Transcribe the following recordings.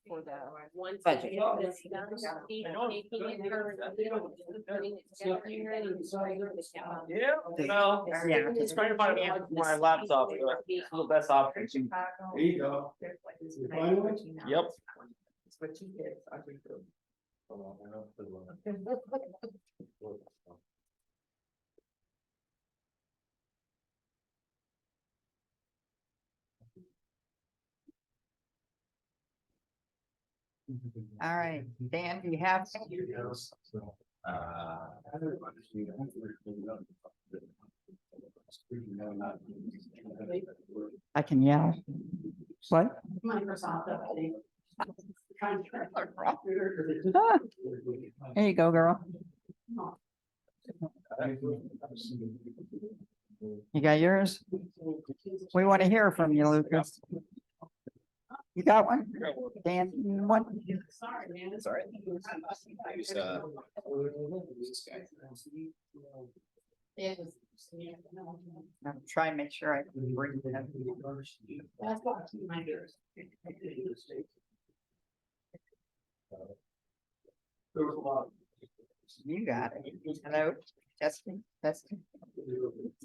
for the Once budget. it's done, he's taking it her, putting it together here, and he's going to the town. Yeah, well, Yeah. it's trying to find my laptop, it's the best option. There you go. Yep. It's what you did. I think so. All right, Dan, do you have? I can yell. What? Microsoft update. Ah, there you go, girl. You got yours? We want to hear from you, Lucas. You got one? Dan, one? Sorry, man. Sorry. I'm trying to make sure I can bring them. That's what my ears. You got it. Hello, testing, testing.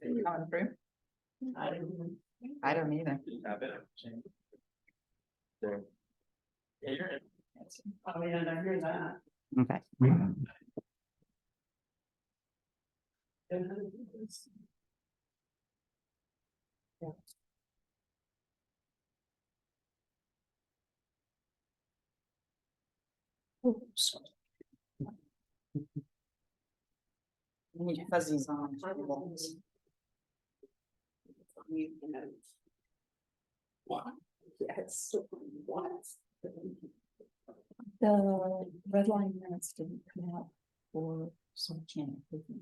Coming through? I don't either. Oh, yeah, I hear that. Okay. Need fuzzies on. What? Yes. What? The red line minutes didn't come out for some channel. What do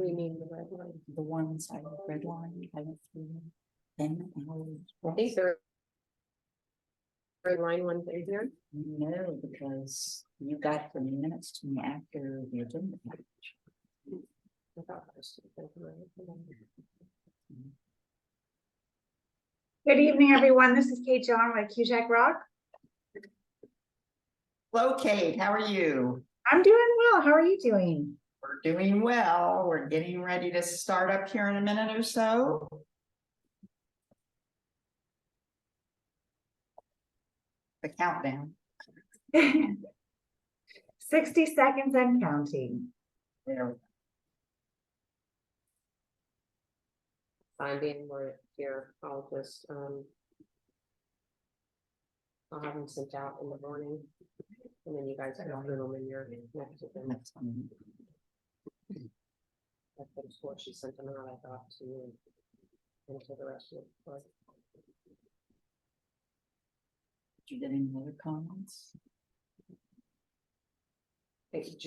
you mean the red line? The ones I red line, I went through them. I think the red line ones are here. No, because you got the minutes to me after the agenda. I thought that was the red line. Good evening, everyone. This is Kate John with Cusack Rock. Hello, Kate, how are you? I'm doing well. How are you doing? We're doing well. We're getting ready to start up here in a minute or so. The countdown. 60 seconds and counting. There. Fine, being we're here, I'll just, I'll have them sent out in the morning. And then you guys can open them in your next to them. That's fine. That's what she sent them out, I thought, to you. And to the rest of the. Did you get any other comments?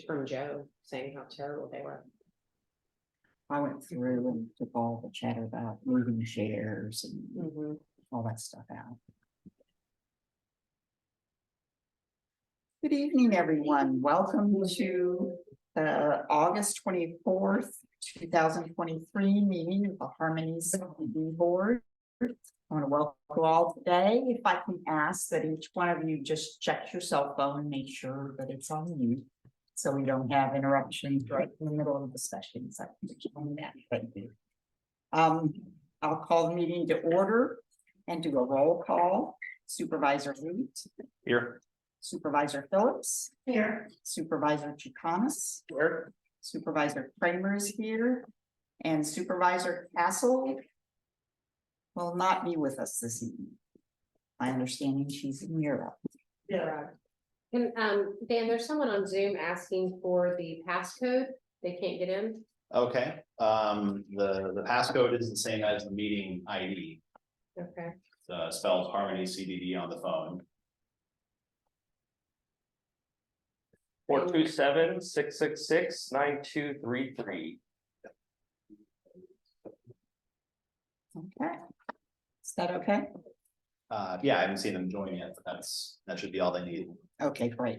From Joe saying how terrible they were. I went through and took all the chatter about moving shares and all that stuff out. Good evening, everyone. Welcome to the August 24th, 2023 meeting of the Harmony CBD Board. I want to welcome you all today. If I can ask that each one of you just check your cell phone and make sure that it's on mute, so we don't have interruptions right in the middle of the sessions. I can explain that. Thank you. I'll call the meeting to order and do a roll call. Supervisor Root. Here. Supervisor Phillips. Here. Supervisor Chicanis. Here. Supervisor Kramer is here. And Supervisor Castle will not be with us this evening. My understanding she's in Europe. Yeah. And Dan, there's someone on Zoom asking for the passcode. They can't get in. Okay, the passcode is the same as the meeting ID. Okay. Spells Harmony CDD on the phone. 427-666-9233. Okay. Is that okay? Yeah, I haven't seen them join yet, but that should be all they need. Okay, great.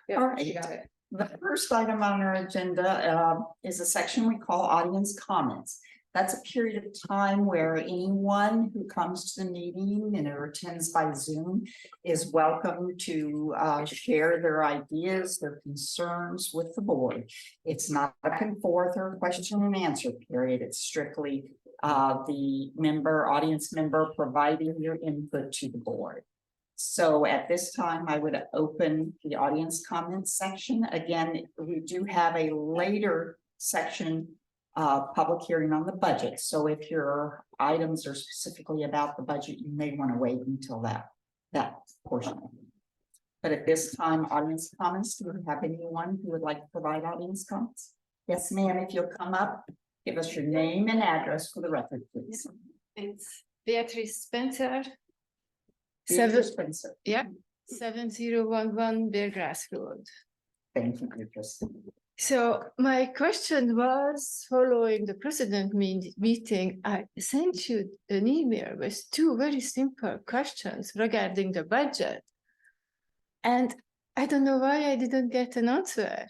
Yeah, All she right. got it. The first item on our agenda is a section we call audience comments. That's a period of time where anyone who comes to the meeting and or attends by Zoom is welcome to share their ideas, their concerns with the board. It's not back and forth or question and answer period. It's strictly the audience member providing your input to the board. So at this time, I would open the audience comments section. Again, we do have a later section public hearing on the budget. So if your items are specifically about the budget, you may want to wait until that portion. But at this time, audience comments, do we have anyone who would like to provide audience comments? Yes, ma'am, if you'll come up, give us your name and address for the record, please. It's Beatrice Spencer. Beatrice Spencer. 7011 Beargrass Road. Thank you, Beatrice. So my question was, following the president meeting, I sent you an email with two very simple questions regarding the budget. And I don't know why I didn't get an answer.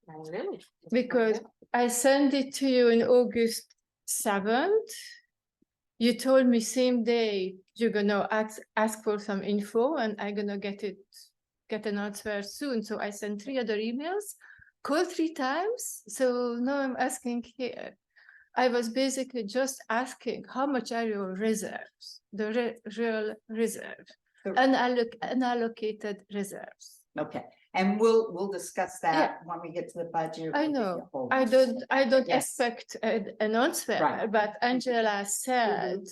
Really? Because I sent it to you in August 7th. You told me same day you're gonna ask for some info and I'm gonna get an answer soon. So I sent 3 other emails, called 3 times. So now I'm asking here. I was basically just asking how much are your reserves, the real reserve, unallocated reserves. Okay, and we'll discuss that when we get to the budget. I We'll give know. you a whole- I don't Yes. expect an answer, Right. but Angela said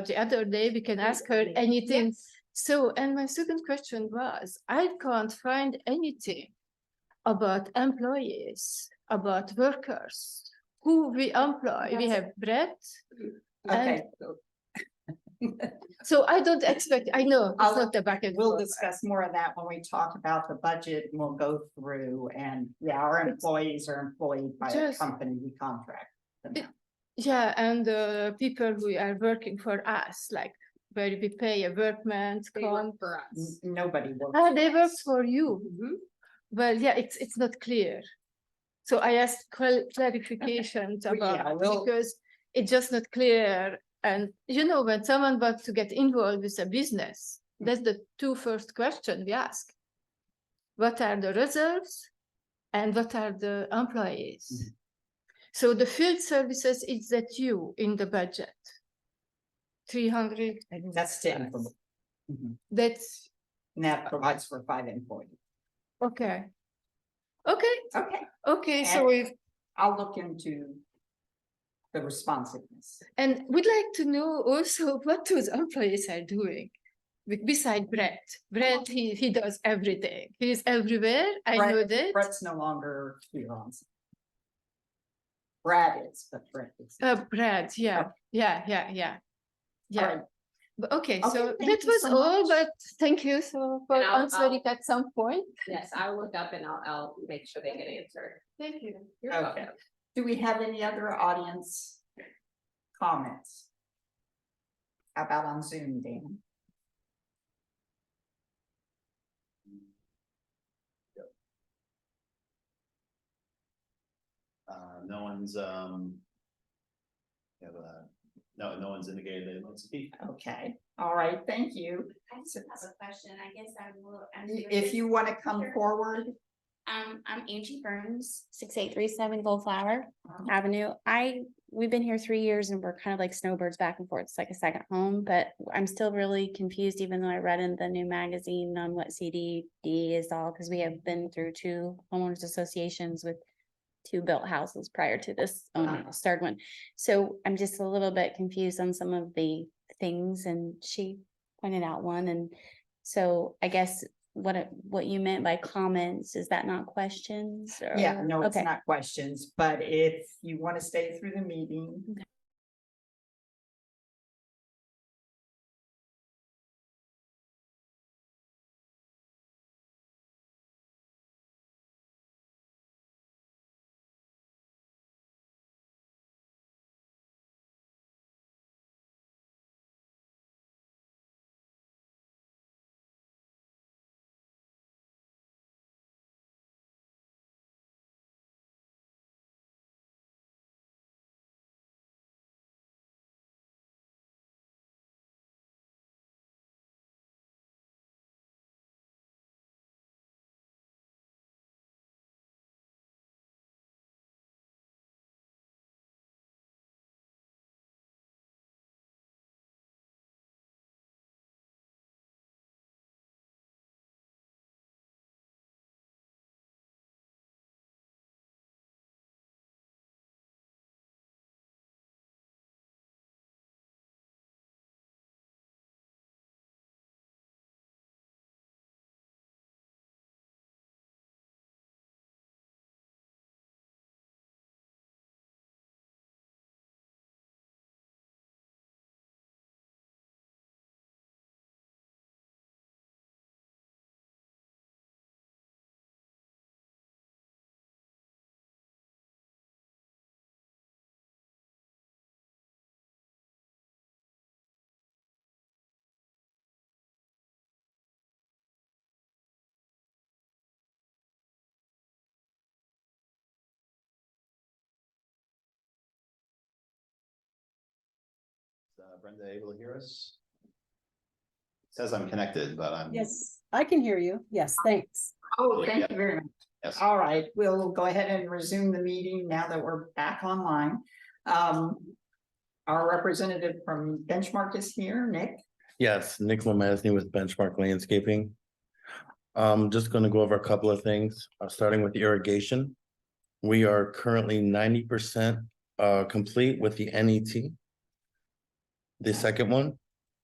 the other day we can ask her anything. So, and my second question was, I can't find anything about employees, about workers, who we employ. We have Brett. Okay, So I don't expect, I know it's not the back and we'll forth. discuss more of that when we talk about the budget and we'll go through and our employees are employed by a Just- company we contract. them out. Yeah, and the people who are working for us, like where we pay a workman's They comp. work for us. Nobody works. Ah, they work for you. Mhm. Well, yeah, it's not clear. So I asked clarifications Well, yeah, about we'll- because it's just not clear. And you know, when someone wants to get involved with a business, that's the 2 first questions we ask. What are the reserves and what are the employees? Mhm. So the field services is that you in the budget. 300, That's 10. Mhm. that's And that provides for 5 employees. okay. Okay, Okay, okay, so And- we've I'll look into the responsiveness. and we'd like to know also what those employees are doing. Beside Brett. Brett, he does everything. He's everywhere. I know that. Brett's no longer here on. Brad is, but Brett is. Brett, yeah, yeah. All Yeah, right. but okay, Okay, so thank that you was so all, much. but thank you so for And I'll- answering at some point. Yes, I'll look up and I'll make sure they get answered. Thank you. You're Okay. welcome. Do we have any other audience comments? How about on Zoom, Dan? No one's, no one's indicated they want to speak. Okay, all right, thank you. I just have a question, I guess I will. If you want to come forward, I'm Angie Burns, 6837 Goldflower Uh-huh. Avenue. We've been here 3 years and we're kind of like snowbirds back and forth. It's like a second home, but I'm still really confused, even though I read in the new magazine on what CDD is all, because we have been through 2 homeowners associations with 2 built houses prior to this third one. So I'm just a little bit confused on some of the things, and she pointed out one, and so I guess what you meant by comments, is that not questions? yeah, or- no, it's Okay. not questions, but if you want to stay through the meeting, Brenda able to hear us? Says I'm connected, but I'm. Yes, I can hear you. Yes, thanks. Oh, thank you very much. Yes. All right, we'll go ahead and resume the meeting now that we're back online. Our representative from Benchmark is here, Nick. Yes, Nick Lemesney with Benchmark Landscaping. Just gonna go over a couple of things, starting with irrigation. We are currently 90% complete with the NET. The second one,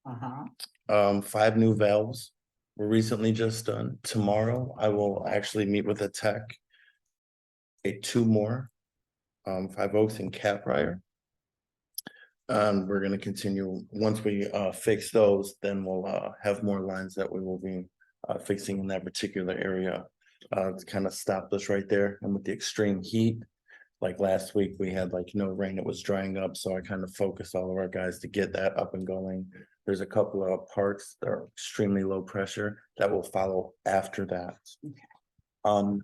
Uh-huh. 5 new valves were recently just done. Tomorrow, I will actually meet with a tech. 2 more, 5 Oaks and Catbrier. We're gonna continue, once we fix those, then we'll have more lines that we will be fixing in that particular area. To kind of stop this right there, and with the extreme heat, like last week, we had like no rain, it was drying up, so I kind of focused all of our guys to get that up and going. There's a couple of parts that are extremely low pressure that will follow after that. Okay.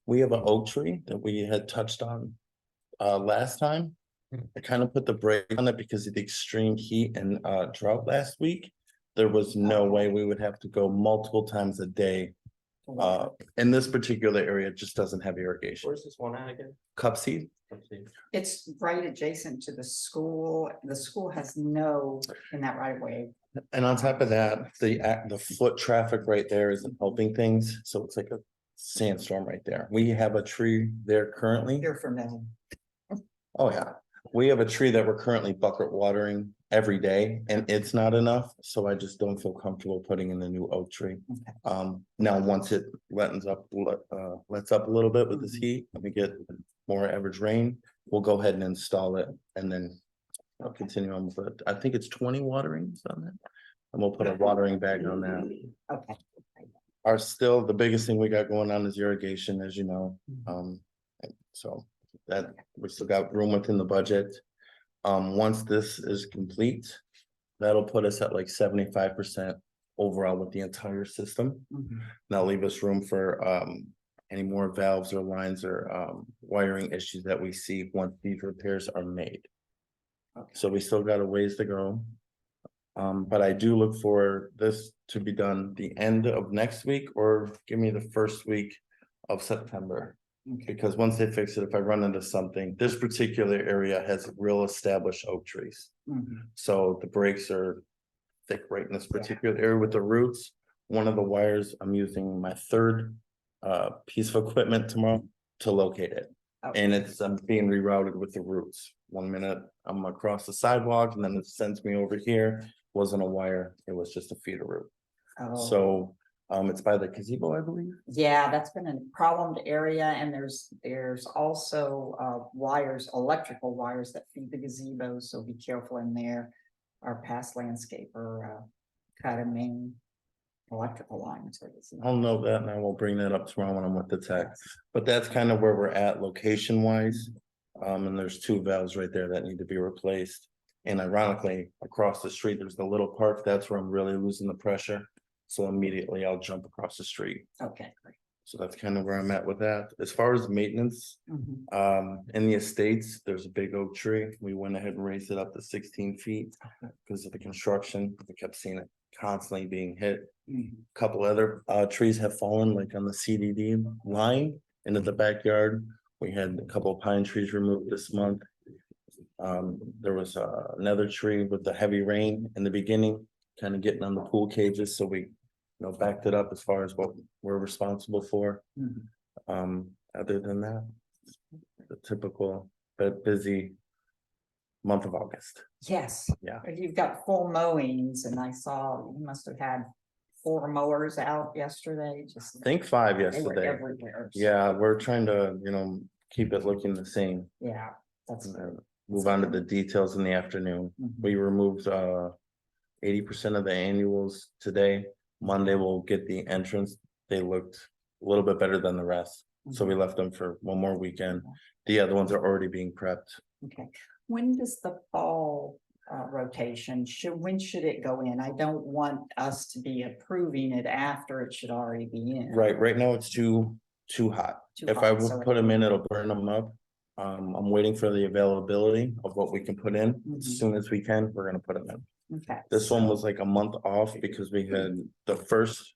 We have an oak tree that we had touched on last time. I kind of put the brake on it because of the extreme heat and drought last week. There was no way we would have to go multiple times a day. In this particular area, it just doesn't have irrigation. Where's this one at again? Cup seed. It's right adjacent to the school. The school has no in that right of way. And on top of that, the foot traffic right there isn't helping things, so it's like a sandstorm right there. We have a tree there currently. You're familiar. Oh, yeah. We have a tree that we're currently bucket watering every day, and it's not enough, so I just don't feel comfortable putting in the new oak tree. Now, once it lets up a little bit with this heat, and we get more average rain, we'll go ahead and install it, and then I'll continue on with it. I think it's 20 waterings on that, and we'll put a watering bag on that. Okay. The biggest thing we got going on is irrigation, as you know. So that we still got room within the budget. Once this is complete, that'll put us at like 75% overall with the entire system. That'll leave us room for any more valves or lines or wiring issues that we see once these repairs are made. So we still got a ways to go. But I do look for this to be done the end of next week, or give me the first week of September. Because once they fix it, if I run into something, this particular area has real established oak trees. So the breaks are thick right in this particular area with the roots. One of the wires, I'm using my third piece of equipment tomorrow to locate it. And I'm being rerouted with the roots. 1 minute I'm across the sidewalk, and then it sends me over here. Wasn't a wire, it was just a feeder root. So it's by the gazebo, I believe. Yeah, that's been a problemed area, and there's also wires, electrical wires that feed the gazebo, so be careful in there. Our past landscaper cut a main electrical line. I'll note that, and I will bring that up tomorrow when I'm with the tech. But that's kind of where we're at location wise. And there's 2 valves right there that need to be replaced. And ironically, across the street, there's the little park. That's where I'm really losing the pressure. So immediately I'll jump across the street. Okay, great. So that's kind of where I'm at with that. As far as maintenance, in the estates, there's a big oak tree. We went ahead and raised it up to 16 feet because of the construction. We kept seeing it constantly being hit. A couple other trees have fallen, like on the CDD line into the backyard. We had a couple of pine trees removed this month. There was another tree with the heavy rain in the beginning, kind of getting on the pool cages, so we backed it up as far as what we're responsible for. Other than that, the typical but busy month of August. Yes. Yeah. You've got full mowings, and I saw you must have had 4 mowers out yesterday. I think 5 They were yesterday. everywhere. so, Yeah, we're trying to, keep it looking the same. Yeah, that's And good. then move on to the details in the afternoon. We removed 80% of the annuals today. Monday we'll get the entrance. They looked a little bit better than the rest. So we left them for one more weekend. The other ones are already being prepped. Okay, when does the fall rotation, when should it go in? I don't want us to be approving it after it should already be in. Right now it's too hot. Too If hot, I so would put them in, it'll burn them up. I'm waiting for the availability of what we can put in. Mhm. As soon as we can, we're gonna put them in. Okay. This one was like a month off because we had the first.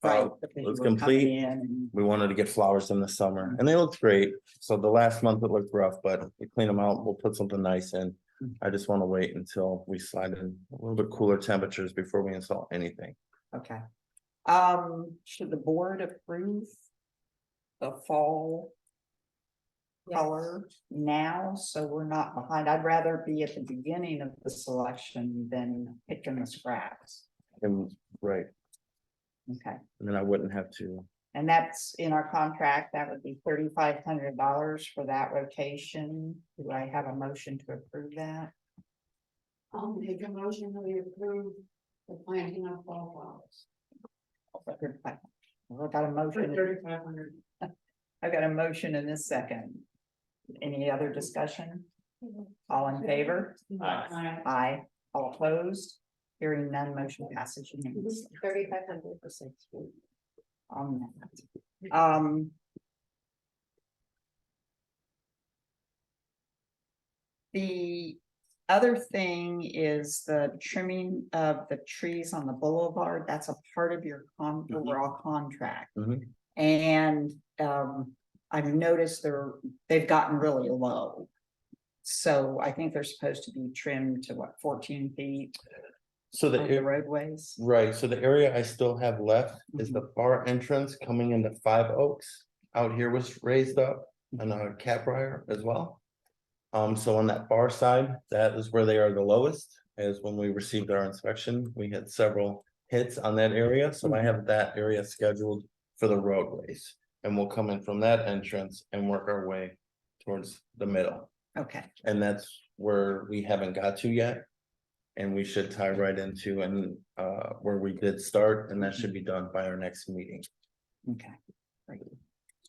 Right. It because was you were coming complete. in and- We wanted to get flowers in the summer and they looked great. So the last month it looked rough, but we clean them out. We'll put something nice in. I just want to wait until we slide in a little bit cooler temperatures before we install anything. Okay. Should the board approve the fall color now, so we're not behind? I'd rather be at the beginning of the selection than picking the scraps. And right, Okay, and then I wouldn't have to. and that's in our contract. That would be $3,500 for that rotation. Do I have a motion to approve that? I'll make a motion that we approve the planting of fall flowers. I've got a motion. 3,500. I've got a motion in this second. Any other discussion? All in favor? Aye. Aye. All opposed? Hearing none, motion passes unanimously. 3,500 for 6 feet. On that. The other thing is the trimming of the trees on the boulevard. That's a part of your overall contract. Mhm. And I've noticed they've gotten really low. So I think they're supposed to be trimmed to what, 14 feet So of the the, roadways? right, so the area I still have left is the far entrance coming into Five Oaks. Out here was raised up and a Caprior as well. So on that far side, that is where they are the lowest, as when we received our inspection, we had several hits on that area, so I have that area scheduled for the roadways. And we'll come in from that entrance and work our way towards the middle, Okay, and that's where we haven't got to yet. And we should tie right into and where we did start, and that should be done by our next meeting. okay.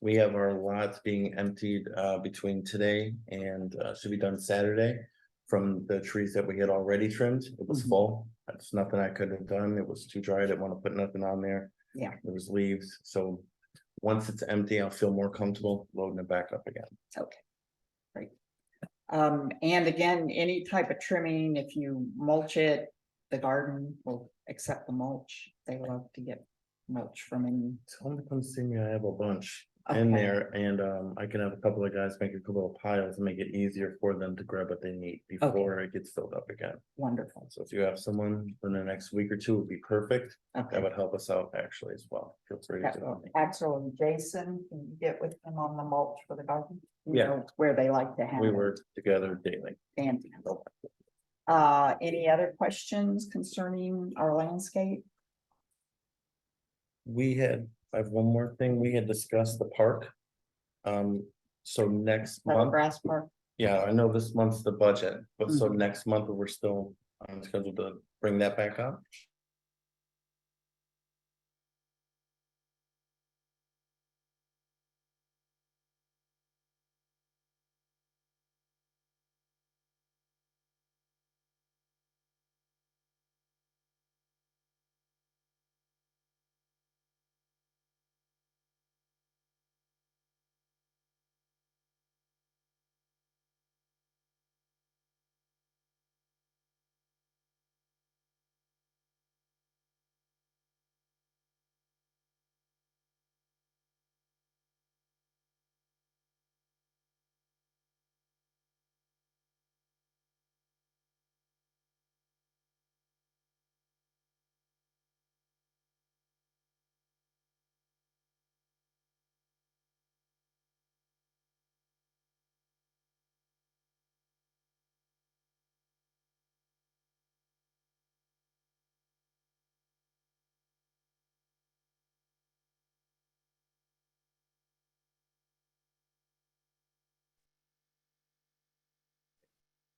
We have our lots being emptied between today and should be done Saturday. From the trees that we had already trimmed, it was Mhm. full. That's nothing I could have done. It was too dry. I didn't want to put nothing on there. Yeah. There was leaves, so once it's empty, I'll feel more comfortable loading it back up again. Okay, great. And again, any type of trimming, if you mulch it, the garden will accept the mulch. They love to get mulch from any. Tell them to come see me. I have a bunch in Okay. there, and I can have a couple of guys make a couple of piles and make it easier for them to grab what they need before it gets filled up again. Wonderful. So if you have someone in the next week or two, would be perfect. That Okay. would help us out actually as well. Feel free to do it. Axel and Jason, can you get with them on the mulch for the garden? You Yeah. know where they like to have We it. work together daily. And any other questions concerning our landscape? I have one more thing. We had discussed the park. So next month, Grass park? yeah, I know this month's the budget, but so Mhm. next month we're still scheduled to bring that back up.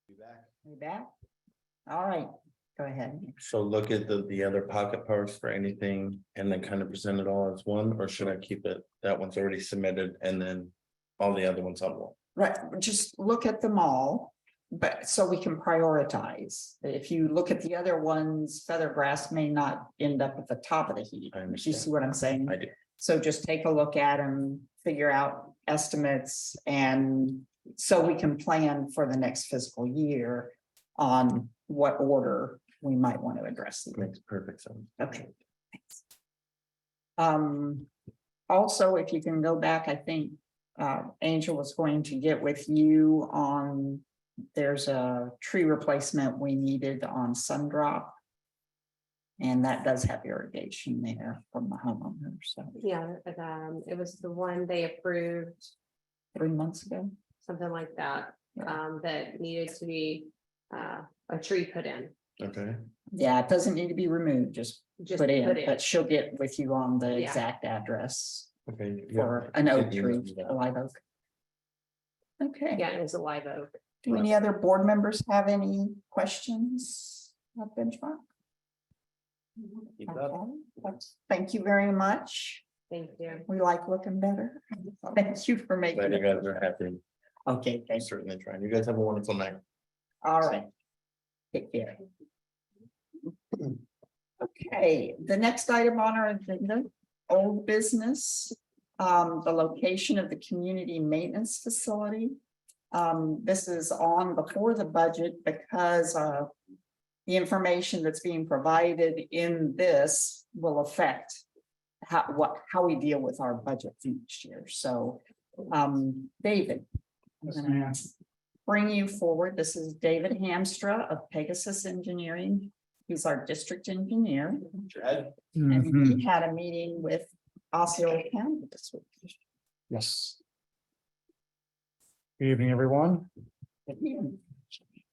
Be back. You back? All right, go ahead. So look at the other pocket parks for anything and then kind of present it all as one, or should I keep it, that one's already submitted and then all the other ones on one? Right, just look at them all, but so we can prioritize. If you look at the other ones, feathergrass may not end up at the top of the heap. I You understand. see what I'm saying? I do. So just take a look at them, figure out estimates, and so we can plan for the next fiscal year on what order we might want to address these. Makes perfect sense. Okay, thanks. Also, if you can go back, I think Angel was going to get with you on, there's a tree replacement we needed on Sundrop. And that does have irrigation there from the homeowner, so Yeah, but, it was the one they approved, 3 months ago. something like that, Yeah. that needed to be, a tree put in. Okay, Yeah, it doesn't need to be removed, just Just put in, put in. but she'll get with you on the Yeah. exact address okay. for an oak Yeah. tree, a live oak. Okay. Yeah, it was a live oak. Do any other board members have any questions of benchmark? Keep it up. Okay, thank you very much. Thank you. We like looking better. Thank you for making Glad you it. guys are happy. Okay, I'm thanks. certainly trying. You guys have a wonderful night. All right. Take care. Okay, the next item on our agenda, old business. The location of the community maintenance facility. This is on before the budget because the information that's being provided in this will affect how we deal with our budget for each year. So, David, I'm gonna bring you forward. This is David Hamstra of Pegasus Engineering. He's our district engineer. Chad? And he had a meeting with Osceola County this week. Yes. Good evening, everyone.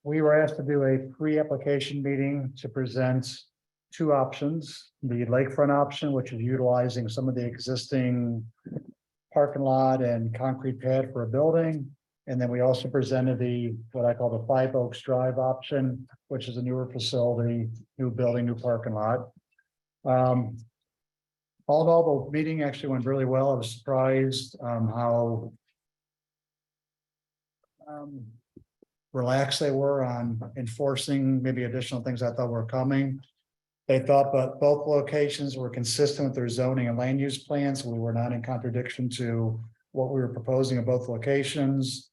We were asked to do a pre-application meeting to present two options. The lakefront option, which is utilizing some of the existing parking lot and concrete pad for a building. And then we also presented what I call the Five Oaks Drive option, which is a newer facility, new building, new parking lot. All in all, the meeting actually went really well. I was surprised how relaxed they were on enforcing maybe additional things I thought were coming. They thought but both locations were consistent with their zoning and land use plans. We were not in contradiction to what we were proposing in both locations.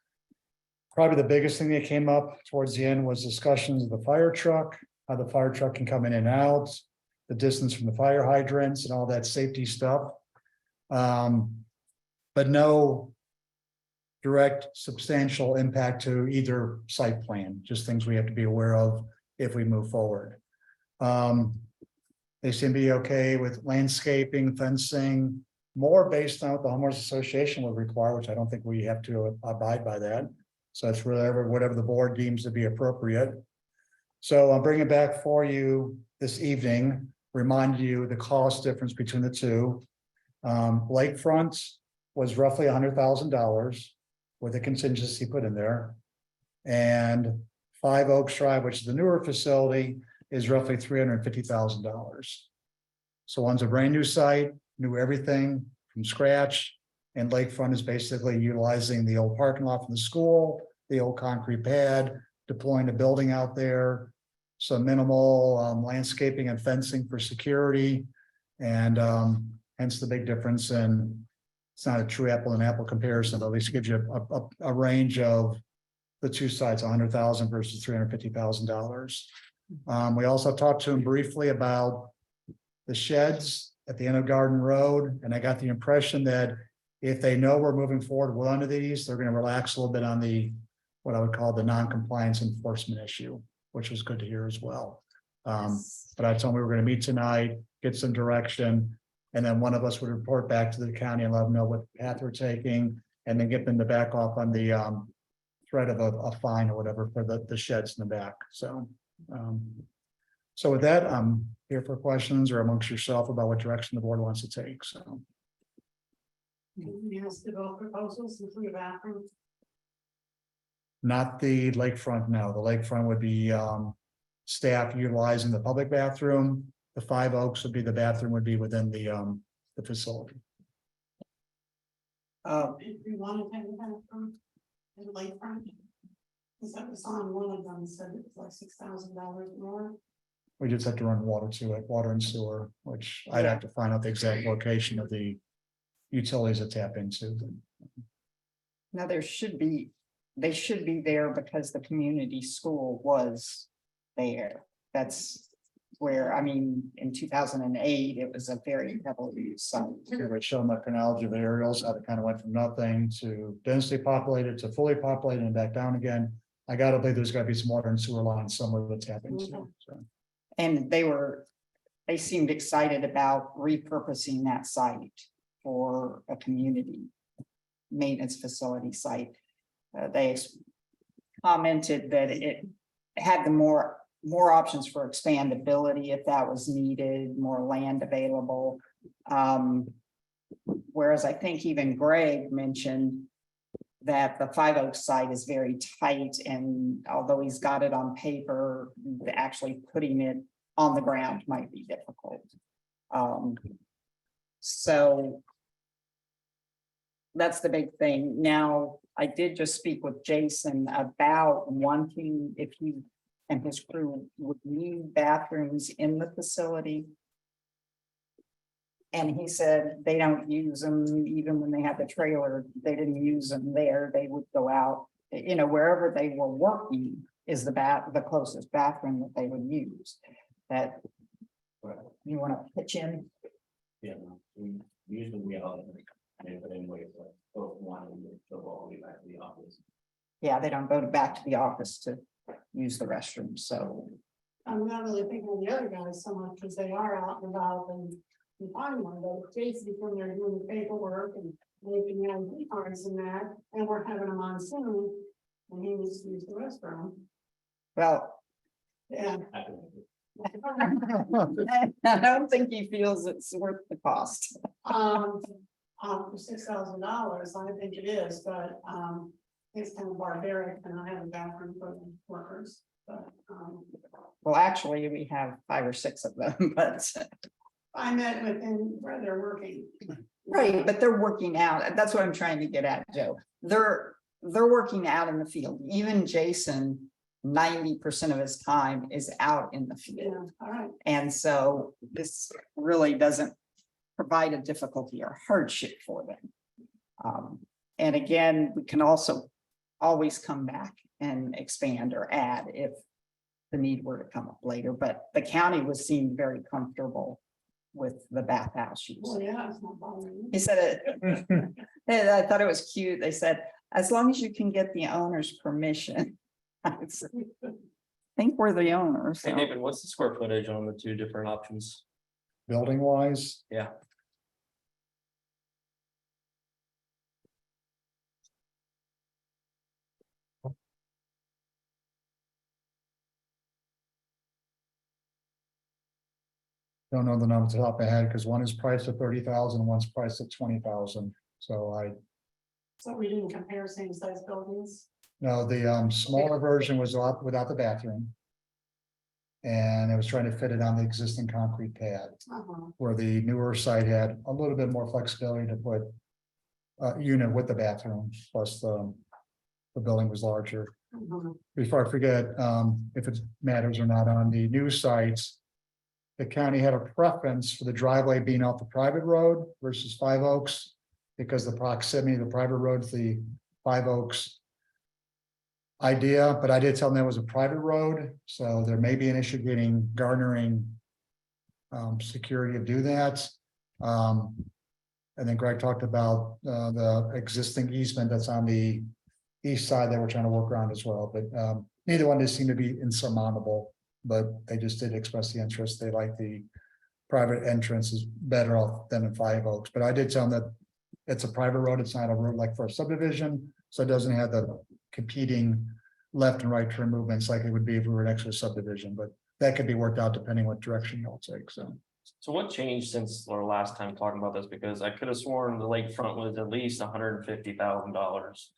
Probably the biggest thing that came up towards the end was discussions of the fire truck, how the fire truck can come in and out, the distance from the fire hydrants and all that safety stuff. But no direct substantial impact to either site plan, just things we have to be aware of if we move forward. They seem to be okay with landscaping, fencing, more based on what the homeowners association would require, which I don't think we have to abide by that. So it's whatever the board deems to be appropriate. So I'll bring it back for you this evening, remind you the cost difference between the two. Lakefront was roughly $100,000 with a contingency put in there. And Five Oaks Drive, which is the newer facility, is roughly $350,000. So one's a brand new site, new everything from scratch. And Lakefront is basically utilizing the old parking lot from the school, the old concrete pad, deploying a building out there, some minimal landscaping and fencing for security. And hence the big difference. And it's not a true apple and apple comparison, but at least gives you a range of the two sides, 100,000 versus $350,000. We also talked to him briefly about the sheds at the end of Garden Road. And I got the impression that if they know we're moving forward with one of these, they're going to relax a little bit on the, what I would call the non-compliance enforcement issue, which was good to hear as well. But I told them we were going to meet tonight, get some direction, and then one of us would report back to the county and let them know what path we're taking, and then get them to back off on the threat of a fine or whatever for the sheds in the back. So, so with that, I'm here for questions or amongst yourself about what direction the board wants to take. So. Yes, the both proposals, the three bathrooms. Not the lakefront, no. The lakefront would be staff utilizing the public bathroom. The Five Oaks would be the bathroom would be within the facility. If you want to have a bathroom in the lakefront. Because that was on one of them, said it was like $6,000 more. We just have to run water to it, water and sewer, which I'd have to find out the exact location of the utilities that tap into. Now, there should be they should be there because the community school was there. That's where, I mean, in 2008, it was a very heavily used site. It would show my chronology of the aerials, how it kind of went from nothing to densely populated to fully populated and back down again. I gotta believe there's gotta be some water and sewer lines somewhere that's happening. So. And they seemed excited about repurposing that site for a community maintenance facility site. They commented that it had the more options for expandability if that was needed, more land available. Whereas I think even Greg mentioned that the 5 Oaks site is very tight, and although he's got it on paper, actually putting it on the ground might be difficult. So that's the big thing. Now, I did just speak with Jason about wanting, if he and his crew would need bathrooms in the facility. And he said they don't use them, even when they had the trailer, they didn't use them there. They would go out, you know, wherever they were working is the closest bathroom that they would use. That, you want to pitch in? Yeah, we usually all, but anyway, both one and go all the way back to the office. Yeah, they don't go back to the office to use the restroom, so. I'm not really thinking of the other guys so much because they are out and about and find one, but Jason when they're doing the paperwork and making ID cards and that, and we're having a monsoon and he needs to use the restroom. Well, Yeah. I don't think he feels it's worth the cost. For $6,000, I think it is, but it's kind of barbaric and I have a bathroom for the workers, but Well, actually, we have 5 or 6 of them, but. I met within where they're working. Right, but they're working out. That's what I'm trying to get at, Joe. They're working out in the field. Even Jason, 90% of his time is out in the Yeah, field. all right. And so this really doesn't provide a difficulty or hardship for them. And again, we can also always come back and expand or add if the need were to come up later, but the county was seemed very comfortable with the bathhouse use. Well, yeah, it's not bothering me. He said it, and I thought it was cute. They said, as long as you can get the owner's permission. I said, I think we're the owners. Hey, David, what's the square footage on the 2 different options? Building wise. Yeah. Don't know the number off the top of my head because one is priced at 30,000, one's priced at 20,000. So So we didn't compare same size buildings. no, the smaller version was without the bathroom. And it was trying to fit it on the existing concrete pad, where the newer site had a little bit more flexibility to put a unit with the bathroom, plus the building was larger. Before I forget, if it matters or not, on the new sites, the county had a preference for the driveway being off the private road versus 5 Oaks, because the proximity of the private road to the 5 Oaks idea, but I did tell them that was a private road, so there may be an issue garnering security to do that. And then Greg talked about the existing easement that's on the east side that we're trying to work around as well, but neither one does seem to be insurmountable, but they just did express the interest. They like the private entrance is better off than in 5 Oaks, but I did tell them that it's a private road. It's not a road like for a subdivision, so it doesn't have the competing left and right turn movements like it would be if we were next to a subdivision, but that could be worked out depending what direction you'll take, so. So what changed since our last time talking about this? Because I could have sworn the lakefront was at least $150,000.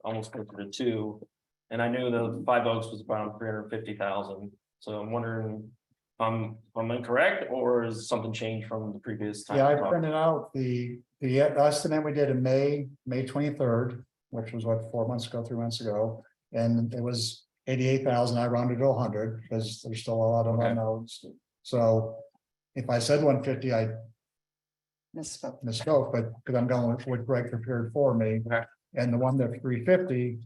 Almost closer to 2. And I knew the 5 Oaks was around 350,000. So I'm wondering if I'm incorrect, or is something changed from the previous time? Yeah, I printed out the estimate we did in May 23rd, which was what, 3 months ago, and it was 88,000. I rounded to 100 because there's still a lot of unknowns. So if I said 150, I Misspoke. misspoke, but because I'm going with what Greg prepared for me. Okay. And the one that 350,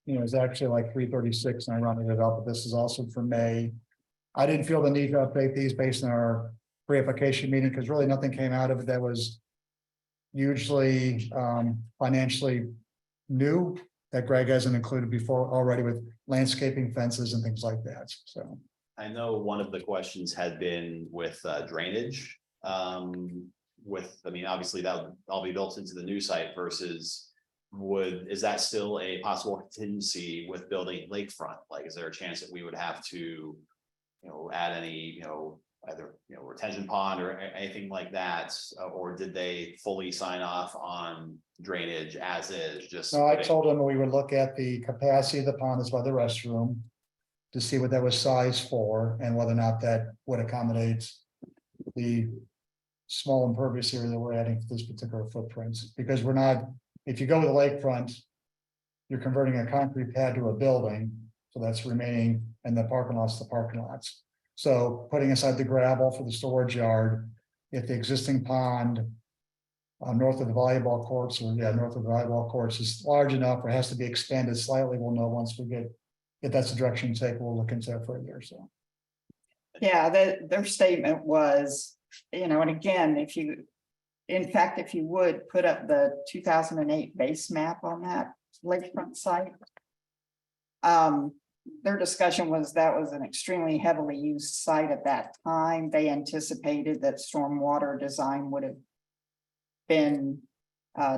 is actually like 336, and I rounded it up, but this is also for May. I didn't feel the need to update these based on our pre-application meeting, because really nothing came out of it that was hugely financially new that Greg hasn't included before already with landscaping, fences and things like that, so. I know one of the questions had been with drainage. Obviously that would all be built into the new site versus is that still a possible contingency with building lakefront? Like, is there a chance that we would have to, add any, either, retention pond or anything like that? Or did they fully sign off on drainage as is, just? No, I told them we would look at the capacity of the pond as well, the restroom, to see what that was sized for and whether or not that would accommodate the small impervious area that we're adding to this particular footprint. Because we're not, if you go with the lakefront, you're converting a concrete pad to a building, so that's remaining, and the parking lots, the parking lots. So putting aside the gravel for the storage yard, if the existing pond north of the volleyball courts, north of the volleyball courts is large enough or has to be expanded slightly, we'll know once we get, if that's the direction to take, we'll look into it further, so. Yeah, their statement was, and again, if you would put up the 2008 base map on that lakefront site. Their discussion was that was an extremely heavily used site at that time. They anticipated that stormwater design would have been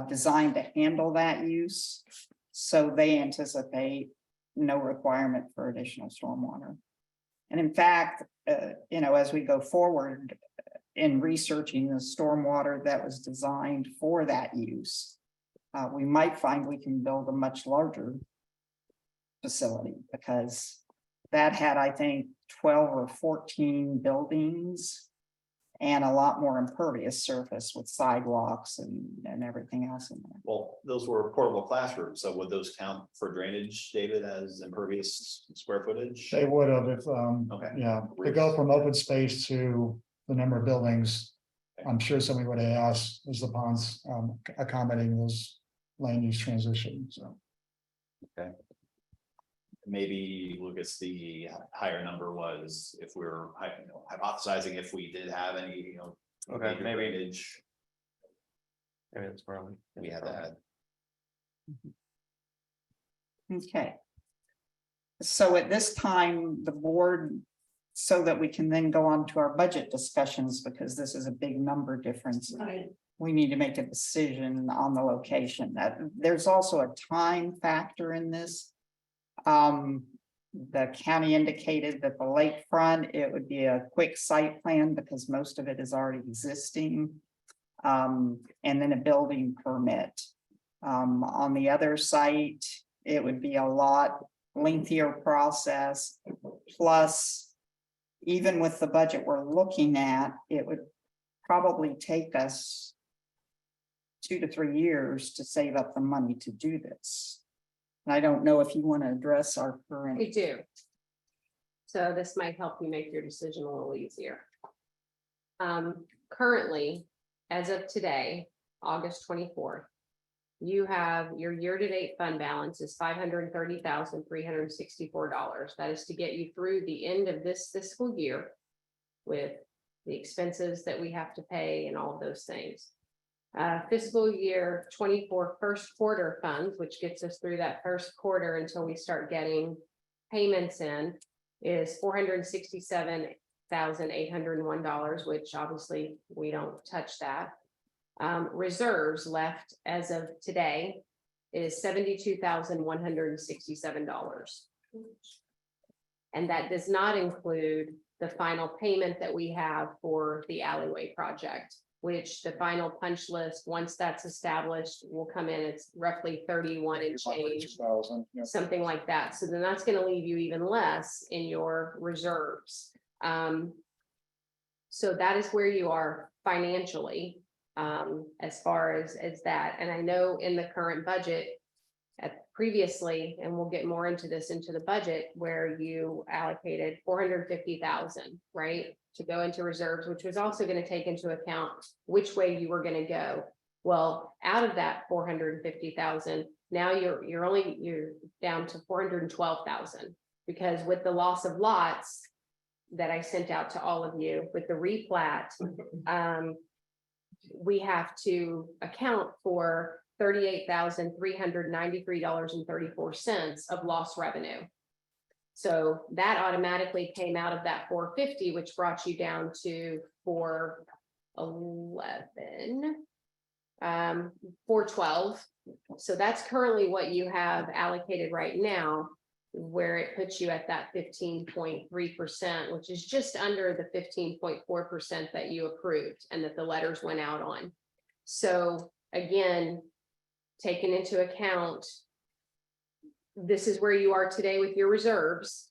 designed to handle that use. So they anticipate no requirement for additional stormwater. And in fact, as we go forward in researching the stormwater that was designed for that use, we might find we can build a much larger facility, because that had, I think, 12 or 14 buildings and a lot more impervious surface with sidewalks and everything else in there. Well, those were portable classrooms, so would those count for drainage, David, as impervious square footage? They would have if, Okay. yeah, to go from open space to the number of buildings. I'm sure somebody would have asked, is the ponds accommodating those land use transitions, so. Okay. Maybe Lucas, the higher number was if we're hypothesizing if we did have any, Okay, major maybe. drainage, Maybe that's probably. we had that. Okay. So at this time, the board, so that we can then go on to our budget discussions, because this is a big number difference. Right. We need to make a decision on the location. That there's also a time factor in this. The county indicated that the lakefront, it would be a quick site plan because most of it is already existing. And then a building permit. On the other site, it would be a lot lengthier process. Plus, even with the budget we're looking at, it would probably take us 2 to 3 years to save up the money to do this. And I don't know if you want to address our current. We do. So this might help you make your decision a little easier. Currently, as of today, August 24th, you have your year-to-date fund balance is $530,364. That is to get you through the end of this fiscal year with the expenses that we have to pay and all of those things. Fiscal year 24 first quarter funds, which gets us through that first quarter until we start getting payments in, is $467,801, which obviously we don't touch that. Reserves left as of today is $72,167. And that does not include the final payment that we have for the alleyway project, which the final punch list, once that's established, will come in, it's roughly 31 and change, something like that. So then that's going to leave you even less in your reserves. So that is where you are financially, as far as that. And I know in the current budget previously, and we'll get more into this into the budget, where you allocated 450,000, right, to go into reserves, which was also going to take into account which way you were going to go. Well, out of that 450,000, Now you're down to 412,000, because with the loss of lots that I sent out to all of you with the replat, we have to account for $38,393.34 of lost revenue. So that automatically came out of that 450, which brought you down to 411, 412. So that's currently what you have allocated right now, where it puts you at that 15.3%, which is just under the 15.4% that you approved and that the letters went out on. So again, taking into account, this is where you are today with your reserves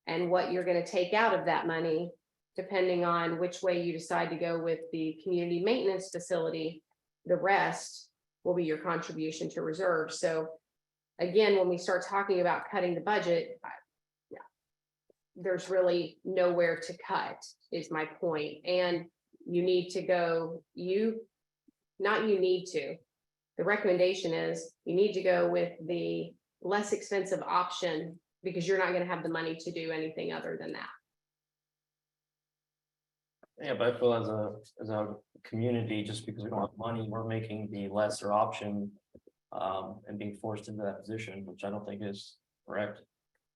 and what you're going to take out of that money, depending on which way you decide to go with the community maintenance facility. The rest will be your contribution to reserves. So again, when we start talking about cutting the budget, there's really nowhere to cut, is my point. And you need to go, the recommendation is you need to go with the less expensive option, because you're not going to have the money to do anything other than that. Yeah, but I feel as a community, just because we don't have money, we're making the lesser option. And being forced into that position, which I don't think is correct.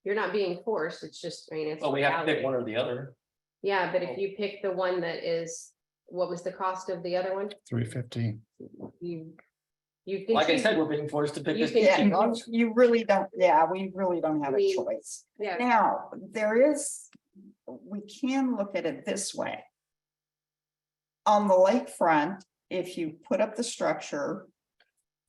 You're not being forced, it's just, I mean, it's. Well, we have to pick reality. one or the other. Yeah, but if you pick the one that is, what was the cost of the other one? 350. You can Like I choose- said, we're being forced to pick You this. can Yeah, choose. you really don't, we really don't have a We- choice. Yeah, Now, we can look at it this way. On the lakefront, if you put up the structure,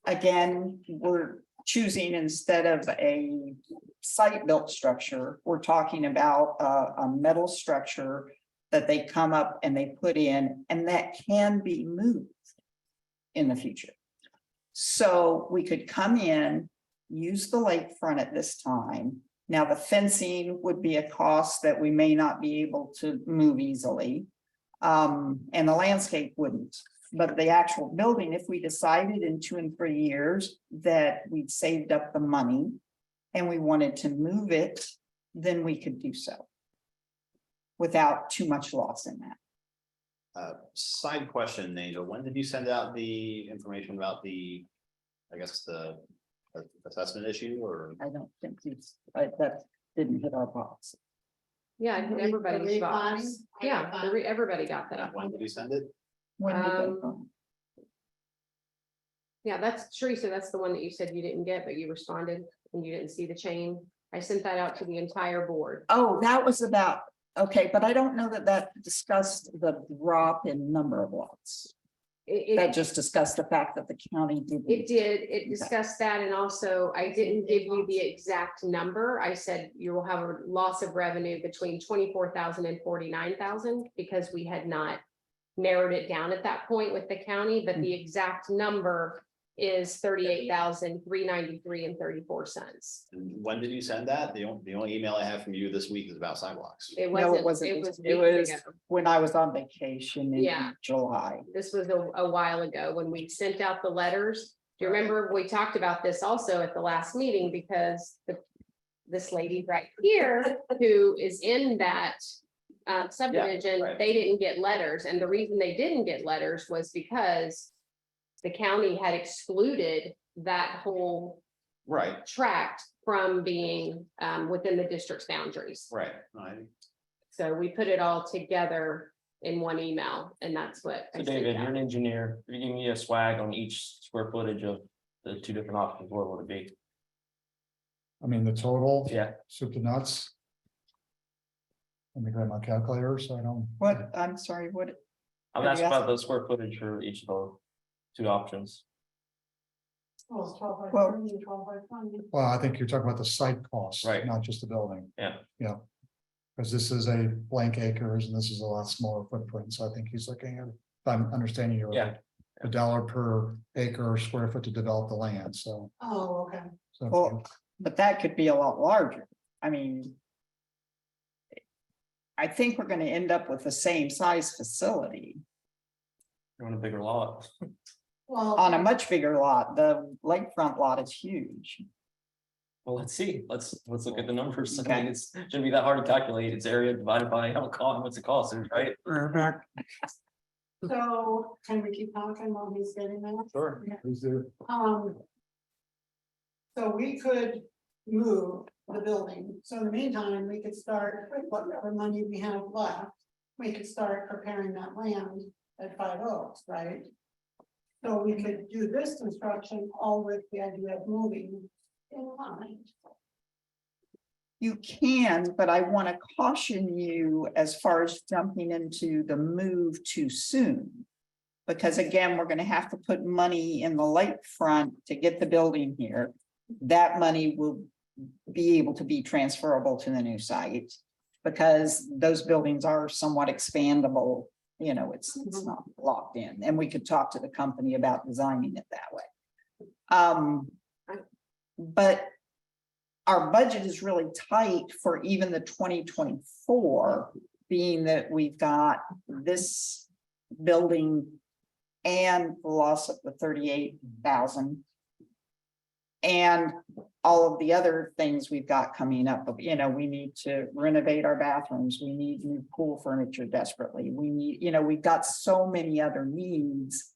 again, we're choosing, instead of a site-built structure, we're talking about a metal structure that they come up and they put in, and that can be moved in the future. So we could come in, use the lakefront at this time. Now, the fencing would be a cost that we may not be able to move easily. And the landscape wouldn't. But the actual building, if we decided in 2 and 3 years that we'd saved up the money and we wanted to move it, then we could do so without too much loss in that. Side question, Angel, when did you send out the information about the assessment issue, or? I don't think that didn't hit our box. yeah, and everybody's box. refund? Yeah, everybody got that. When did you send it? When did that Um, go? Yeah, that's Teresa, that's the one that you said you didn't get, but you responded and you didn't see the chain. I sent that out to the entire board. Oh, that was about, okay, but I don't know that discussed the drop in number of lots. That just discussed the fact that the county didn't. It did, it discussed that, and also I didn't give you the exact number. I said you will have a loss of revenue between 24,000 and 49,000, because we had not narrowed it down at that point with the county, but the exact number is 38,393.34. And when did you send that? The only email I have from you this week is about sidewalks. It No, it wasn't, wasn't. it was It weeks was ago. when I was on vacation in Yeah. July. This was a while ago when we sent out the letters. Do you remember we talked about this also at the last meeting, because this lady right here who is in that subdivision, right. they didn't get letters, and the reason they didn't get letters was because the county had excluded that whole Right, tract from being within the district's boundaries. right. So we put it all together in one email, and that's what. I So sent David, out. you're an engineer. If you give me a swag on each square footage of the 2 different options, what would it be? I mean, the total. Yeah. Soup to nuts. Let me grab my calculator, so I don't. What, I'm sorry, what? I'm Are you asking about asking- the square footage for each of the 2 options. Well, it's 12 by Well- 30 and 12 by 20. Well, I think you're talking about the site costs, Right. not just the building. Yeah. Yeah. Because this is a blank acres and this is a lot smaller footprint, so I think he's looking at, if I'm understanding you Yeah. right, $1 per acre or square foot to develop the land, so. Oh, okay. So Well, but that could be a lot larger. I mean. I think we're gonna end up with the same size facility. You want a bigger lot? Well, on a much bigger lot. The lakefront lot is huge. Well, let's see, let's look at the numbers. I Okay. mean, it's shouldn't be that hard to calculate. It's area divided by how cost, what's the cost, right? so can we keep talking while he's getting that? Sure. So we could move the building, so in the meantime, we could start with whatever money we have left. We could start preparing that land at 5 Oaks, right? So we could do this construction all with the idea of moving in line. You can, but I want to caution you as far as jumping into the move too soon. Because again, we're going to have to put money in the lakefront to get the building here. That money will be able to be transferable to the new site. Because those buildings are somewhat expandable, you know, it's not locked in, and we could talk to the company about designing it that way. But our budget is really tight for even the 2024, being that we've got this building and the loss of the 38,000. And all of the other things we've got coming up, you know, we need to renovate our bathrooms, we need new pool furniture desperately, we need, you know, we've got so many other needs.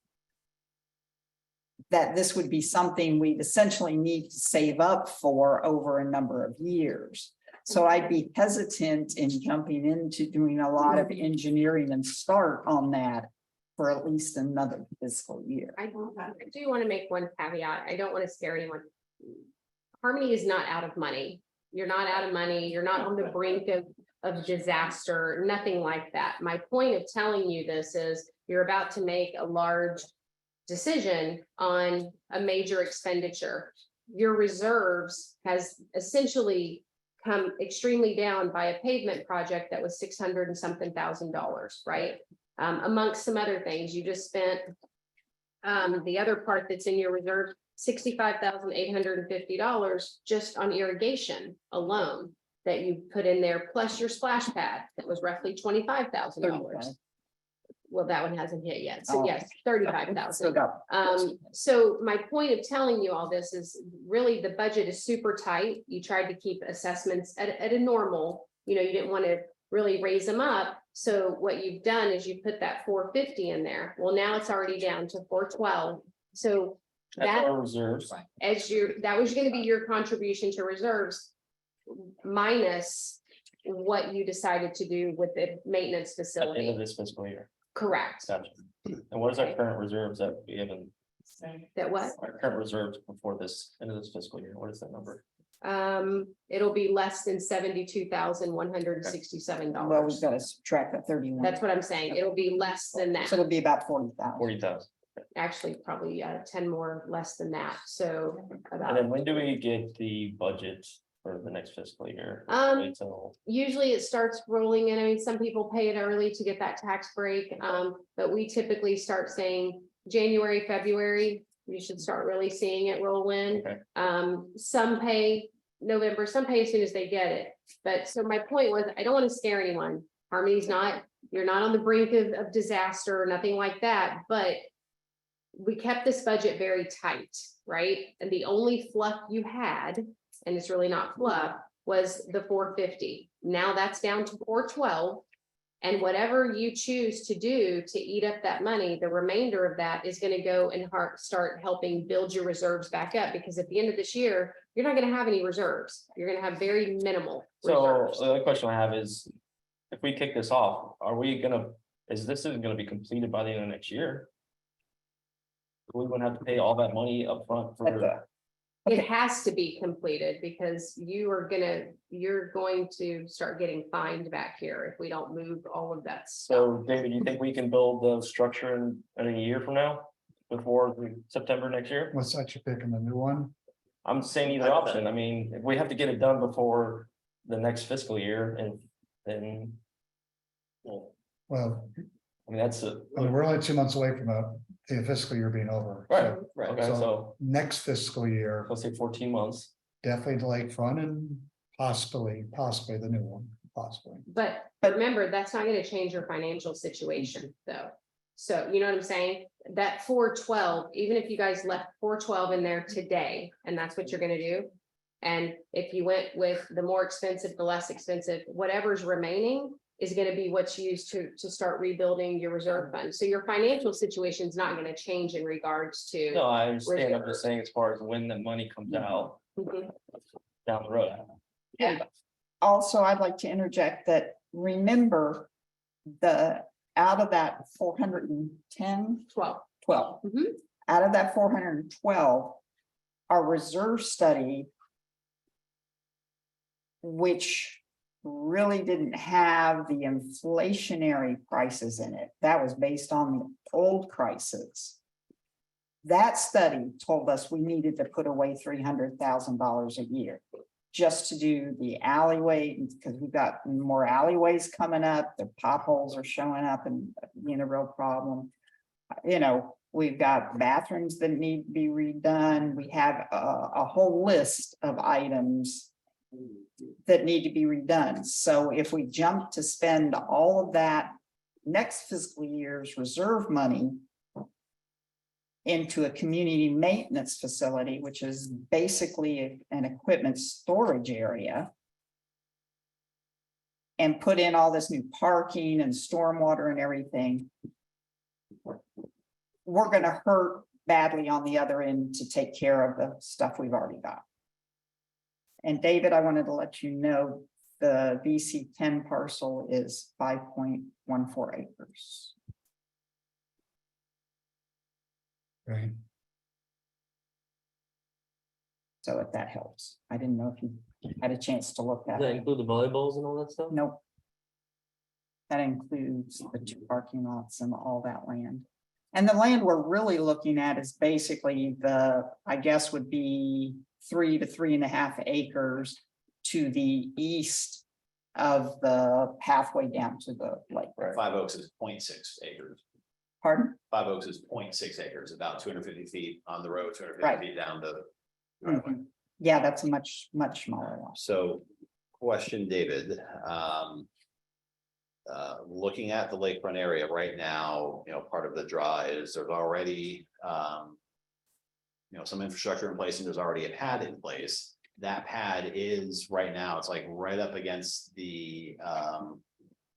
That this would be something we'd essentially need to save up for over a number of years. So I'd be hesitant in jumping into doing a lot of engineering and start on that for at least another fiscal year. I do want to make one caveat. I don't want to scare anyone. Harmony is not out of money. You're not out of money. You're not on the brink of disaster, nothing like that. My point of telling you this is you're about to make a large decision on a major expenditure. Your reserves has essentially come extremely down by a pavement project that was $600 and something thousand, right? Amongst some other things, you just spent the other part that's in your reserve, $65,850 just on irrigation alone that you put in there, plus your splash pad that was roughly $25,000. Well, that one hasn't hit yet. So Oh. yes, 35,000. Still got- So my point of telling you all this is really the budget is super tight. You tried to keep assessments at a normal, you know, you didn't want to really raise them up. So what you've done is you put that 450 in there. Well, now it's already down to 412. So That's that our reserves. that was going to be your contribution to reserves minus what you decided to do with the maintenance At the end facility. of this fiscal year. Correct. Gotcha. And what is our current reserves that we haven't, That what? our current reserves before this, end of this fiscal year? What is that number? It'll be less than $72,167. Well, we've got to subtract that 31. That's what I'm saying. It'll be less than that. So it'll be about 40,000. 40,000. Actually, probably 10 more less than that. So And about, then when do we get the budget for the next fiscal year? Wait till- usually it starts rolling in. I mean, some people pay it early to get that tax break. But we typically start saying January, February, you should start really seeing it roll in. Okay. Some pay November, some pay as soon as they get it. But so my point was, I don't want to scare anyone. Harmony's not, you're not on the brink of disaster or nothing like that, but we kept this budget very tight, right? And the only fluff you had, and it's really not fluff, was the 450. Now that's down to 412. And whatever you choose to do to eat up that money, the remainder of that is going to go and start helping build your reserves back up. Because at the end of this year, you're not going to have any reserves. You're going to have very minimal So reserves. the other question I have is, if we kick this off, are we gonna, is this isn't gonna be completed by the end of next year? We wouldn't have to pay all that money up front for. It has to be completed because you're going to start getting fined back here if we don't move all of that stuff. So David, you think we can build the structure in a year from now? Before September next year? What's that you picking, the new one? I'm saying either option. I mean, if we have to get it done before the next fiscal year and then. Well, Well, I mean, that's a. I mean, we're only 2 months away from the fiscal year being over. Right, So right, okay, so next fiscal year, let's say 14 months. definitely the lakefront and possibly the new one, possibly. But remember, that's not going to change your financial situation, though. So you know what I'm saying? That 412, even if you guys left 412 in there today, and that's what you're gonna do. And if you went with the more expensive, the less expensive, whatever's remaining is gonna be what's used to start rebuilding your reserve fund. So your financial situation is not gonna change in regards to. No, I understand. I'm just saying as far as when the money comes out Mhm. down the road. Also, I'd like to interject that, remember, out of that 410, 12, Mhm. out of that 412, our reserve study, which really didn't have the inflationary prices in it, that was based on the old prices. That study told us we needed to put away $300,000 a year just to do the alleyway, because we've got more alleyways coming up, the potholes are showing up and being a real problem. You know, we've got bathrooms that need to be redone. We have a whole list of items that need to be redone. So if we jump to spend all of that next fiscal year's reserve money into a community maintenance facility, which is basically an equipment storage area, and put in all this new parking and stormwater and everything, we're gonna hurt badly on the other end to take care of the stuff we've already got. And David, I wanted to let you know, the VC 10 parcel is 5.14 acres. Right. So if that helps, I didn't know if you had a chance to look at Does that it. include the volleyballs and all that stuff? Nope. That includes the 2 parking lots and all that land. And the land we're really looking at is basically I guess would be 3 to 3.5 acres to the east of the pathway down to the lake. Five Oaks is 0.6 acres. Pardon? Five Oaks is 0.6 acres, about 250 feet on the road, 250 Right. feet down to. Mhm. Yeah, that's a much smaller lot. So, question, David, looking at the lakefront area right now, part of the draw is there's already, some infrastructure in place, and there's already a pad in place. That pad is right now, it's like right up against the,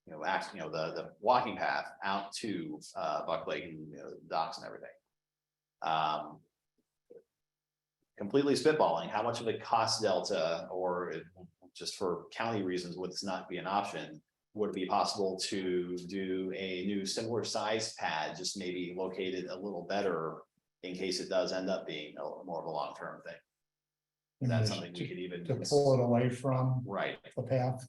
the walking path out to, Buck Lake and docks and everything. Completely spitballing, how much of a cost delta, or just for county reasons, would this not be an option? Would it be possible to do a new similar size pad, just maybe located a little better in case it does end up being more of a long-term thing? Is that something we could even? To pull it away from Right. the path.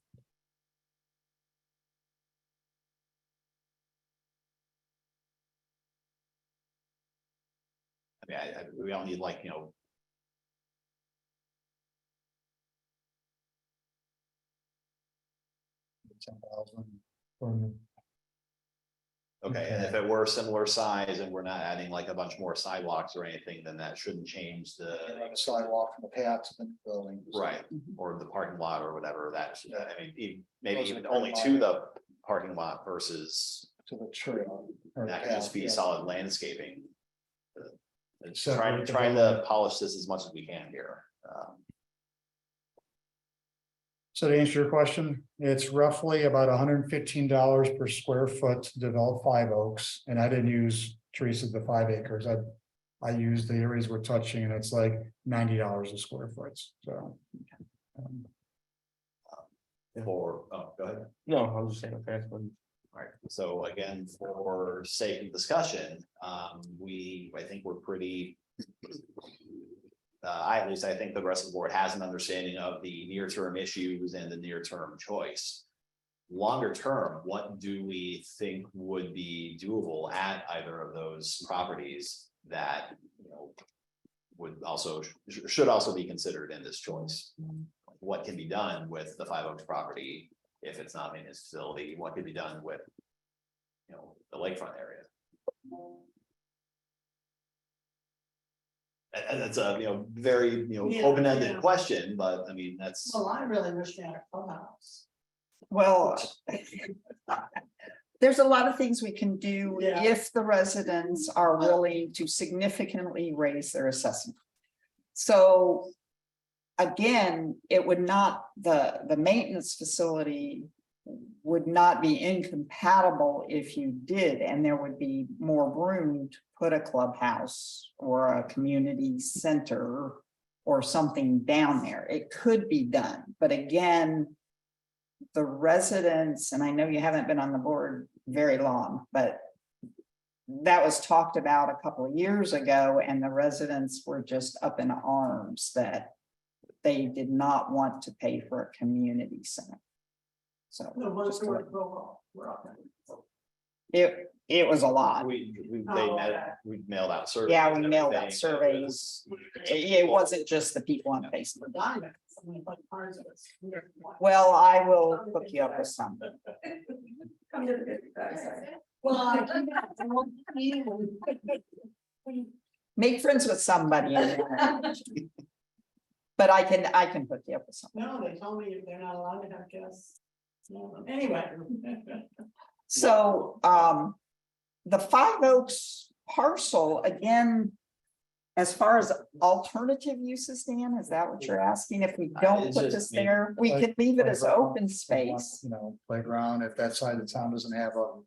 I mean, we all need 10,000 from okay, and if it were similar size and we're not adding like a bunch more sidewalks or anything, then that shouldn't change the. sidewalk from the path to the building. Right, or the parking lot or whatever, that, I mean, maybe Those are even the only parking to the parking lot versus. To the trail. or That the could just path, be yeah. solid landscaping. And Separate trying the to polish this as much as we can here. So to answer your question, it's roughly about $115 per square foot to develop 5 Oaks, and I didn't use Teresa's the 5 acres. I used the areas we're touching, and it's like $90 a square foot, so. Go ahead. No, I was just saying, okay, but All right, so again, for sake of discussion, I think we're pretty. At least I think the rest of the board has an understanding of the near-term issues and the near-term choice. Longer term, what do we think would be doable at either of those properties that, should also be considered in this choice? What can be done with the 5 Oaks property if it's not maintenance facility? What could be done with, the lakefront area? And that's a, very, Yeah, open-ended yeah. question, but I mean, that's. Well, I really wish they had a clubhouse. Well, there's a lot of things we can do Yeah. if the residents are willing to significantly raise their assessment. So again, it would not, the maintenance facility would not be incompatible if you did, and there would be more room to put a clubhouse or a community center or something down there. It could be done, but again, the residents, and I know you haven't been on the board very long, but that was talked about a couple of years ago, and the residents were just up in arms that they did not want to pay for a community center. So The ones just who to are let- we're all done. it was a lot. We mailed out surveys. Yeah, we and mailed everything. out surveys. It wasn't just the people on Facebook. We're done. Somebody put cars in us. Well, I will hook you up with some. Come to the 55 side. Well, I won't be- Make friends with somebody. in there. But I can hook you up with some. No, they told me they're not allowed to have guests. No, anyway. So, the Five Oaks parcel, again, as far as alternative uses, Dan, is that what you're asking? If we don't It's put just- this there, we could leave it as Playground, open space. You know, playground, if that side of the town doesn't have a,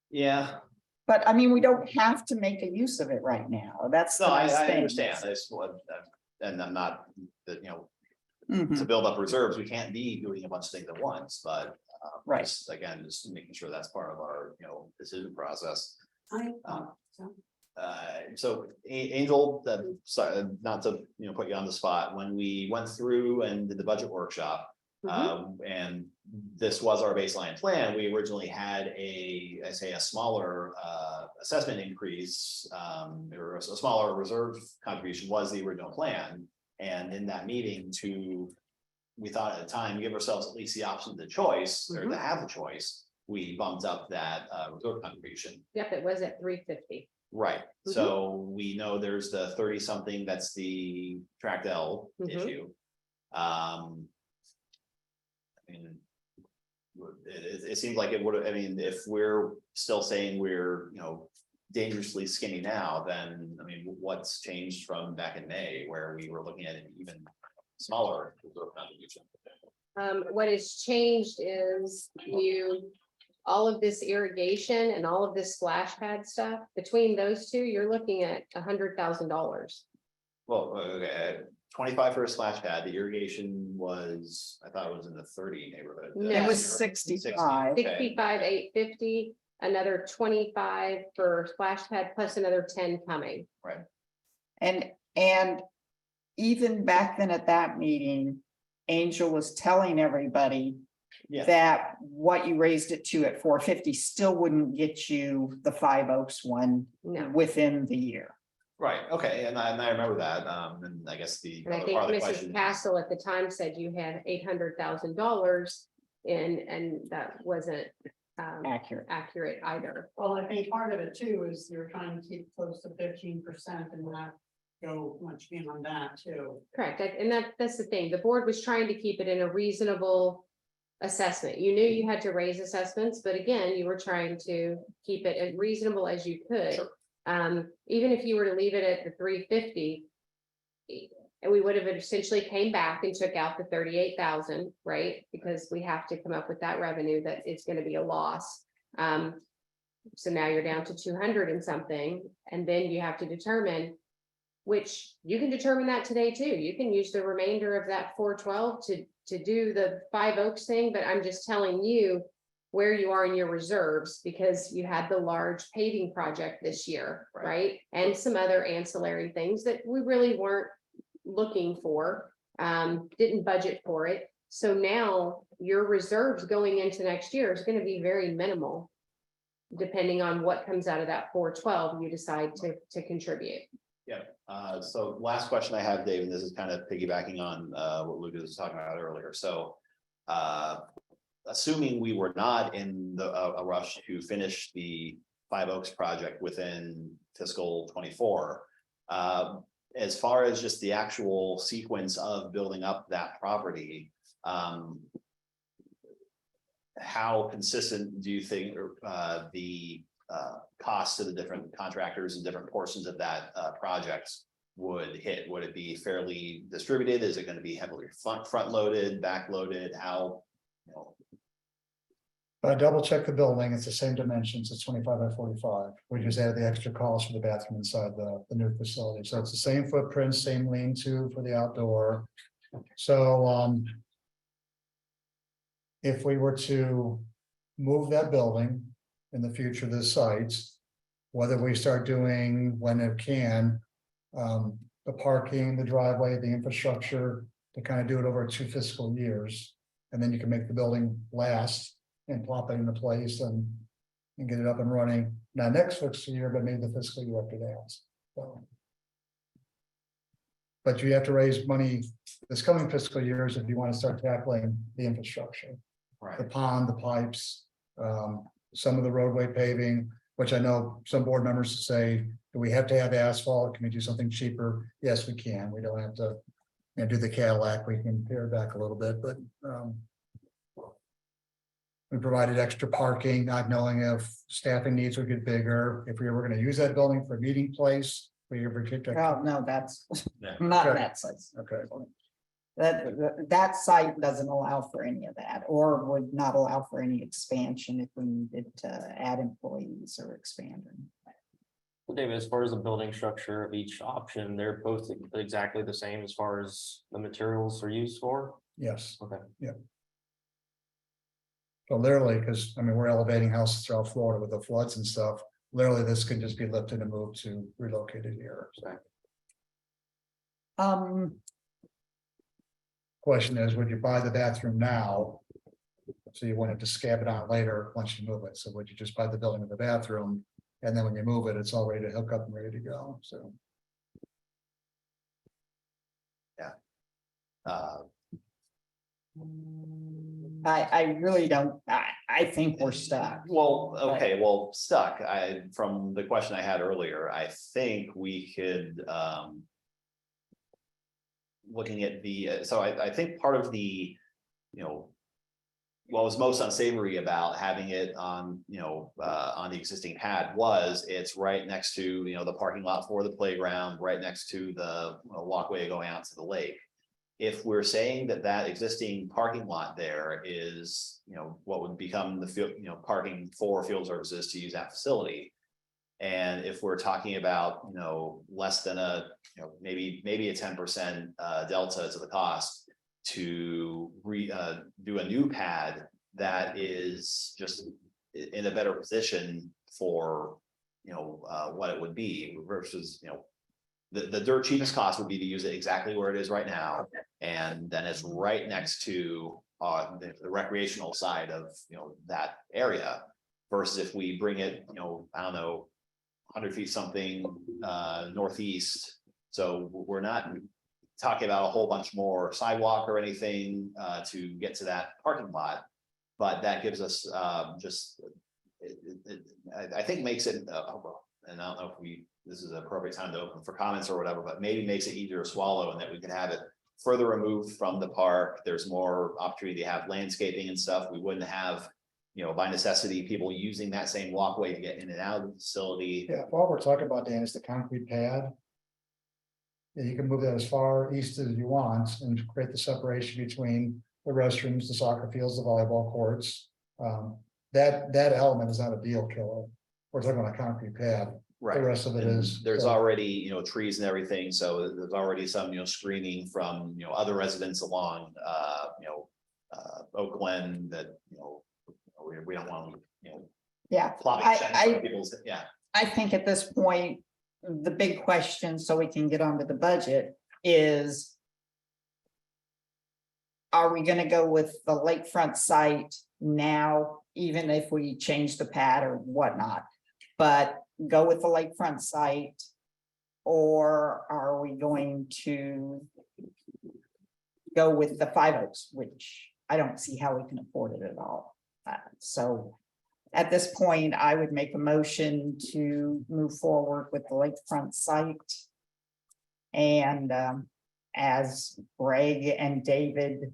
Yeah, But I mean, we don't have to make a use of it right now. That's the no, nice I thing. understand, it's what, and I'm not, that, Mhm. to build up reserves, we can't be doing a bunch of things at once, but. Right. just, again, just making sure that's part of our, decision process. So, So Angel, sorry, not to, put you on the spot, when we went through and did the budget workshop. And this was our baseline plan, we originally had a smaller assessment increase. Or a smaller reserve contribution was the original plan. And in that meeting we thought at the time, give ourselves at least the option, the choice, or to have the choice. We bumped up that reserve contribution. Yep, it was at 350. Right, so we know there's the 30 something, that's the tract L issue. I mean. It seems like it would, I mean, if we're still saying we're, dangerously skinny now, then, I mean, what's changed from back in May where we were looking at an even smaller reserve contribution? What has changed is all of this irrigation and all of this splash pad stuff, between those two, you're looking at $100,000. Well, 25 for a splash pad, the irrigation was, I thought it was in the 30 neighborhood. No. It was 60, 65. okay. 65, 850, another 25 for splash pad, plus another 10 coming. And even back then at that meeting, Angel was telling everybody Yeah. that what you raised it to at 450 still wouldn't get you the Five Oaks one No. within the year. Right, okay, and I remember that, and I guess the And I other think part of the Mrs. question. Castle at the time said you had $800,000 and that wasn't Accurate. accurate either. well, I think part of it too is you're trying to keep close to 15% and not go much beyond that too. Correct, and that's the thing, the board was trying to keep it in a reasonable assessment. You knew you had to raise assessments, but again, you were trying to keep it as reasonable as you could. Sure. Even if you were to leave it at the 350. And we would have essentially came back and took out the 38,000, right? Because we have to come up with that revenue that is gonna be a loss. So now you're down to 200 and something, and then you have to determine. Which you can determine that today too. You can use the remainder of that 412 to do the Five Oaks thing, but I'm just telling you. Where you are in your reserves, because you had the large paving project this year, Right. right? And some other ancillary things that we really weren't looking for, didn't budget for it. So now your reserves going into next year is gonna be very minimal. Depending on what comes out of that 412, you decide to contribute. Yeah, so last question I have, Dave, and this is kind of piggybacking on what Lucas was talking about earlier, so. Assuming we were not in a rush to finish the Five Oaks project within fiscal 24. As far as just the actual sequence of building up that property. how consistent do you think, the, costs of the different contractors and different portions of that, projects would hit? Would it be fairly distributed? Is it gonna be heavily front loaded, back loaded? How, you know, Double check the building, it's the same dimensions, it's 25 by 45. We just added the extra cost for the bathroom inside the new facility, so it's the same footprint, same lean-to for the outdoor. So, if we were to move that building in the future, the sites, whether we start doing when it can, the parking, the driveway, the infrastructure, to kind of do it over 2 fiscal years, and then you can make the building last and plop it into place and get it up and running, not next fiscal year, but maybe the fiscal year after that. So. But you have to raise money this coming fiscal years if you want to start tackling the infrastructure, the right? pond, the pipes, some of the roadway paving, which I know some board members say, do we have to have asphalt? Can we do something cheaper? Yes, we can. We don't have to, you know, do the Cadillac. We can pare back a little bit, but, we provided extra parking, not knowing if staffing needs would get bigger, if we were gonna use that building for a meeting place, we ever kicked that. Oh, no, that's Yeah. not Okay. that size. Okay, That site doesn't allow for any of that, or would not allow for any expansion if we needed to add employees or expand. Well, David, as far as the building structure of each option, they're both exactly the same as far as the materials are used for? yes. Okay. Yeah. So literally, because I mean, we're elevating houses throughout Florida with the floods and stuff. Literally, this can just be lifted and moved to relocated here. So question is, would you buy the bathroom now? So you wanted to scab it on later once you move it. So would you just buy the building with the bathroom? And then when you move it, it's all ready to hook up and ready to go. So. I really don't, I think we're stuck. Well, okay, well, stuck, from the question I had earlier, I think we could, looking at the, so I think part of the, you know, what was most unsavory about having it on, you know, on the existing pad was it's right next to, you know, the parking lot for the playground, right next to the walkway going out to the lake. If we're saying that that existing parking lot there is, you know, what would become the field, you know, parking for field services to use that facility. And if we're talking about, you know, less than a, you know, maybe a 10% delta to the cost to do a new pad that is just in a better position for, you know, what it would be versus, you know, the dirt cheapest cost would be to use it exactly where it is right now. And then it's right next to the recreational side of, you know, that area. Versus if we bring it, you know, I don't know, 100 feet something northeast. So we're not talking about a whole bunch more sidewalk or anything to get to that parking lot. But that gives us I think makes it, and I don't know if this is an appropriate time to open for comments or whatever, but maybe makes it easier to swallow and that we can have it further removed from the park. There's more opportunity to have landscaping and stuff. We wouldn't have, you know, by necessity, people using that same walkway to get in and out of the facility. Yeah, all we're talking about, Dan, is the concrete pad. Yeah, you can move that as far east as you want and create the separation between the restrooms, the soccer fields, the volleyball courts. That element is not a deal killer. We're talking about a concrete pad. Right. The rest of it And is. there's already, you know, trees and everything, so there's already some, you know, screening from, you know, other residents along, you know, Oak Glen that, you know, we don't want to, you know. Yeah, Plotting people's, yeah. I think at this point, the big question, so we can get onto the budget, is are we gonna go with the lakefront site now, even if we change the pad or whatnot? But go with the lakefront site, or are we going to go with the Five Oaks, which I don't see how we can afford it at all. So at this point, I would make a motion to move forward with the lakefront site. And as Greg and David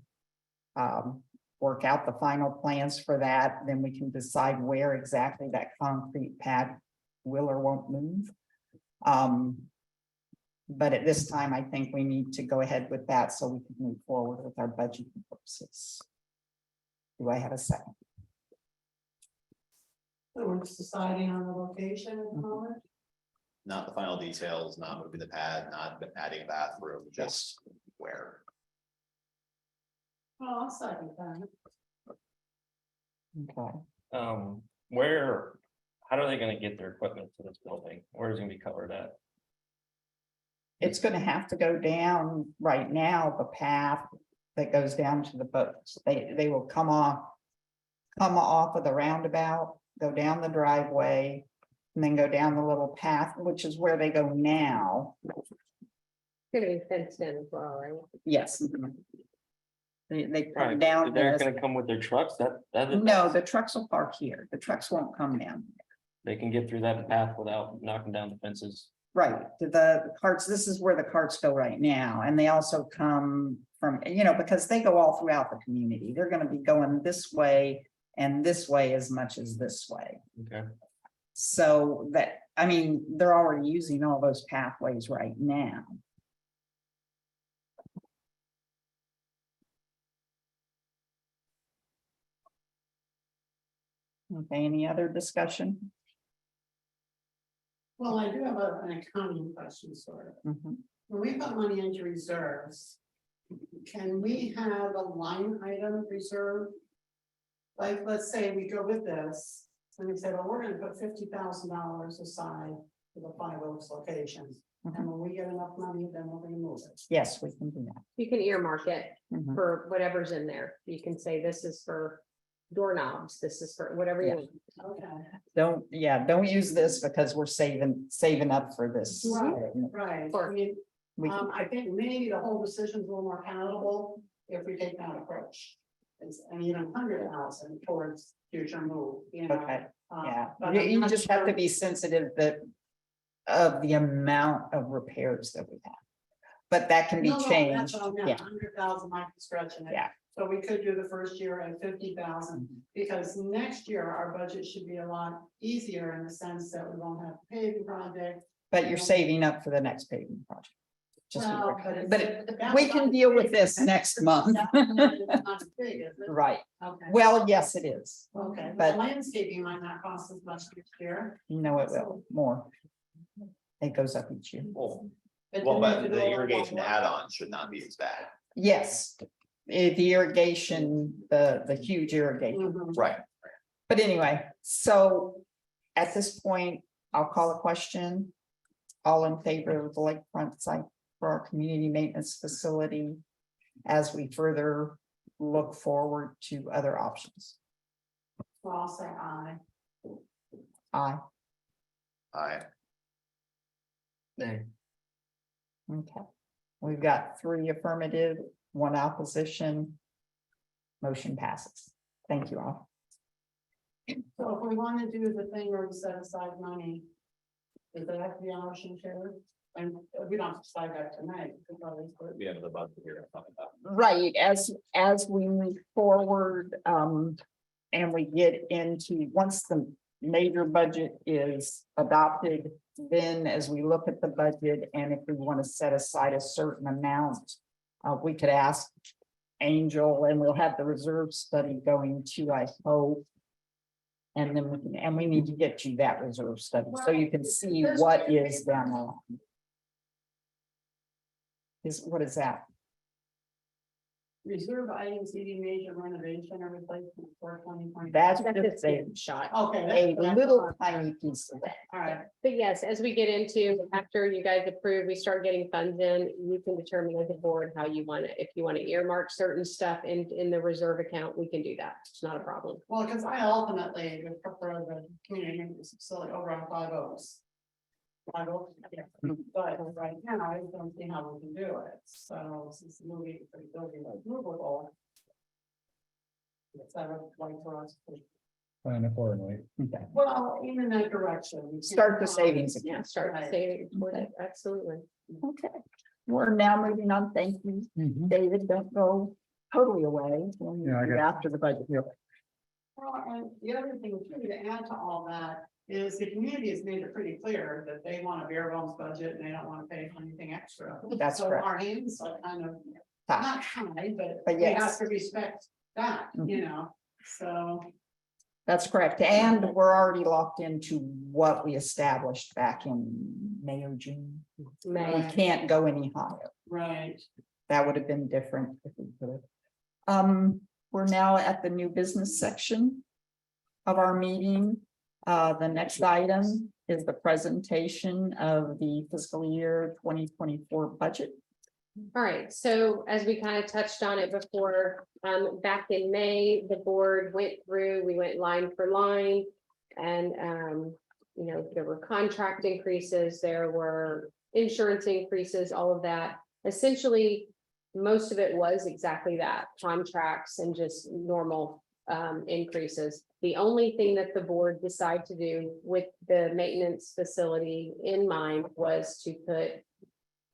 work out the final plans for that, then we can decide where exactly that concrete pad will or won't move. But at this time, I think we need to go ahead with that so we can move forward with our budget purposes. Do I have a second? So we're just deciding on the location at the moment. Not the final details, not moving the pad, not adding a bathroom, just where. Oh, I'll second that. Okay. Where, how are they gonna get their equipment to this building? Where is it gonna be covered at? It's gonna have to go down right now, the path that goes down to the boats. They will come off of the roundabout, go down the driveway, and then go down the little path, which is where they go now. Gonna be fenced in as well, right? Yes. They come Right, down. they're this. gonna come with their trucks, that. No, the trucks will park here. The trucks won't come down. They can get through that path without knocking down the fences. Right, the carts, this is where the carts go right now, and they also come from, because they go all throughout the community. They're gonna be going this way and this way as much as this way. Okay. So that, I mean, they're already using all those pathways right now. Okay, any other discussion? Well, I do have an accounting question, sort of. Mhm. When we put money into reserves, can we have a line item reserve? Like, let's say we go with this, and we say, well, we're gonna put $50,000 aside for the 5 Oaks locations. And when we get enough money, then we're gonna move it. Yes, we can do that. You can earmark it Mhm. for whatever's in there. You can say this is for doorknobs, this is for whatever you Yeah. want. Okay, Don't use this because we're saving up for this. right. Or- I mean, We can- I think maybe the whole decision's a little more palatable if we take that approach. And even 100,000 towards future move, you know. Okay, yeah, but you, I'm you not just have to sure- be sensitive of the amount of repairs that we have. But that can be No, no, changed, that's what I meant. yeah, 100,000 might be stretching it. Yeah. So we could do the first year at 50,000, because next year our budget should be a lot easier in the sense that we won't have paving project. but you're saving up for the next paving project. Just Well, remember. but it's- But that's we not can as deal with big. this next month. That's not as big, is it? Right, Okay. well, yes, it is, Okay, but- but landscaping might not cost as much next year. you know it will, more. It goes up each year. Well, But well, then but we have to the go along irrigation with- add-on should not be as bad. Yes, the irrigation, the huge irrigation. Mhm. Right. But anyway, so at this point, I'll call a question. All in favor of the lakefront site for our community maintenance facility as we further look forward to other options? So I'll say aye. Aye, okay. We've got 3 affirmative, 1 opposition. Motion passes. Thank you all. So if we want to do the thing where we set aside money, does that have to be an option too? And we don't have to decide that tonight. because obviously- We have the budget here to talk about. Right, as we move forward, and we get into, once the major budget is adopted, then as we look at the budget, and if we want to set aside a certain amount, we could ask Angel, and we'll have the reserve study going too, I hope. And then we need to get you that reserve study, so you can see what is down the line. What is that? Reserve items needing major renovation or replacement for 2020. That's That's just just getting shot. Okay. a that's- that's little fine. tiny piece of that. All right, But yes, as we get into, after you guys approve, we start getting funds in, you can determine as a board how you want it. If you want to earmark certain stuff in the reserve account, we can do that. It's not a problem. well, because I ultimately would prefer the community maintenance facility over on 5 Oaks. 5 Oaks, yeah. But right now, I don't see how we can do it, so since the movie, the building is movable. It's like for us, to- Plan accordingly. well, in that direction. we can't Start the promise. savings Yeah, account. start Right. saving toward it, absolutely. Okay, we're now moving on. Thank you, David. Don't go totally away when Yeah, I you- got- after the budget. Well, and the other thing too, to add to all that, is the community has made it pretty clear that they want a bare bones budget and they don't want to pay for anything extra. That's So correct. our hands are kind of, Ah, not high, but But we have yes. to respect that, you know, so. That's correct. And we're already locked into what we established back in May or June. We May. can't go any higher. Right. That would have been different if we could have. We're now at the new business section of our meeting. The next item is the presentation of the fiscal year 2024 budget. All right, so as we kind of touched on it before, back in May, the board went through, we went line for line. And, you know, there were contract increases, there were insurance increases, all of that. Essentially, most of it was exactly that, contracts and just normal increases. The only thing that the board decided to do with the maintenance facility in mind was to put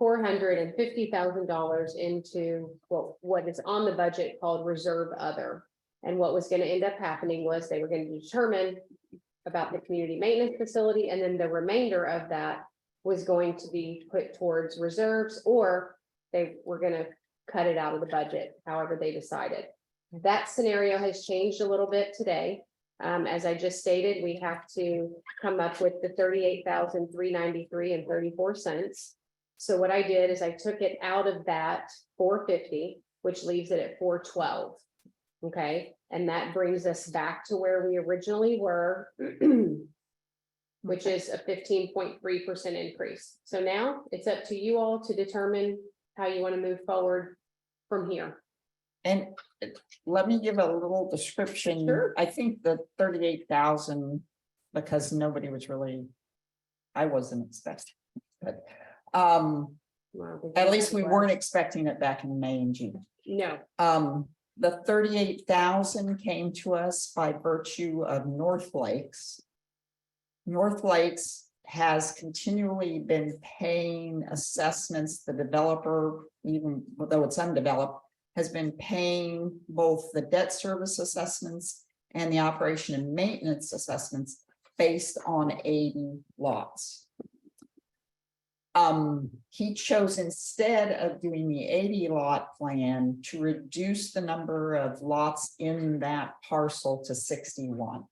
$450,000 into what is on the budget called reserve other. And what was going to end up happening was they were going to determine about the community maintenance facility, and then the remainder of that was going to be put towards reserves, or they were going to cut it out of the budget, however they decided. That scenario has changed a little bit today. As I just stated, we have to come up with the $38,393.34. So what I did is I took it out of that 450, which leaves it at 412. Okay, and that brings us back to where we originally were, which is a 15.3% increase. So now it's up to you all to determine how you want to move forward from here. And let me give a little description. Sure. I think the 38,000, because nobody was really, I wasn't expecting, but at least we weren't expecting it back in May and June. No, The 38,000 came to us by virtue of North Lakes. North Lakes has continually been paying assessments. The developer, even though it's undeveloped, has been paying both the debt service assessments and the operation and maintenance assessments based on 80 lots. He chose, instead of doing the 80 lot plan, to reduce the number of lots in that parcel to 61.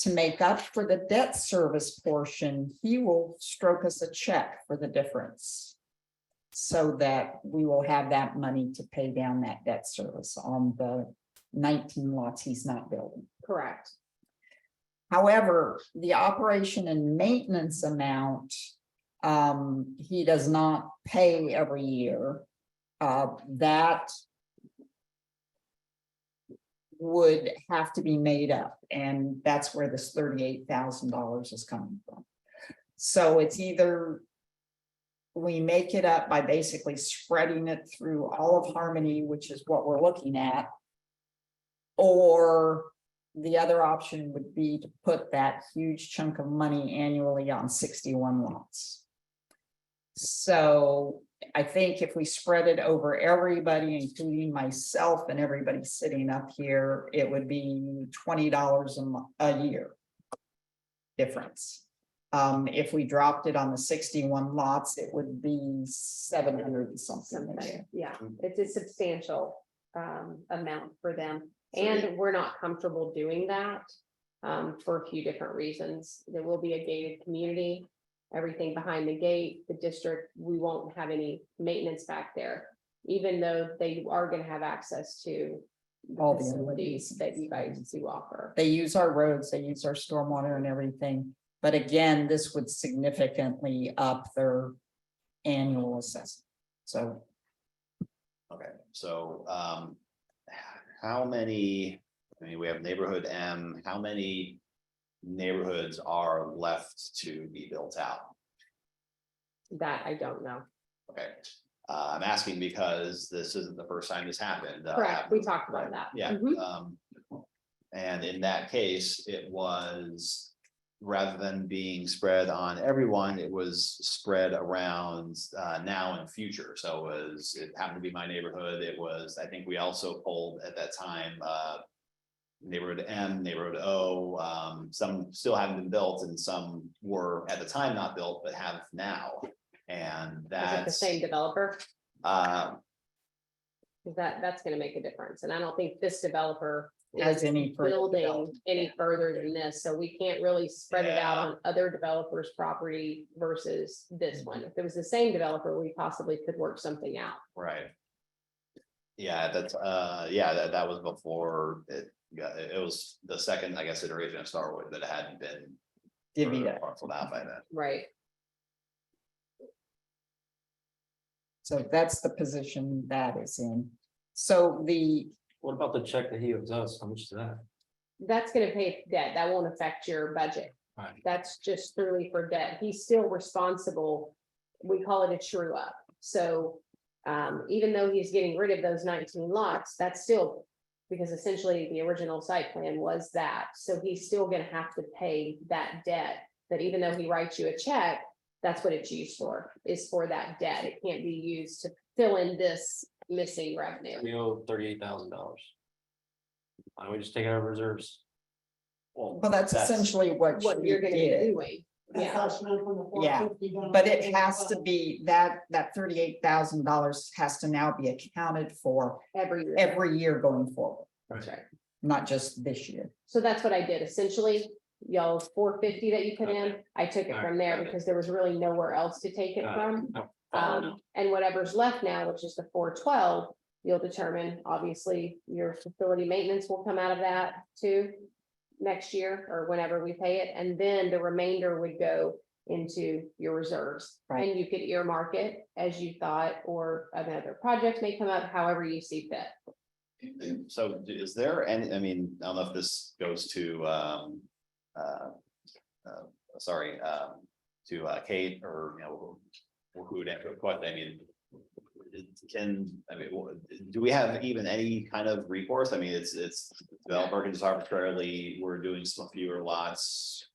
To make up for the debt service portion, he will stroke us a check for the difference, so that we will have that money to pay down that debt service on the 19 lots he's not building. correct. However, the operation and maintenance amount, he does not pay every year. That would have to be made up, and that's where this $38,000 is coming from. So it's either we make it up by basically spreading it through all of Harmony, which is what we're looking at, or the other option would be to put that huge chunk of money annually on 61 lots. So I think if we spread it over everybody, including myself and everybody sitting up here, it would be $20 a year difference. If we dropped it on the 61 lots, it would be 700 and something. a year. Yeah, it's a substantial amount for them. And we're not comfortable doing that for a few different reasons. There will be a gated community, everything behind the gate, the district, we won't have any maintenance back there. Even though they are going to have access to All the facilities amenities. that you guys do offer. They use our roads, they use our stormwater and everything. But again, this would significantly up their annual assessment. So Okay, so, how many, I mean, we have neighborhood M, how many neighborhoods are left to be built out? That I don't know. Okay, I'm asking because this isn't the first time this happened. Correct, we talked about that. Yeah, Mhm. and in that case, it was rather than being spread on everyone, it was spread around now and future. So it happened to be my neighborhood. It was, I think we also polled at that time, neighborhood M, neighborhood O, some still haven't been built and some were at the time not built, but have now. And Is it the that's, same developer? uh, 'Cause that's gonna make a difference, and I don't think this developer Has is any further building development. any further than this, so we can't really spread it out Yeah. on other developers' property versus this one. If it was the same developer, we possibly could work something out. right. Yeah, that's, that was before it was the second, I guess, iteration of Starwood, but it hadn't been. Divvied up. Parceled out by then. Right. So that's the position that is in. So What about the check that he owes us? How much is that? That's gonna pay debt, that won't affect your budget. Right. That's just truly for debt. He's still responsible. We call it a true up. So even though he's getting rid of those 19 lots, that's still, because essentially the original site plan was that. So he's still gonna have to pay that debt, that even though he writes you a check, that's what it's used for, is for that debt. It can't be used to fill in this missing revenue. We owe $38,000. Why don't we just take it out of reserves? well, that's essentially what What you you're gonna be did. doing. That's Yeah, how it's meant from the Yeah, 450 down But to it has to 85. be, that $38,000 has to now be accounted for every year. every year going forward, That's right. not just this year. So that's what I did. Essentially, y'all's 450 that you put in, I took it All from right, there got it. because there was really nowhere else to take it from. No, follow now. And whatever's left now, which is the 412, you'll determine, obviously, your facility maintenance will come out of that too. Next year or whenever we pay it, and then the remainder would go into your reserves. Right. And you could earmark it as you thought, or another project may come up, however you see fit. So is there any, I mean, I don't know if this goes to, sorry, to Kate or, who would answer the question, I mean. Do we have even any kind of recourse? I mean, it's developer can just arbitrarily, we're doing some fewer lots.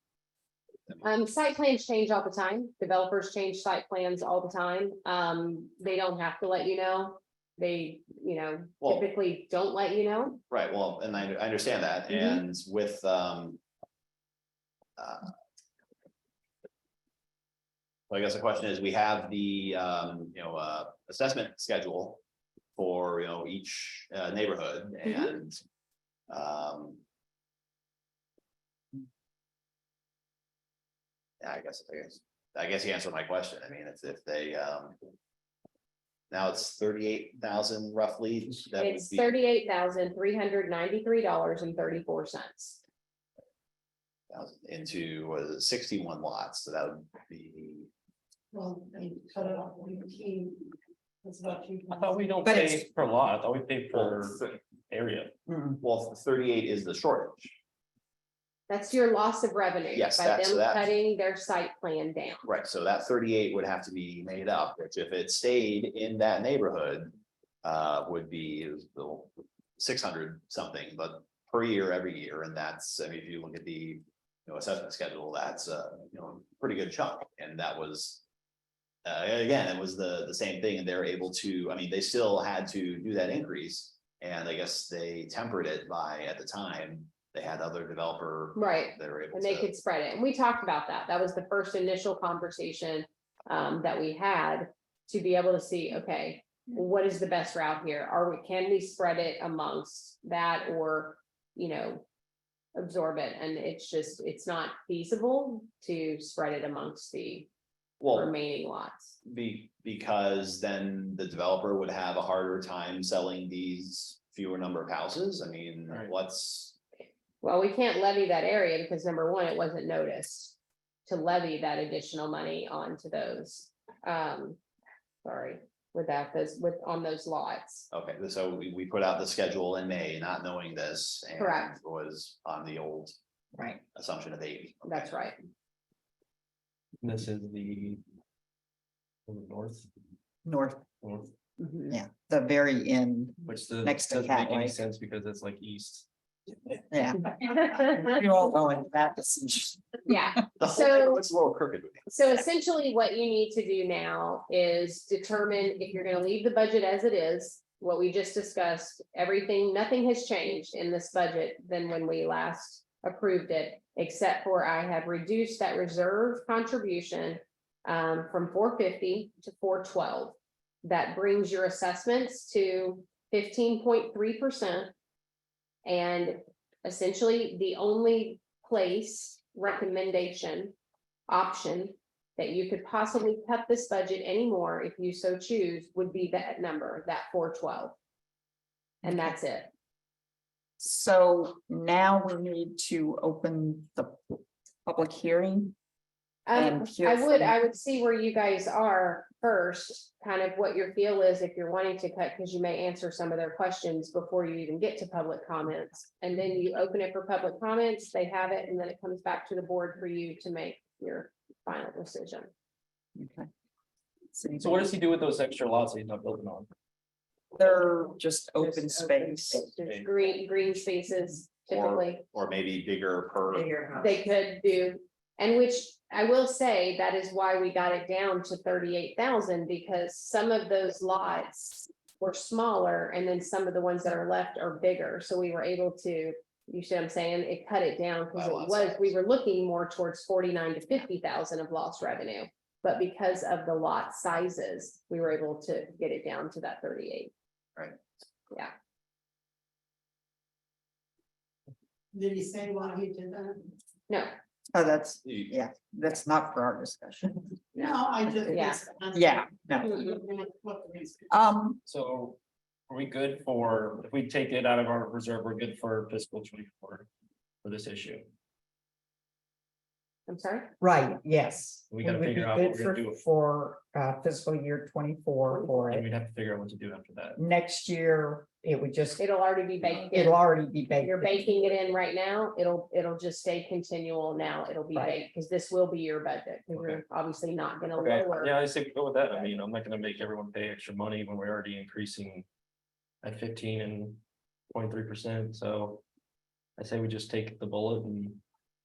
Site plans change all the time. Developers change site plans all the time. They don't have to let you know. They, Well- typically don't let you know. Right, well, and I understand that, Mhm. and with, I guess the question is, we have the, assessment schedule for, each neighborhood and, yeah, I guess you answered my question. I mean, if they, now it's 38,000 roughly. That would It's be $38,393.34. into, was it 61 lots, so that would be. Well, they cut it off. 18. That's about two. I thought we don't But pay it's- per lot, I thought we pay per area. Well, 38 is the shortage, That's your loss of revenue. Yes, By that's- them that- cutting their site plan down. right? So that 38 would have to be made up, which if it stayed in that neighborhood. Would be 600 something, but per year, every year, and that's, I mean, if you look at the. Assessment schedule, that's pretty good chunk, and that was. Again, it was the same thing, and they're able to, I mean, they still had to do that increase. And I guess they tempered it by, at the time, they had other developer. Right. They were able And they to, could spread it. And we talked about that. That was the first initial conversation that we had to be able to see, okay, what is the best route here? Can we spread it amongst that or, absorb it? And it's not feasible to spread it amongst the well, remaining lots. because then the developer would have a harder time selling these fewer number of houses. I mean, Right. what's, Well, we can't levy that area because number one, it wasn't noticed to levy that additional money onto those. Sorry, on those lots. okay, so we put out the schedule in May, not knowing this. And Correct. was on the old Right, assumption of 80. Okay. That's right. This is the. North, north, Mhm. yeah, the very end, which the. Next to doesn't make any Cat Lake. sense because it's like east. Yeah, you all go into that decision. Yeah, The whole So- thing looks a little crooked. with me. so essentially what you need to do now is determine if you're gonna leave the budget as it is. What we just discussed, everything, nothing has changed in this budget than when we last approved it. Except for I have reduced that reserve contribution from 450 to 412. That brings your assessments to 15.3%. And essentially, the only place recommendation option that you could possibly cut this budget anymore, if you so choose, would be that number, that 412. And that's it. So now we need to open the public hearing. And hear I from- would see where you guys are first, kind of what your feel is if you're wanting to cut, because you may answer some of their questions before you even get to public comments. And then you open it for public comments, they have it, and then it comes back to the board for you to make your final decision. Okay. So what does he do with those extra lots that he's not building on? They're just open space. There's green spaces typically. Or maybe bigger per. They could do, and which I will say, that is why we got it down to 38,000, because some of those lots were smaller, and then some of the ones that are left are bigger, so we were able to, you see what I'm saying, it cut it down, because By it lot was, we size. were looking more towards 49 to 50,000 of lost revenue. But because of the lot sizes, we were able to get it down to that 38. Right. Yeah. Did he say why he did that? No, Oh, that's, You- yeah, that's not for our discussion. No, I just. Yeah. Yeah, no. What the reason? So are we good for, if we take it out of our reserve, we're good for fiscal 24 for this issue? I'm sorry. Right, yes. We gotta would figure be out what good we're gonna do. For fiscal year 24 for And it. we'd have to figure out what to do after that. Next year, it would just, It'll already be baked in. it'll already be baked. You're baking it in right now, it'll just stay continual now, it'll be Right. baked, because this will be your budget, because Okay. you're obviously not gonna Okay, lower. yeah, I say we go with that. I mean, I'm not gonna make everyone pay extra money when we're already increasing at 15 and 0.3%, so I say we just take the bullet and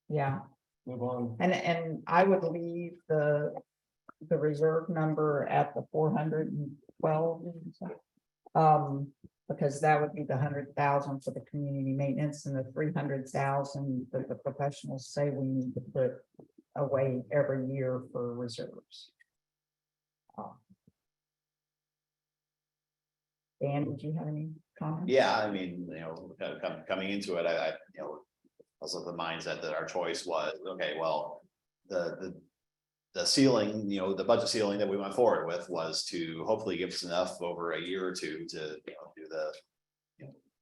Yeah, move on. and I would leave the reserve number at the 412. Because that would be the 100,000 for the community maintenance and the 300,000 that the professionals say we need to put away every year for reserves. Dan, did you have any comments? Yeah, I mean, coming into it, I also the mindset that our choice was, okay, well, the ceiling, the budget ceiling that we went forward with was to hopefully give us enough over a year or two to, do the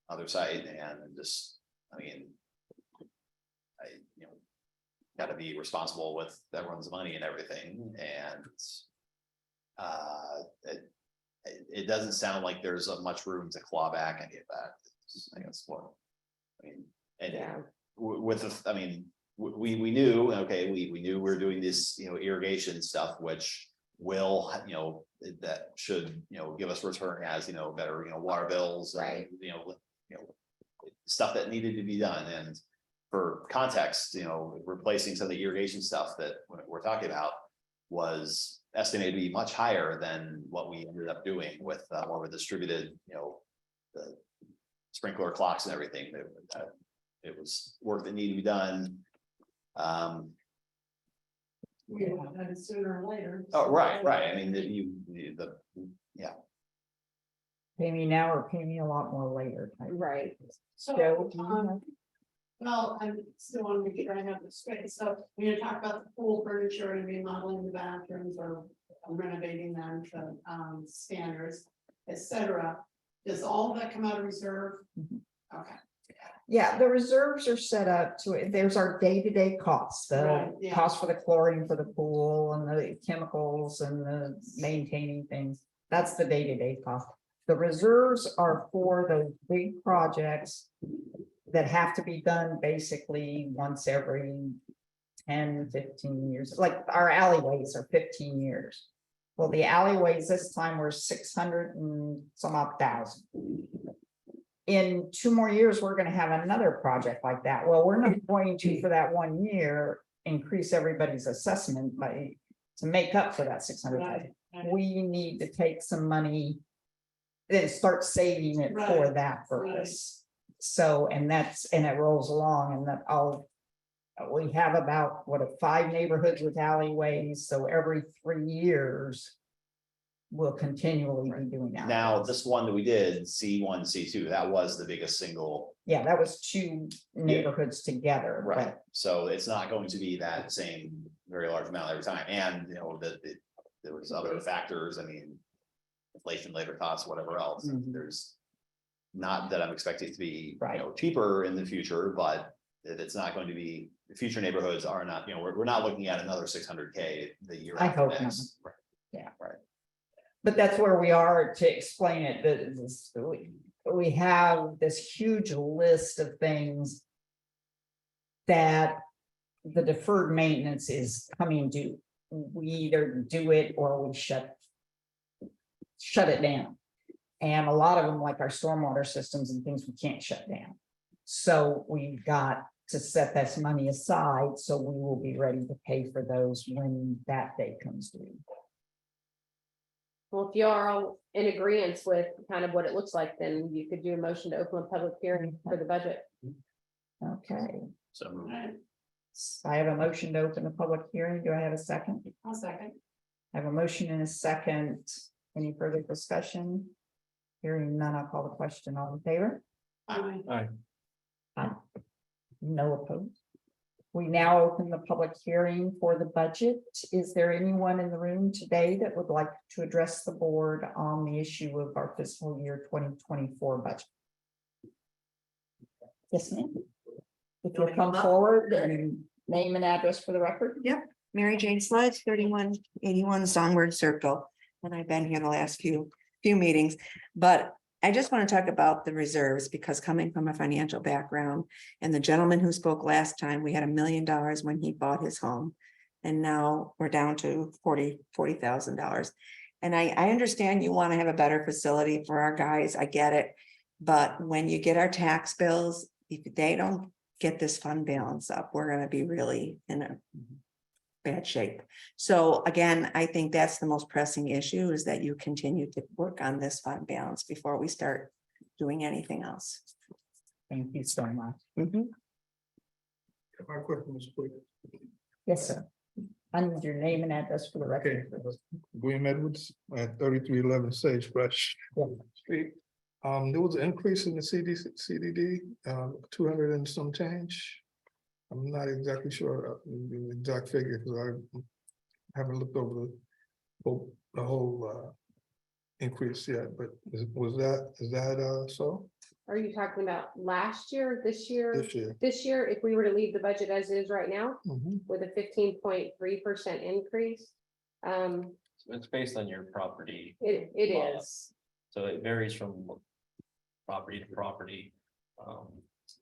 other side and just, I mean, got to be responsible with everyone's money and everything, and it doesn't sound like there's much room to claw back any of that. I guess what, I mean, and Yeah. I mean, we knew, okay, we knew we were doing this, irrigation stuff, which will, that should, give us return as, better, water bills. Right. And, stuff that needed to be done. And for context, replacing some of the irrigation stuff that we're talking about was estimated to be much higher than what we ended up doing with more of a distributed, the sprinkler clocks and everything. It was work that needed to be done. We would have had it sooner or later. Oh, right. I mean, Pay me now or pay me a lot more later. type. Right. So, Joe, do you have- well, I still want to make sure I have the space. So when you talk about the pool furniture and remodeling the bathrooms or renovating them to standards, et cetera, does all of that come out of reserve? Mhm. Okay. Yeah, the reserves are set up to, there's our day-to-day costs, Right, the yeah. cost for the chlorine for the pool and the chemicals and the maintaining things. That's the day-to-day cost. The reserves are for those big projects that have to be done basically once every 10, 15 years, like our alleyways are 15 years. Well, the alleyways this time were 600 and some odd thousand. in 2 more years, we're gonna have another project like that. Well, we're not going to, for that 1 year, increase everybody's assessment to make up for that 600,000. We need to take some money, then start saving it for Right, that purpose. So, and it rolls along, and we have about, 5 neighborhoods with alleyways, so every 3 years. We'll continually be doing that. Now, this one that we did, C1, C2, that was the biggest single, Yeah, that was 2 neighborhoods together, right? but So it's not going to be that same very large amount every time, and there was other factors, I mean. Inflation, labor costs, whatever else, Mhm. there's. Not that I'm expecting it to be, Right. cheaper in the future, but it's not going to be, the future neighborhoods are not, we're not looking at another 600K the year I after hope not. next. Yeah. Right. But that's where we are to explain it, we have this huge list of things. That the deferred maintenance is coming due. We either do it or we shut it down. And a lot of them, like our stormwater systems and things, we can't shut down. So we've got to set this money aside, so we will be ready to pay for those when that day comes due. Well, if you are all in agreement with kind of what it looks like, then you could do a motion to open a public hearing for the budget. Okay, So. I have a motion to open a public hearing. Do I have a second? I'll second. I have a motion and a second. Any further discussion? Hearing none, I'll call the question. All in favor? Aye. Aye. No opposed. We now open the public hearing for the budget. Is there anyone in the room today that would like to address the board on the issue of our fiscal year 2024 budget? Yes, ma'am. If you'll come forward and name and address for the record. Yep, Mary Jane Sledge, 3181 Songbird Circle, and I've been here the last few meetings, but I just want to talk about the reserves, because coming from a financial background, and the gentleman who spoke last time, we had $1 million when he bought his home, and now we're down to $40,000. And I understand you want to have a better facility for our guys, I get it, but when you get our tax bills, if they don't get this fund balance up, we're going to be really in a bad shape. So again, I think that's the most pressing issue, is that you continue to work on this fund balance before we start doing anything else. Thank you so much. Mhm. My question was quick. Yes, sir. I need your name and address for the record. William Edwards at 3311 Sagebrush Street. There was an increase in the CDD, 200 and some change. I'm not exactly sure the exact figure, because I haven't looked over the whole increase yet, but is that so? Are you talking about last year, this year? This year? This year, if we were to leave the budget as is right now, Mhm. with a 15.3% increase. It's based on your property, It is. so it varies from property to property.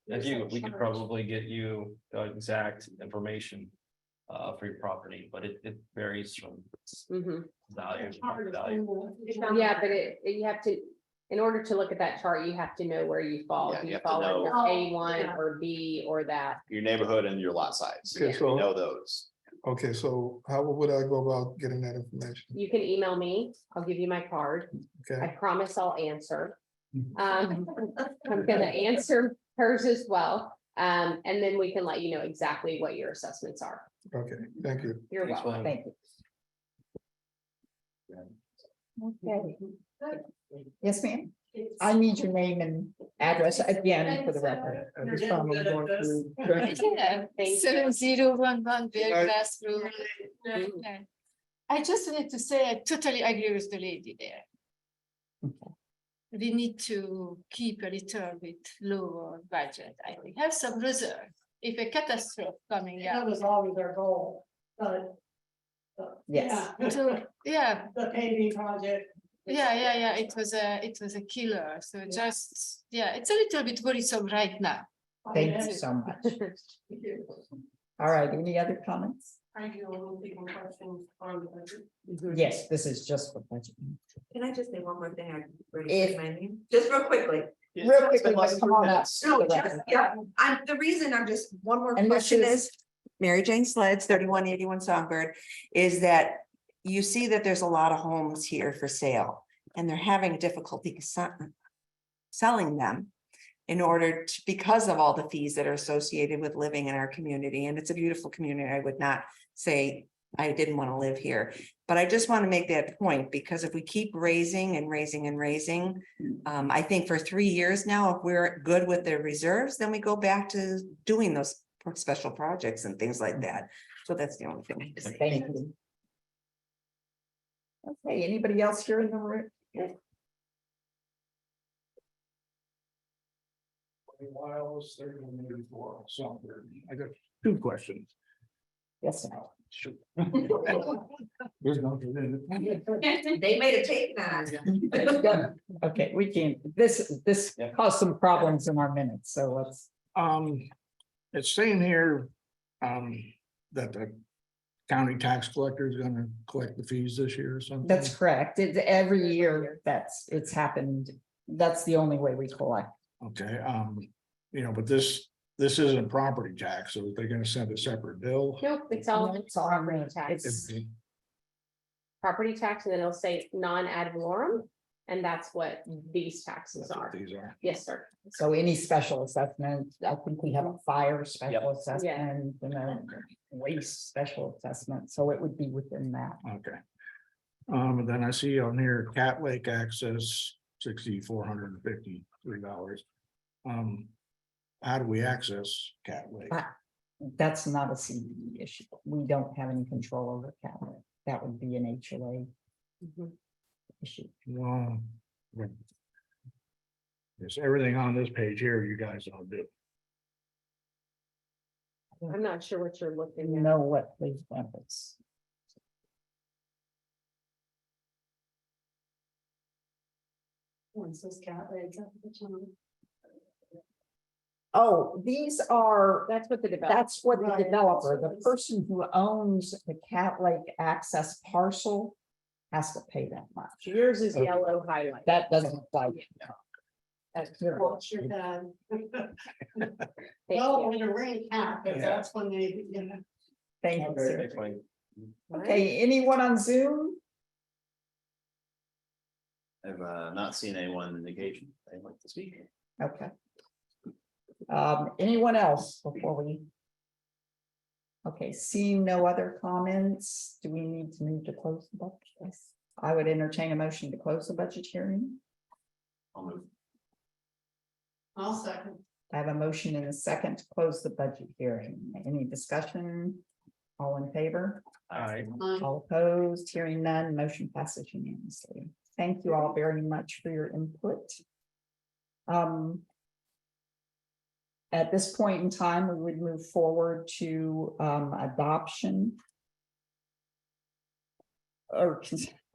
We could probably get you the exact information for your property, but it varies from Mhm. value It's to hard to value. find Yeah, but you have to, in order to look at that chart, you have to know where you fall. Yeah, Do you you have to fall know- under A1 or B or that? Your neighborhood and your lot size, Okay, you so- know those. Okay, so how would I go about getting that information? You can email me. I'll give you my card. I Okay, promise I'll answer. I'm gonna answer hers as well. And then we can let you know exactly what your assessments are. okay, thank you. You're Thanks, welcome. William. Thank you. Okay. Yes, ma'am. I need your name and address again for the record. At this time, I'm going to. Yeah, Thank 7011 Beargrass Road. Mhm. Yeah. I just wanted to say, I totally agree with the lady there. We need to keep a little bit lower budget. I think have some reserve. If a catastrophe coming That up. was always our goal, but. Yes. yeah, So, yeah, The paving project. yeah, it was a killer. So just, yeah, it's a little bit worrisome right now. Thank you so much. All right, any other comments? I do a little bit more questions on the budget. Yes, this is just for budget. Can I just say one more thing? If- Just real quickly, real quickly, just come on up. No, just, yeah, the reason I'm just, one more And this question is- is, Mary Jane Sledge, 3181 Songbird, is that you see that there's a lot of homes here for sale, and they're having difficulty selling them in order to, because of all the fees that are associated with living in our community, and it's a beautiful community. I would not say I didn't want to live here, but I just want to make that point, because if we keep raising and raising and raising, I think for 3 years now, if we're good with the reserves, then we go back to doing those special projects and things like that. So that's the only thing I have to say. Thank you. Okay, anybody else here in the room? Wiles, 3184, Songbird. I got 2 questions. Yes, no. Shoot. There's no- They made a take on. Okay, we can, this caused some problems in our minutes, so let's. It's saying here, that the county tax collector is gonna collect the fees this year or something. That's correct. It's every year it's happened. That's the only way we collect. Okay, but this isn't property tax, so they're gonna send a separate bill. Nope, it's all It's all property tax, If- property tax, and then it'll say non-ad valorem, and that's what these taxes That's what are. these are. Yes, sir. So any special assessment, I think we have a fire special assessment and a waste special assessment, so it would be within that. Okay. And then I see on here Cat Lake access $6,453. How do we access Cat Lake? That's not a CDD issue. We don't have any control over cabinet. That would be an HOA Mhm. issue. Well. It's everything on this page here, you guys don't do. I'm not sure what you're looking You at. know what these benefits. One says cat legs up at the top. Oh, these are, That's what the developer. that's what the Right. developer, the person who owns the Cat Lake access parcel has to pay that much. Yours is Okay. yellow highlight. That doesn't apply. That's here. Well, sure can. Thank Well, you. when a rain happens, Yeah. that's when they, Thank you, sir. Explain. Okay, anyone on Zoom? I've not seen anyone indication they'd like to speak. Okay. Anyone else before we? Okay, seeing no other comments, do we need to move to close the budget? Yes. I would entertain a motion to close the budget hearing. I'll move. I'll second. I have a motion and a second to close the budget hearing. Any discussion? All in favor? I, All opposed? Hearing none, motion passes unanimously. Thank you all very much for your input. At this point in time, we would move forward to adoption. Or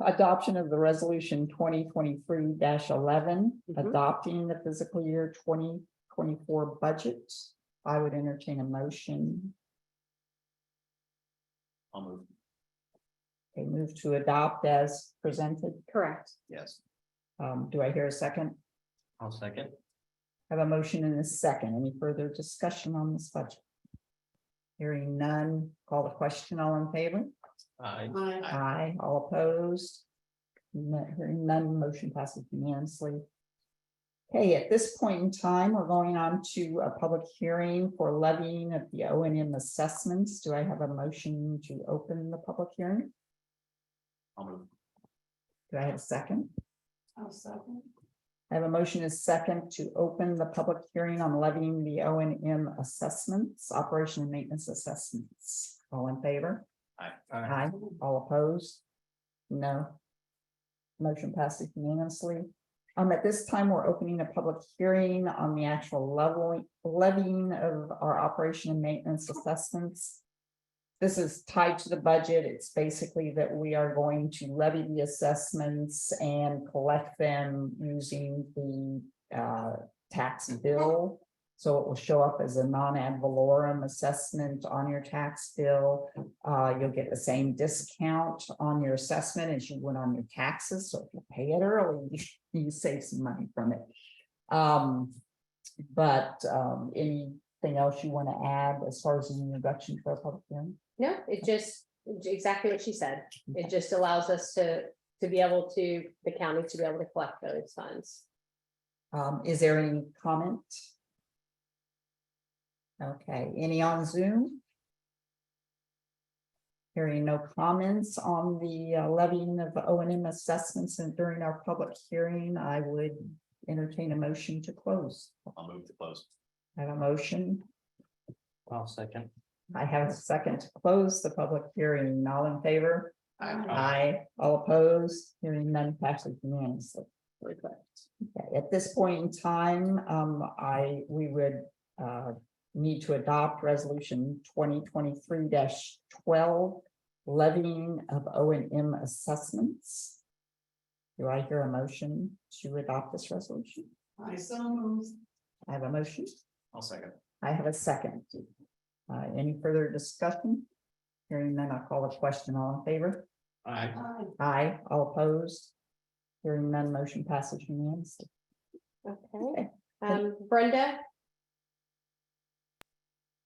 adoption of the resolution 2023-11, adopting the fiscal year 2024 budget. I would entertain a motion. I'll move. Okay, move to adopt as presented. Correct. Yes. Do I hear a second? I'll second. I have a motion and a second. Any further discussion on this budget? Hearing none, call the question. All in favor? Aye. Aye. All opposed? Hearing none, motion passes unanimously. Okay, at this point in time, we're going on to a public hearing for levying of the O&M assessments. Do I have a motion to open the public hearing? I'll move. Do I have a second? I'll second. I have a motion is second to open the public hearing on levying the O&M assessments, operation and maintenance assessments. All in favor? Aye. All opposed? No. Motion passes unanimously. At this time, we're opening a public hearing on the actual levying of our operation and maintenance assessments. This is tied to the budget. It's basically that we are going to levy the assessments and collect them using the tax bill. So it will show up as a non-ad valorem assessment on your tax bill. You'll get the same discount on your assessment as you would on your taxes. So if you pay it early, you save some money from it. Anything else you want to add as far as an introduction for a public hearing? No, it just, exactly what she said. It just allows us to be able to, the county to be able to collect those funds. Is there any comment? Okay, any on Zoom? Hearing no comments on the levying of O&M assessments and during our public hearing, I would entertain a motion to close. I'll move to close. I have a motion. I'll second. I have a second to close the public hearing. All in favor? Aye. All opposed? Hearing none passes unanimously. Okay, at this point in time, we would need to adopt resolution 2023-12, levying of O&M assessments. Do I hear a motion to adopt this resolution? I so move. I have a motion. I'll second. I have a second. Any further discussion? Hearing none, I'll call a question. All in favor? Aye. Aye. All opposed? Hearing none, motion passes unanimously. Okay. Brenda,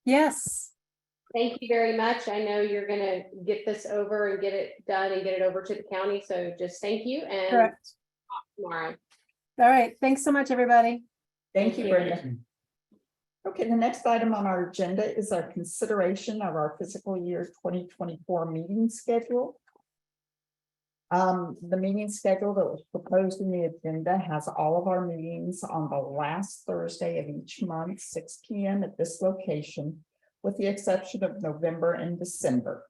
Yes, thank you very much. I know you're gonna get this over and get it done and get it over to the county, so just thank you and correct. tomorrow. All right. Thanks so much, everybody. Thank you, Brenda. Okay, the next item on our agenda is our consideration of our fiscal year 2024 meeting schedule. The meeting schedule that was proposed in the agenda has all of our meetings on the last Thursday of each month, 6 p.m. at this location, with the exception of November and December.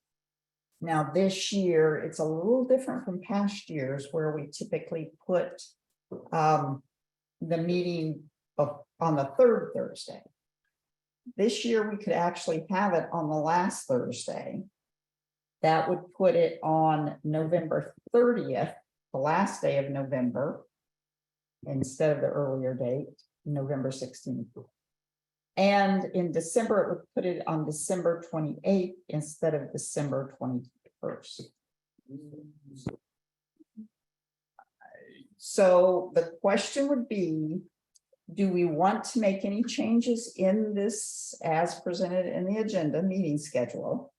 Now, this year, it's a little different from past years where we typically put the meeting on the third Thursday. This year, we could actually have it on the last Thursday. That would put it on November 30th, the last day of November, instead of the earlier date, November 16th. And in December, it would put it on December 28th instead of December 21st. So the question would be, do we want to make any changes in this as presented in the agenda meeting schedule?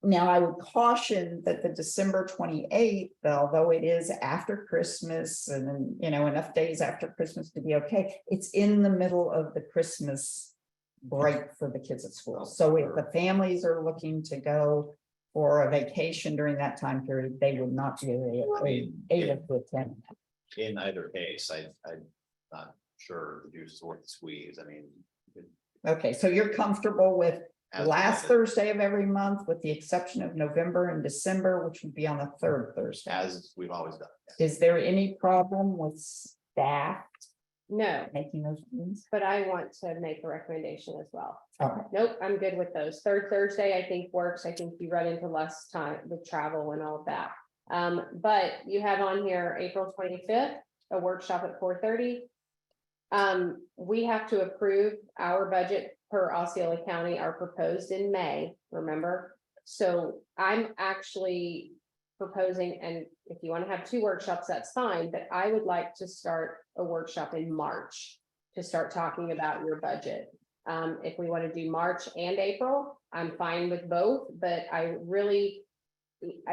Now, I would caution that the December 28th, although it is after Christmas and, enough days after Christmas to be okay, it's in the middle of the Christmas break for the kids at school. So if the families are looking to go for a vacation during that time period, they would not be able to attend. In either case, I'm not sure the juice is worth the squeeze. I mean. Okay, so you're comfortable with as last presented, Thursday of every month, with the exception of November and December, which would be on the third Thursday. as we've always done. Is there any problem with staff No, making those meetings? but I want to make a recommendation as well. Okay, Nope, I'm good with those. Third Thursday, I think works. I think you run into less time with travel and all of that. But you have on here April 25th, a workshop at 4:30. We have to approve our budget per Osceola County are proposed in May, remember? So I'm actually proposing, and if you want to have 2 workshops, that's fine, but I would like to start a workshop in March to start talking about your budget. If we want to do March and April, I'm fine with both, but I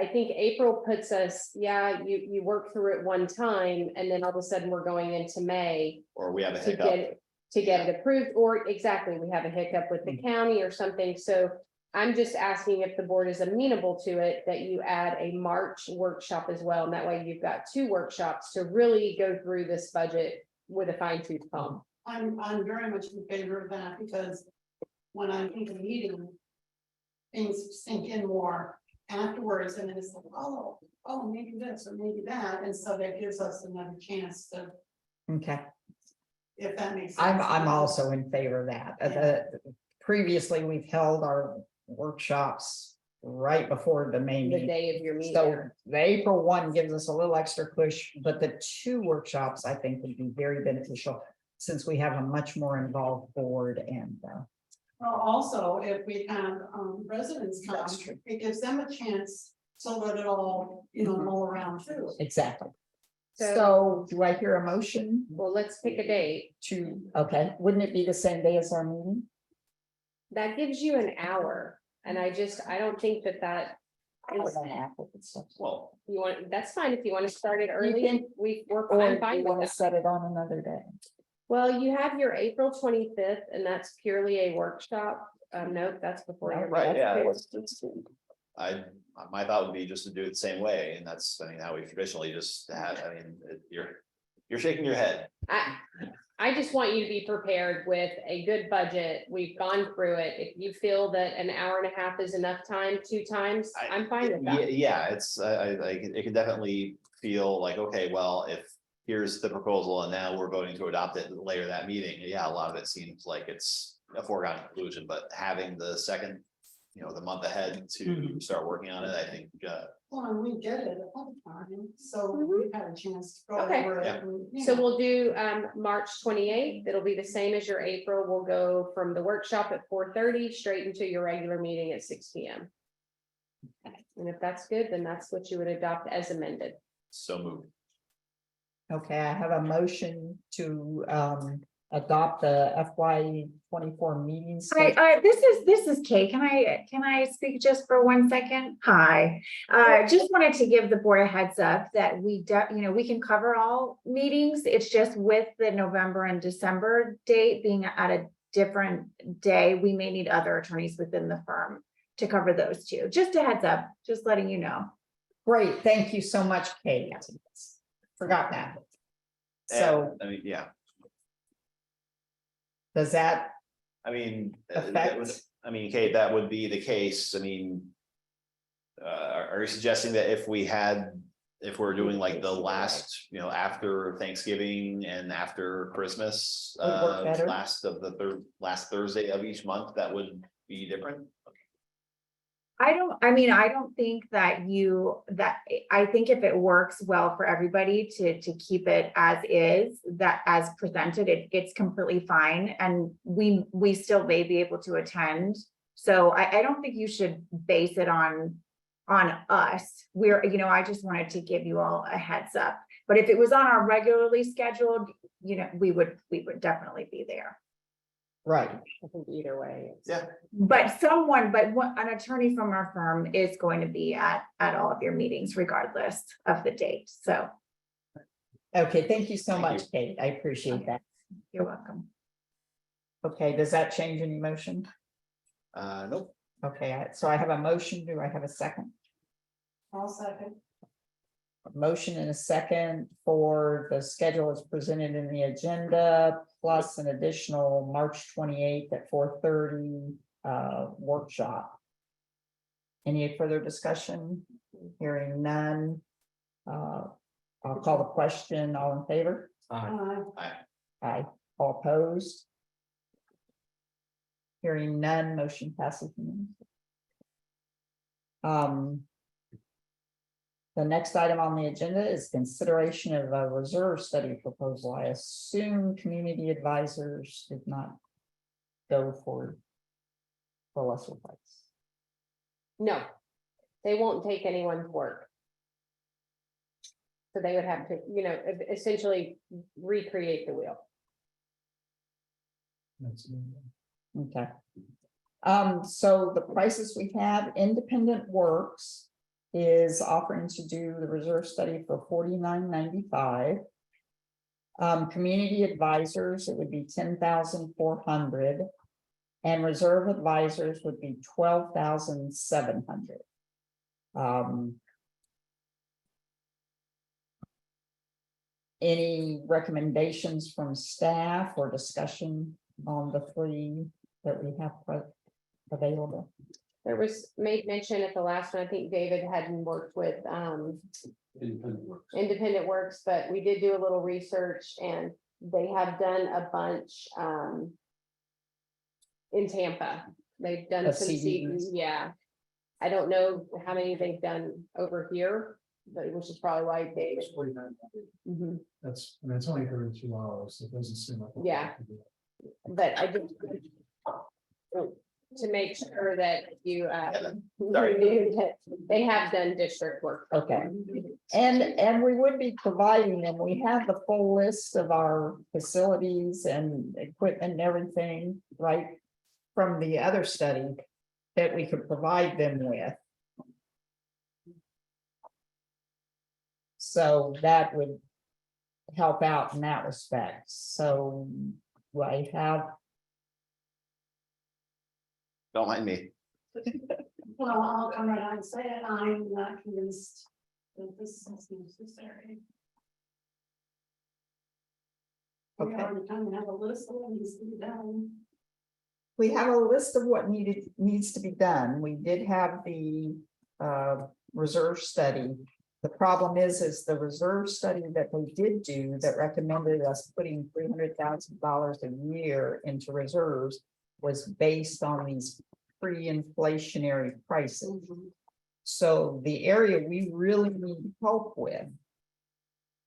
think April puts us, you work through it one time and then all of a sudden we're going into May Or we have a to hiccup. get it approved, or exactly, we have a hiccup with the county or something, so I'm just asking if the board is amenable to it, that you add a March workshop as well, and that way you've got 2 workshops to really go through this budget with a fine tooth comb. I'm very much in favor of that, because when I'm in a meeting, things sink in more afterwards, and then it's like, oh, maybe this or maybe that, and so that gives us another chance to, okay. if that makes sense. I'm also in favor of that. Previously, we've held our workshops right before the main The meeting. day of your meeting. So the April 1 gives us a little extra push, but the 2 workshops I think would be very beneficial, since we have a much more involved board and. Well, also, if we have residents come, That's true. it gives them a chance to let it all, roll around too. Exactly. So do I hear a motion Well, let's pick a date. okay, wouldn't it be the same day as our meeting? That gives you an hour, and I don't think that Hour is, and a half if it's up to- Well, you want, that's fine if you want to start it early, can- Or I'm do fine you with want to that. set it on another day? Well, you have your April 25th, and that's purely a workshop. Nope, that's before your. right, yeah, that's- my thought would be just to do it the same way, and that's, I mean, how we traditionally just have, I mean, you're shaking your head. I just want you to be prepared with a good budget. We've gone through it. If you feel that an hour and a half is enough time, 2 times, I'm fine with Yeah, that. yeah, it's, it can definitely feel like, okay, well, if here's the proposal and now we're voting to adopt it later that meeting, yeah, a lot of it seems like it's a foregone conclusion, but having the second, the month ahead to start working on it, I think, Well, and we get it ahead of time, so we've had a chance to go Okay. over it. Yeah. and, you So know. we'll do March 28th. It'll be the same as your April. We'll go from the workshop at 4:30 straight into your regular meeting at 6 p.m. And if that's good, then that's what you would adopt as amended. so moved. Okay, I have a motion to adopt the FY 24 meetings. Hi, this is Kate. Can I speak just for 1 second? Hi. Just wanted to give the board a heads up that we can cover all meetings. It's just with the November and December date being at a different day, we may need other attorneys within the firm to cover those two. Just a heads up, just letting you know. Great, thank you so much, Kate. Forgot that. So I mean, yeah, does that I mean, affect? I mean, Kate, that would be the case, I mean. Are you suggesting that if we're doing like the last, after Thanksgiving and after Christmas, Would work better? last Thursday of each month, that would be different? I don't think I think if it works well for everybody to keep it as is, that as presented, it's completely fine. And we still may be able to attend. So I don't think you should base it on us. I just wanted to give you all a heads up. But if it was on our regularly scheduled, we would definitely be there. Right, I think either way. Yeah. But an attorney from our firm is going to be at all of your meetings regardless of the date. So okay, thank you so Thank much, Kate, I appreciate that. you're welcome. Okay, does that change any motion? Nope. Okay, so I have a motion, do I have a second? I'll second. A motion and a second for the schedule as presented in the agenda, plus an additional March 28th at 4:30 workshop. Any further discussion? Hearing none. I'll call the question, all in favor? Aye, all opposed? Hearing none, motion passes. The next item on the agenda is consideration of a reserve study proposal. I assume community advisors did not go for lesser price. No, they won't take anyone's work. So they would have to, essentially recreate the wheel. Okay. So the prices we have, Independent Works is offering to do the reserve study for $49.95. Community advisors, it would be $10,400. And reserve advisors would be $12,700. Any recommendations from staff or discussion on the 3 that we have available? There was made mention at the last one, I think David hadn't worked with Independent Works, but we did do a little research and they have done a bunch in Tampa. They've done Of some CDs. yeah. I don't know how many they've done over here, but which is probably why David. Mhm. That's, it's only 32 hours, so it doesn't seem like. Yeah. But I did. to make sure that you, Sorry. reviewed that they have done district work. Okay. And we would be providing them, we have the full list of our facilities and equipment and everything, right? From the other study that we could provide them with. So that would help out in that respect, so I have. Don't mind me. Well, I'll come right out and say it, I'm not convinced that this is necessary. We Okay. already kind of have a list of what needs to be done. We have a list of what needs to be done. We did have the reserve study. The problem is the reserve study that we did do that recommended us putting $300,000 a year into reserves was based on these pre-inflationary prices. So the area we really need help with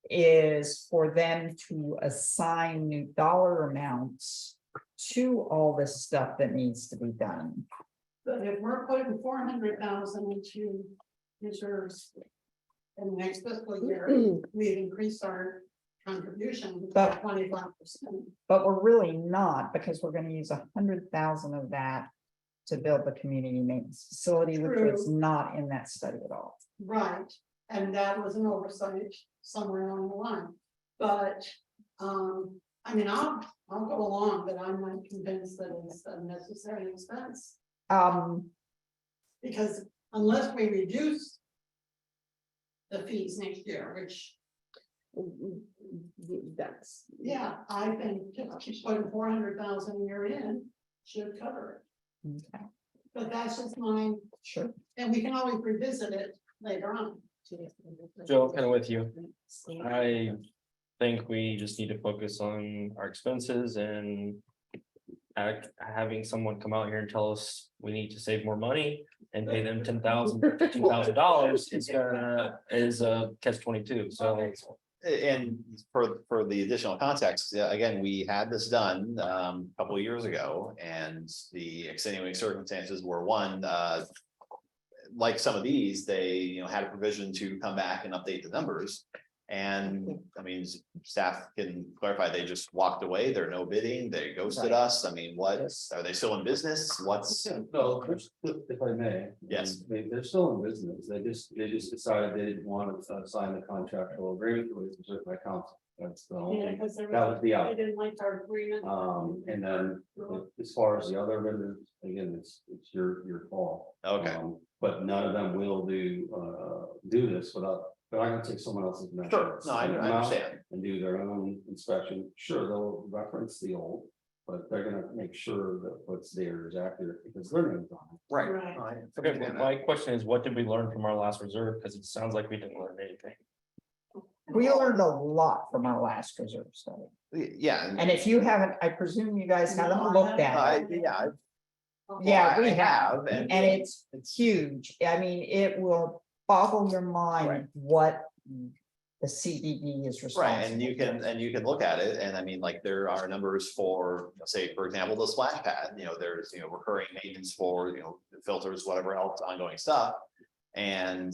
is for them to assign new dollar amounts to all this stuff that needs to be done. But if we're putting 400,000 into reserves. In the next fiscal year, we've increased our contribution by But- 25%. But we're really not, because we're gonna use 100,000 of that to build the community maintenance facility, which was True. not in that study at all. Right, and that was an oversight somewhere along the line, but, I mean, I'll go along, but I'm not convinced that it's a necessary expense. Because unless we reduce the fees next year, which, That's. yeah, I think just putting 400,000 a year in should cover it, Okay, but that's just mine, sure. and we can always revisit it later on. Joe, kind of with you. I think we just need to focus on our expenses and having someone come out here and tell us we need to save more money and pay them $10,000 is a catch-22, so. And for the additional context, yeah, again, we had this done a couple of years ago, and the extenuating circumstances were one, like some of these, they, had a provision to come back and update the numbers. And I mean, staff can clarify, they just walked away, they're no bidding, they ghosted Right. us. I mean, what, are they still in business? What's, No, if I may. Yes. They're still in business. They just decided they didn't want to sign the contractual agreement with my council. That's the Yeah, only, because that was the out. they didn't like our agreement. And then as far as the other vendors, again, it's your call. okay, But none of them will do this without, they're not gonna take someone else's. sure, measurements. no, I They'll come out understand. And do their own inspection. Sure, they'll reference the old, but they're gonna make sure that what's there is accurate because they're gonna. Right. Right. No, I Okay, understand that. my question is, what did we learn from our last reserve? Because it sounds like we didn't learn anything. We learned a lot from our last reserve study. Yeah. And if you haven't, I presume you guys haven't looked at it. Yeah, we have, And and it's huge. I mean, it will boggle your Right. mind what the CDD is right, responsible. and you can look at it, and I mean, like, there are numbers for, say, for example, the splash pad, there's, recurring maintenance for, filters, whatever else, ongoing stuff. And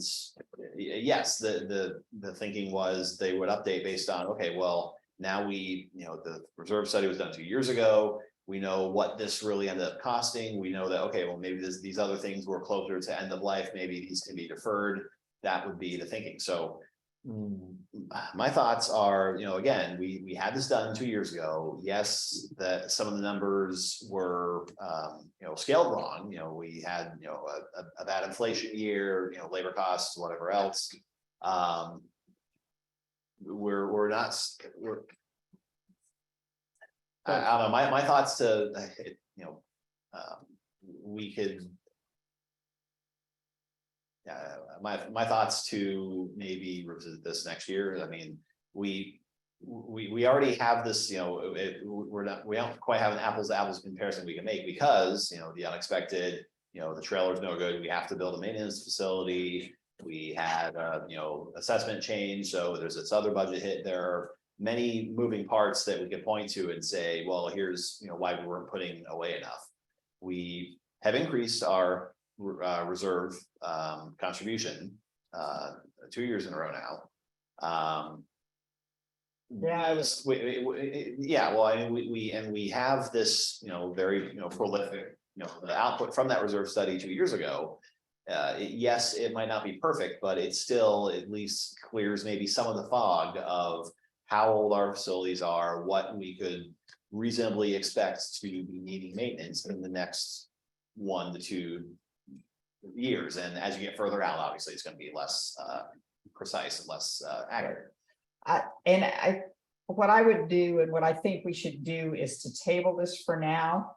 yes, the thinking was they would update based on, okay, well, now we, the reserve study was done 2 years ago. We know what this really ended up costing. We know that, okay, well, maybe these other things were closer to end of life. Maybe these can be deferred. That would be the thinking. So my thoughts are, again, we had this done 2 years ago. Yes, that some of the numbers were, scaled wrong. We had, a bad inflation year, labor costs, whatever else. We're not, I don't know, my thoughts to, we could. My thoughts to maybe revisit this next year. I mean, we already have this, we don't quite have an apples to apples comparison we can make because, the unexpected, the trailer's no good. We have to build a maintenance facility. We had, assessment change. So there's this other budget hit. There are many moving parts that we can point to and say, well, here's, why we weren't putting away enough. We have increased our reserve contribution 2 years in a row now. Yeah, Yeah, well, I mean, we have this, very, prolific, the output from that reserve study 2 years ago. Yes, it might not be perfect, but it still at least clears maybe some of the fog of how old our facilities are, what we could reasonably expect to be needing maintenance in the next 1 to 2 years. And as you get further out, obviously, it's going to be less precise and less accurate. What I would do and what I think we should do is to table this for now.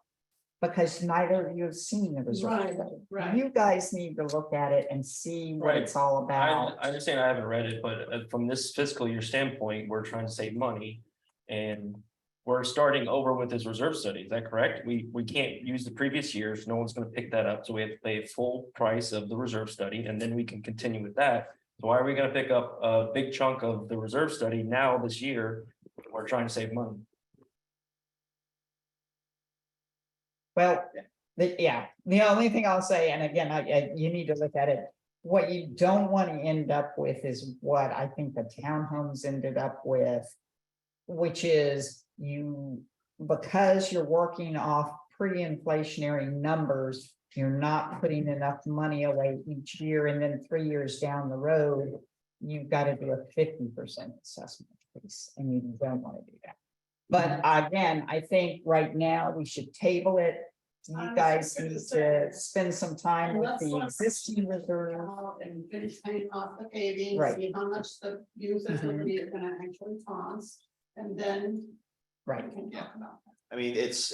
Because neither of you have seen the results. Right. You guys need to look at it and see what Right. it's all I about. understand I haven't read it, but from this fiscal year standpoint, we're trying to save money. And we're starting over with this reserve study, is that correct? We can't use the previous years, no one's gonna pick that up, so we have to pay full price of the reserve study, and then we can continue with that. So why are we gonna pick up a big chunk of the reserve study now this year? We're trying to save money. Well, the only thing I'll say, and again, you need to look at it. What you don't want to end up with is what I think the townhomes ended up with. Which is because you're working off pre-inflationary numbers, you're not putting enough money away each year, and then 3 years down the road, you've got to do a 50% assessment increase, and you don't want to do that. But again, I think right now we should table it. You guys need to spend some time with the existing reserve. And finish paying off the paving, Right. see how much the users would be gonna actually cost, and then. Right. We can talk about that. I mean, it's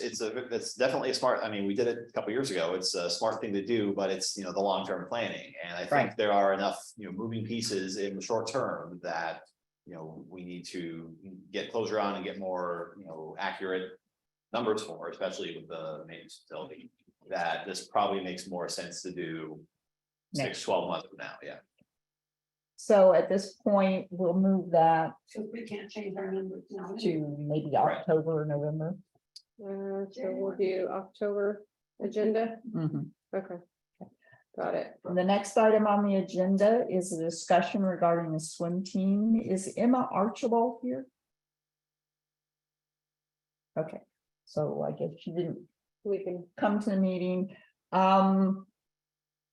definitely a smart, I mean, we did it a couple years ago. It's a smart thing to do, but it's, the long-term planning. And I think Right. there are enough, moving pieces in the short term that, we need to get closure on and get more, accurate numbers for, especially with the maintenance facility, that this probably makes more sense to do 6-12 months from now, yeah. So at this point, we'll move that So we can't change our numbers now. to maybe Right. October or November. So we'll do October agenda, Mhm. okay. Got it. The next item on the agenda is a discussion regarding the swim team. Is Emma Archibald here? Okay, so I guess she didn't We can, come to the meeting.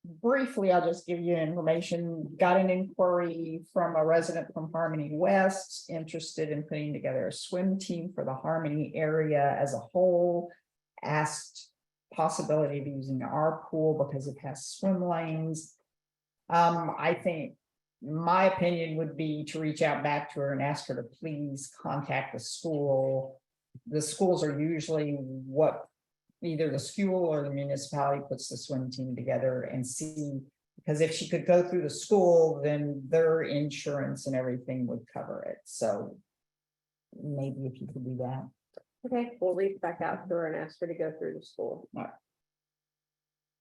Briefly, I'll just give you information. Got an inquiry from a resident from Harmony West, interested in putting together a swim team for the Harmony area as a whole. Asked possibility of using our pool because it has swim lanes. I think my opinion would be to reach out back to her and ask her to please contact the school. The schools are usually what either the school or the municipality puts the swim team together and see. Because if she could go through the school, then their insurance and everything would cover it. So maybe if you could do that. okay, we'll reach back out to her and ask her to go through the school.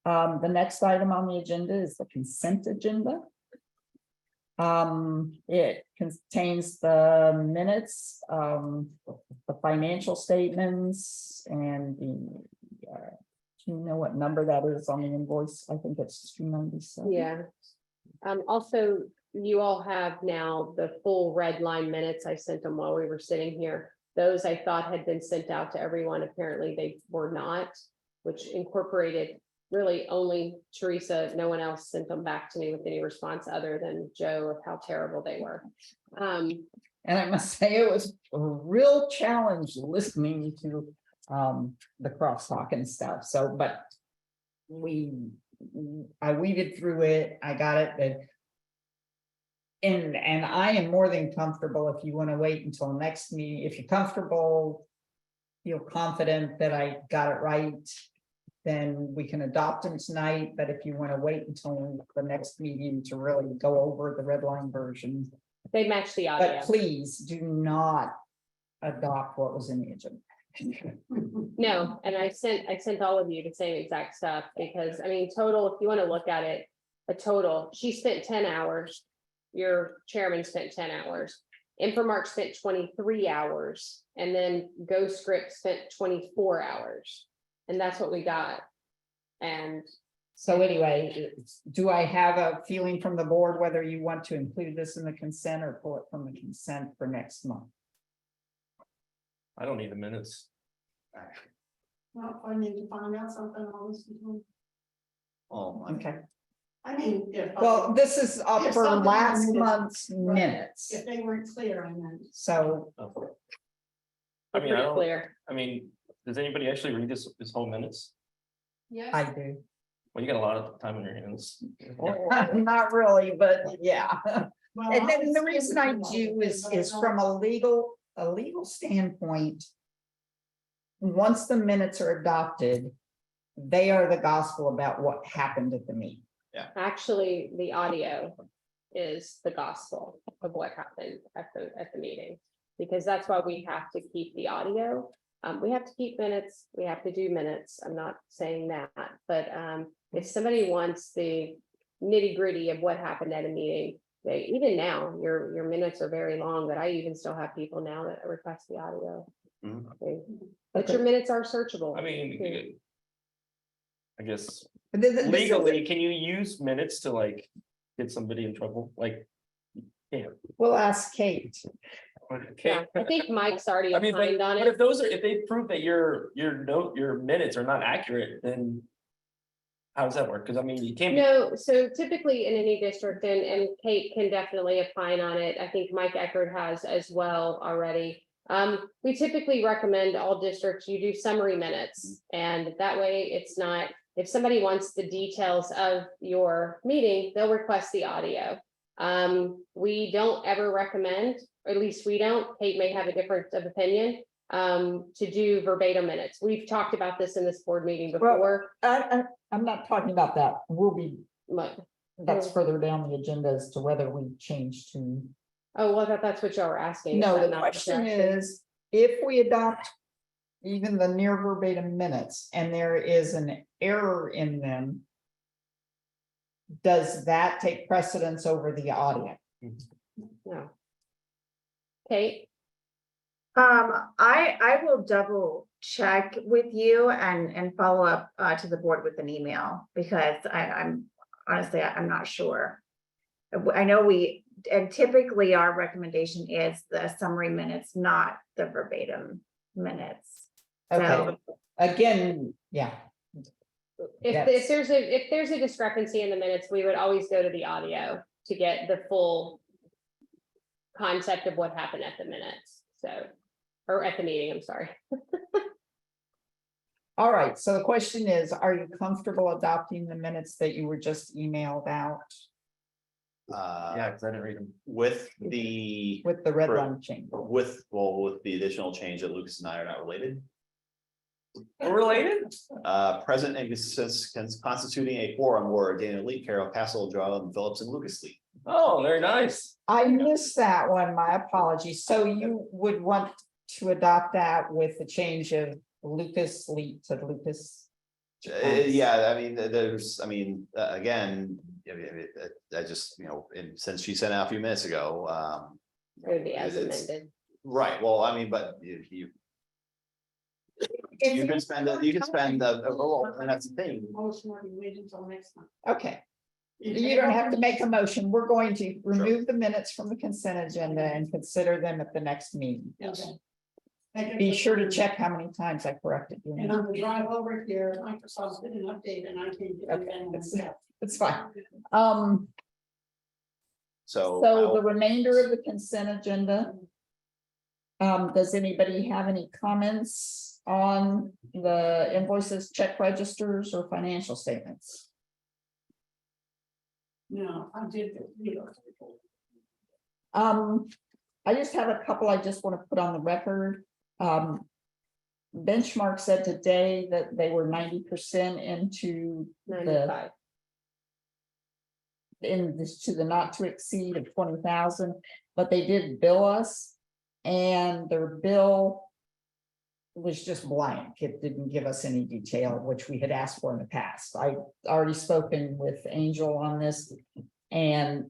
The next item on the agenda is the consent agenda. It contains the minutes, the financial statements and the, do you know what number that is on the invoice? I think it's 297. Yeah. Also, you all have now the full red line minutes. I sent them while we were sitting here. Those I thought had been sent out to everyone. Apparently they were not, which incorporated really only Teresa. No one else sent them back to me with any response other than Joe of how terrible they were. And I must say, it was a real challenge listening to the crosstalk and stuff. So, but I weeded through it. I got it, but and I am more than comfortable if you want to wait until next meeting. If you're comfortable, feel confident that I got it right, then we can adopt them tonight. But if you want to wait until the next meeting to really go over the red line version, They match the audio. but please do not adopt what was in the agenda. No, and I sent all of you the same exact stuff because, I mean, total, if you want to look at it, a total, she spent 10 hours. Your chairman spent 10 hours. Infomark spent 23 hours and then Go Script spent 24 hours. And that's what we got. And So anyway, do I have a feeling from the board whether you want to include this in the consent or pull it from the consent for next month? I don't need the minutes. Well, I need to find out something on this. Oh, Okay, I mean, if. well, this is up If for something last needed- month's Right. minutes, If they weren't clear, I meant. so I mean, I pretty don't, clear. I mean, does anybody actually read this whole minutes? Yes. I do. Well, you got a lot of time on your hands. Not really, but yeah. Well, And I then the was reason I thinking do about it, is but I don't- from a legal standpoint. Once the minutes are adopted, they are the gospel about what happened at the meeting. Actually, the audio is the gospel of what happened at the meeting. Because that's why we have to keep the audio. We have to keep minutes, we have to do minutes. I'm not saying that, but if somebody wants the nitty gritty of what happened at a meeting. Even now, your minutes are very long, but I even still have people now that request the audio. Mhm. But your minutes are searchable. I mean, I guess But this is- legally, can you use minutes to like get somebody in trouble? Like, yeah. We'll ask Kate. Okay. Yeah, I think Mike's already I mean, opined on but it. if they prove that your minutes are not accurate, then how does that work? Because I mean, you can't. No, so typically in any district, and Kate can definitely opine on it, I think Mike Eckert has as well already. We typically recommend all districts, you do summary minutes, and that way it's not, if somebody wants the details of your meeting, they'll request the audio. We don't ever recommend, or at least we don't, Kate may have a difference of opinion, to do verbatim minutes. We've talked about this in this board meeting before. I'm not talking about that. We'll be, but- that's further down the agenda as to whether we change to. Oh, well, that's what y'all were asking. No, is that the not question suggestion? is, if we adopt even the near verbatim minutes and there is an error in them, does that take precedence over the audio? No. Kate? I will double check with you and follow up to the board with an email because I'm honestly, I'm not sure. I know and typically our recommendation is the summary minutes, not the verbatim minutes. Okay, So, again, yeah. If there's a discrepancy in the minutes, we would always go to the audio to get the full concept of what happened at the minutes, so, or at the meeting, I'm sorry. All right, so the question is, are you comfortable adopting the minutes that you were just emailed out Yeah, because I didn't read them. With the, with the red Right. line change? with the additional change that Lucas and I are not related. We're related? Present and constituting a quorum were Daniel Lee, Carol Castle, Joellen Phillips, and Lucas Lee. Oh, very nice. I missed that one, my apologies. So you would want to adopt that with the change of Lucas Lee to Lucas? Yeah, I mean, again, I just, and since she sent out a few minutes ago, It would be as It's- amended. right, well, I mean, but you can spend, and that's the thing. Motion or you wait until next month. Okay, you don't have to make a motion. We're going to remove the minutes from the consent agenda and consider them at the next meeting. Yes. Be sure to check how many times I corrected you. And on the drive over here, Microsoft did an update and I can't get it Okay, in that's- myself. It's fine. So. So the remainder of the consent agenda. Does anybody have any comments on the invoices, check registers, or financial statements? No, I did. I just have a couple I just want to put on the record. Benchmark said today that they were 90% into the 95. to the not to exceed of 20,000, but they did bill us. And their bill was just blank. It didn't give us any detail, which we had asked for in the past. I already spoken with Angel on this. And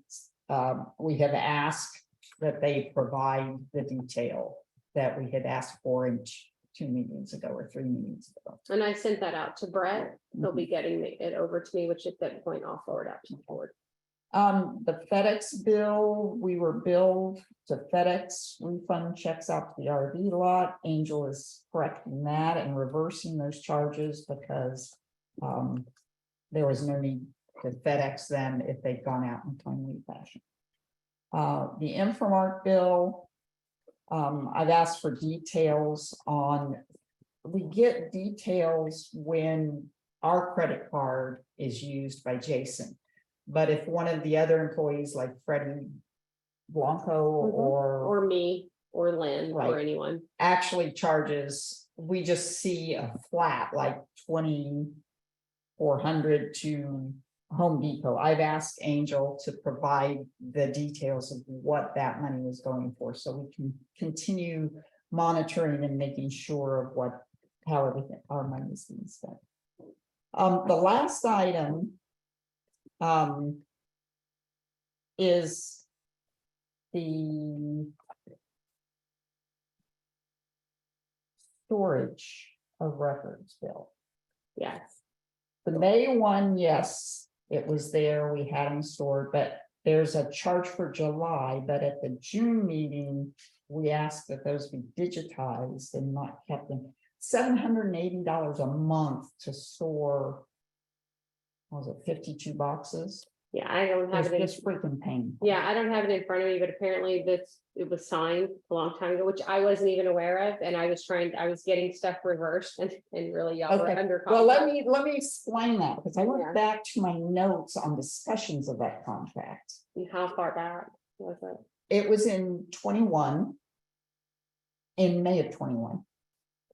we have asked that they provide the detail that we had asked for in 2 meetings ago or 3 meetings ago. And I sent that out to Brett. He'll be getting it over to me, which at that point I'll forward out to the board. The FedEx bill, we were billed to FedEx refund checks out to the RV lot. Angel is correcting that and reversing those charges because there was no need to FedEx them if they'd gone out in timely fashion. The Infomark bill, I've asked for details on, we get details when our credit card is used by Jason. But if one of the other employees like Freddie Blanco Or me, or Lynn, or Right. anyone. actually charges, we just see a flat like 2,400 to Home Depot. I've asked Angel to provide the details of what that money was going for, so we can continue monitoring and making sure of how everything, our money is being spent. The last item is the storage of records bill. Yes. The May one, yes, it was there, we had them stored, but there's a charge for July, but at the June meeting, we asked that those be digitized and not kept in. $780 a month to store, what was it, 52 boxes? Yeah, I don't have It's it in, just freaking pain. yeah, I don't have it in front of me, but apparently it was signed a long time ago, which I wasn't even aware of, and I was getting stuff reversed and really y'all were Okay, under. well, let contract. me explain that, because I Yeah. went back to my notes on discussions of that contract. And how far back was it? It was in 21. In May of 21.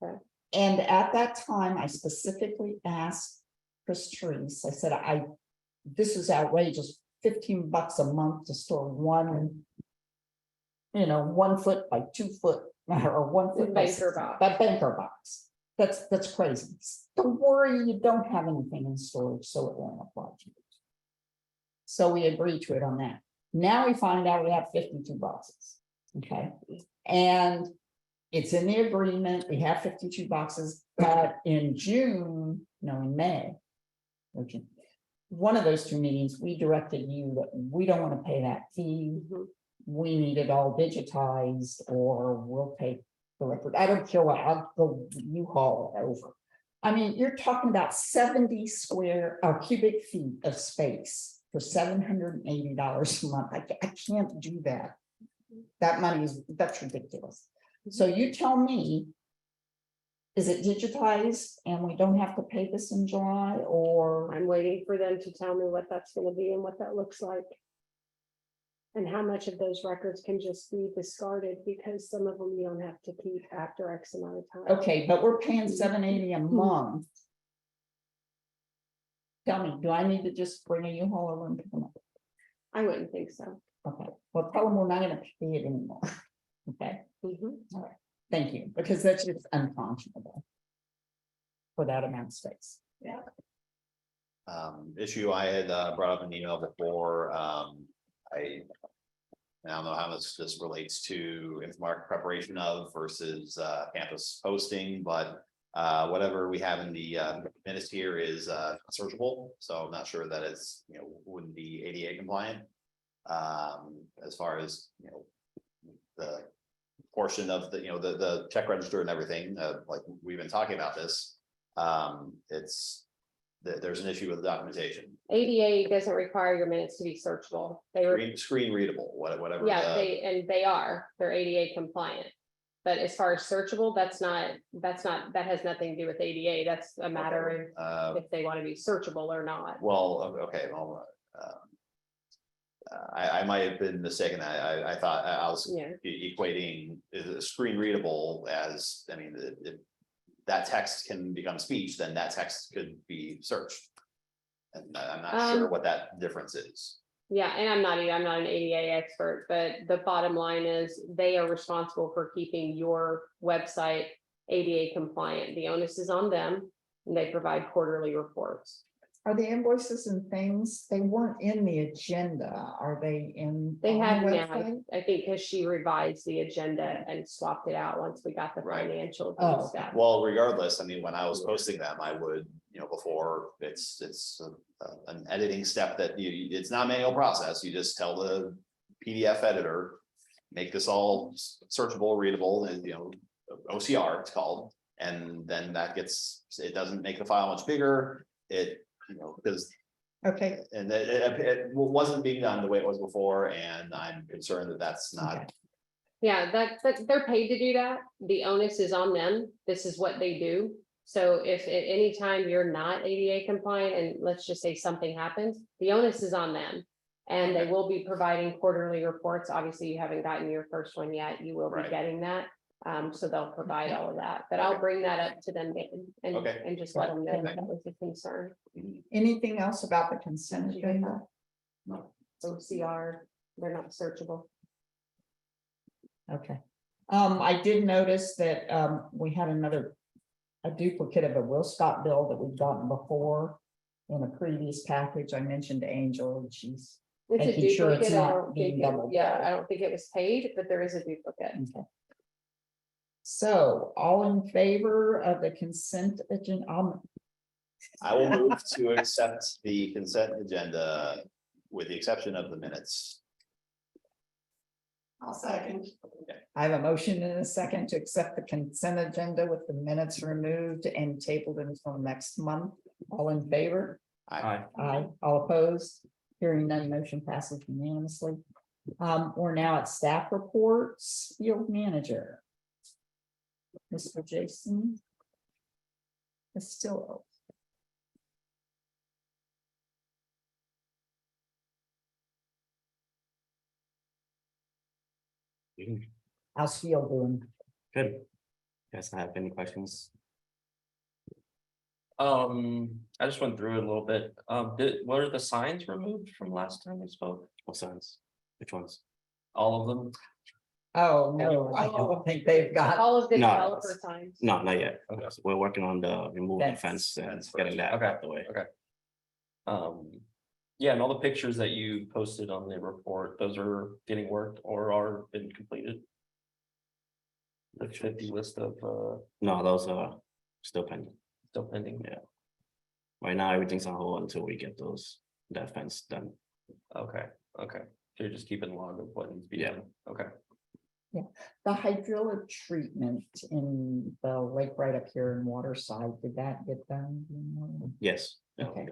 Okay. And at that time, I specifically asked Chris Therese, I said, this is outrageous, $15 a month to store one, 1 foot by 2 foot, or 1 foot by Banker box. that banker box. That's crazy. Don't worry, you don't have anything in storage, so it won't apply to you. So we agreed to it on that. Now we find out we have 52 boxes. Okay, and it's in the agreement, we have 52 boxes, but in May. or June, one of those 2 meetings, we directed you that we don't want to pay that fee. Mhm. We need it all digitized, or we'll take the record. I don't care what, I'll go U-Haul over. I mean, you're talking about 70 cubic feet of space for $780 a month. I can't do that. That money that's ridiculous. So you tell me, is it digitized and we don't have to pay this in July, or? I'm waiting for them to tell me what that's gonna be and what that looks like. And how much of those records can just be discarded, because some of them you don't have to keep after X amount of time. Okay, but we're paying $780 a month. Tell me, do I need to just bring a U-Haul over and pick them up? I wouldn't think so. Okay, well, tell them we're not gonna pay it anymore. Okay, Mhm. thank you, because that's just unconscionable. For that amount of space. Issue I had brought up in the email before, I don't know how much this relates to Infomark preparation of versus campus posting, but whatever we have in the minutes here is searchable, so I'm not sure that it's, wouldn't be ADA compliant. As far as, the portion of the, the check register and everything, like we've been talking about this. There's an issue with the documentation, ADA doesn't require your minutes to be searchable. They were, screen readable, whatever. yeah, they're ADA compliant. But as far as searchable, that has nothing to do with ADA. That's a matter of if they want to be searchable or not. Well, okay, well. I might have been mistaken. I thought I was Yeah. equating screen readable as, I mean, if that text can become speech, then that text could be searched. And I'm not sure what that difference is. Yeah, and I'm not an ADA expert, but the bottom line is they are responsible for keeping your website ADA compliant. The onus is on them, and they provide quarterly reports. Are the invoices and things, they weren't in the agenda, are they in? They on the had now, website? I think, because she revised the agenda and swapped it out once we got the Right. financial Oh. stuff. Well, regardless, I mean, when I was posting them, I would, before it's an editing step that it's not a manual process. You just tell the PDF editor, make this all searchable, readable, and OCR it's called. And then that it doesn't make the file much bigger. Because Okay, and it wasn't being done the way it was before, and I'm concerned that that's not. Okay. Yeah, they're paid to do that. The onus is on them. This is what they do. So if at any time you're not ADA compliant and let's just say something happens, the onus is on them. And they will be providing quarterly reports. Obviously, you haven't gotten your first one yet. You will be Right. getting that. So they'll provide all of that, but I'll bring that up to them and, Okay. and just let them know that that was a concern. anything else about the consent agenda? OCR, they're not searchable. Okay. I did notice that, we had a duplicate of a Will Scott bill that we've gotten before. In a previous package, I mentioned to Angel, and she's, It's a Making sure it's duplicate. I not don't being think it- double Yeah, billed. I don't think it was paid, but there is a duplicate. okay. So, all in favor of the consent agenda? I will move to accept the consent agenda with the exception of the minutes. I'll second. I have a motion and a second to accept the consent agenda with the minutes removed and tabled until next month. All in favor? Aye. Aye. All opposed? Hearing none, motion passes unanimously. We're now at staff reports, field manager. Mr. Jason. Castillo. How's field doing? Good. You guys have any questions? I just went through it a little bit. Were the signs removed from last time we spoke? What signs? Which ones? All of them? Oh, no, I don't think they've got, All of the No. developer signs. No, not yet. Okay. We're working on the removing Fence. fence and Fence getting that Okay. out the way. Yeah, and all the pictures that you posted on the report, those are getting worked or are been completed. The 50 list of No, those are still pending. still pending. Yeah. Right now, everything's on hold until we get that fence done. Okay, okay. So you're just keeping log of what needs to be Yeah. done. Okay. the hydraulic treatment in the lake right up here in Waterside, did that get done? Do you know? Yes. Yeah, Okay.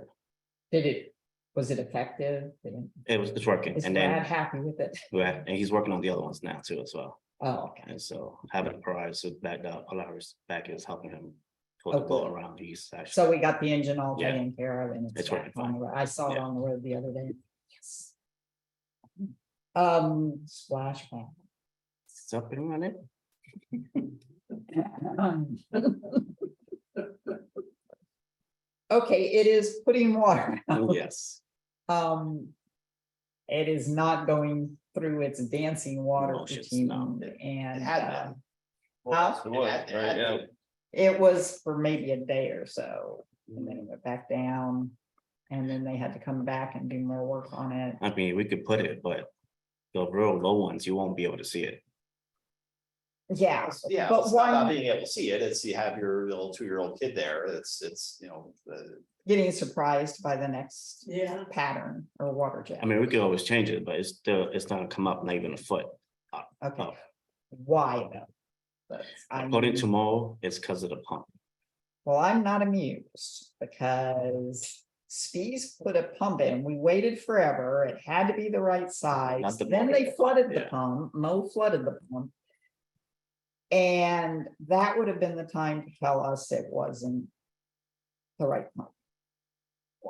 Did it, was it effective? It's working. Is And Brad then, happy with it? and he's working on the other ones now too as well. Oh, okay. And so having a prize, so that Polaris back is helping him pull the Oh, boat good. around. He's actually. So we got the engine all Yeah. taken care of and it's It's back working on the road. I saw it Yeah. on the road the other day. Yes. Splash pad. It's up and running. Okay, it is putting water. out. Yes. It is not going through its dancing water Oh, shit, routine no. and It had been. huh? It was, It had right, yeah. been. It was for maybe a day or so, and then it went back down. And then they had to come back and do more work on it. I mean, we could put it, but the real low ones, you won't be able to see it. Yeah, Yeah, but it's not about one being able to see it, it's you have your little 2-year-old kid there, it's, getting surprised by the next Yeah. pattern or water jet. I mean, we could always change it, but it's gonna come up not even a foot. Okay, up. why though? But I According mean, to Mo, it's because of the pump. well, I'm not amused because Spees put a pump in. We waited forever. It had to be the right size. Not the Then pump. they flooded the Yeah. pump. Mo flooded the pump. And that would have been the time to tell us it wasn't the right pump.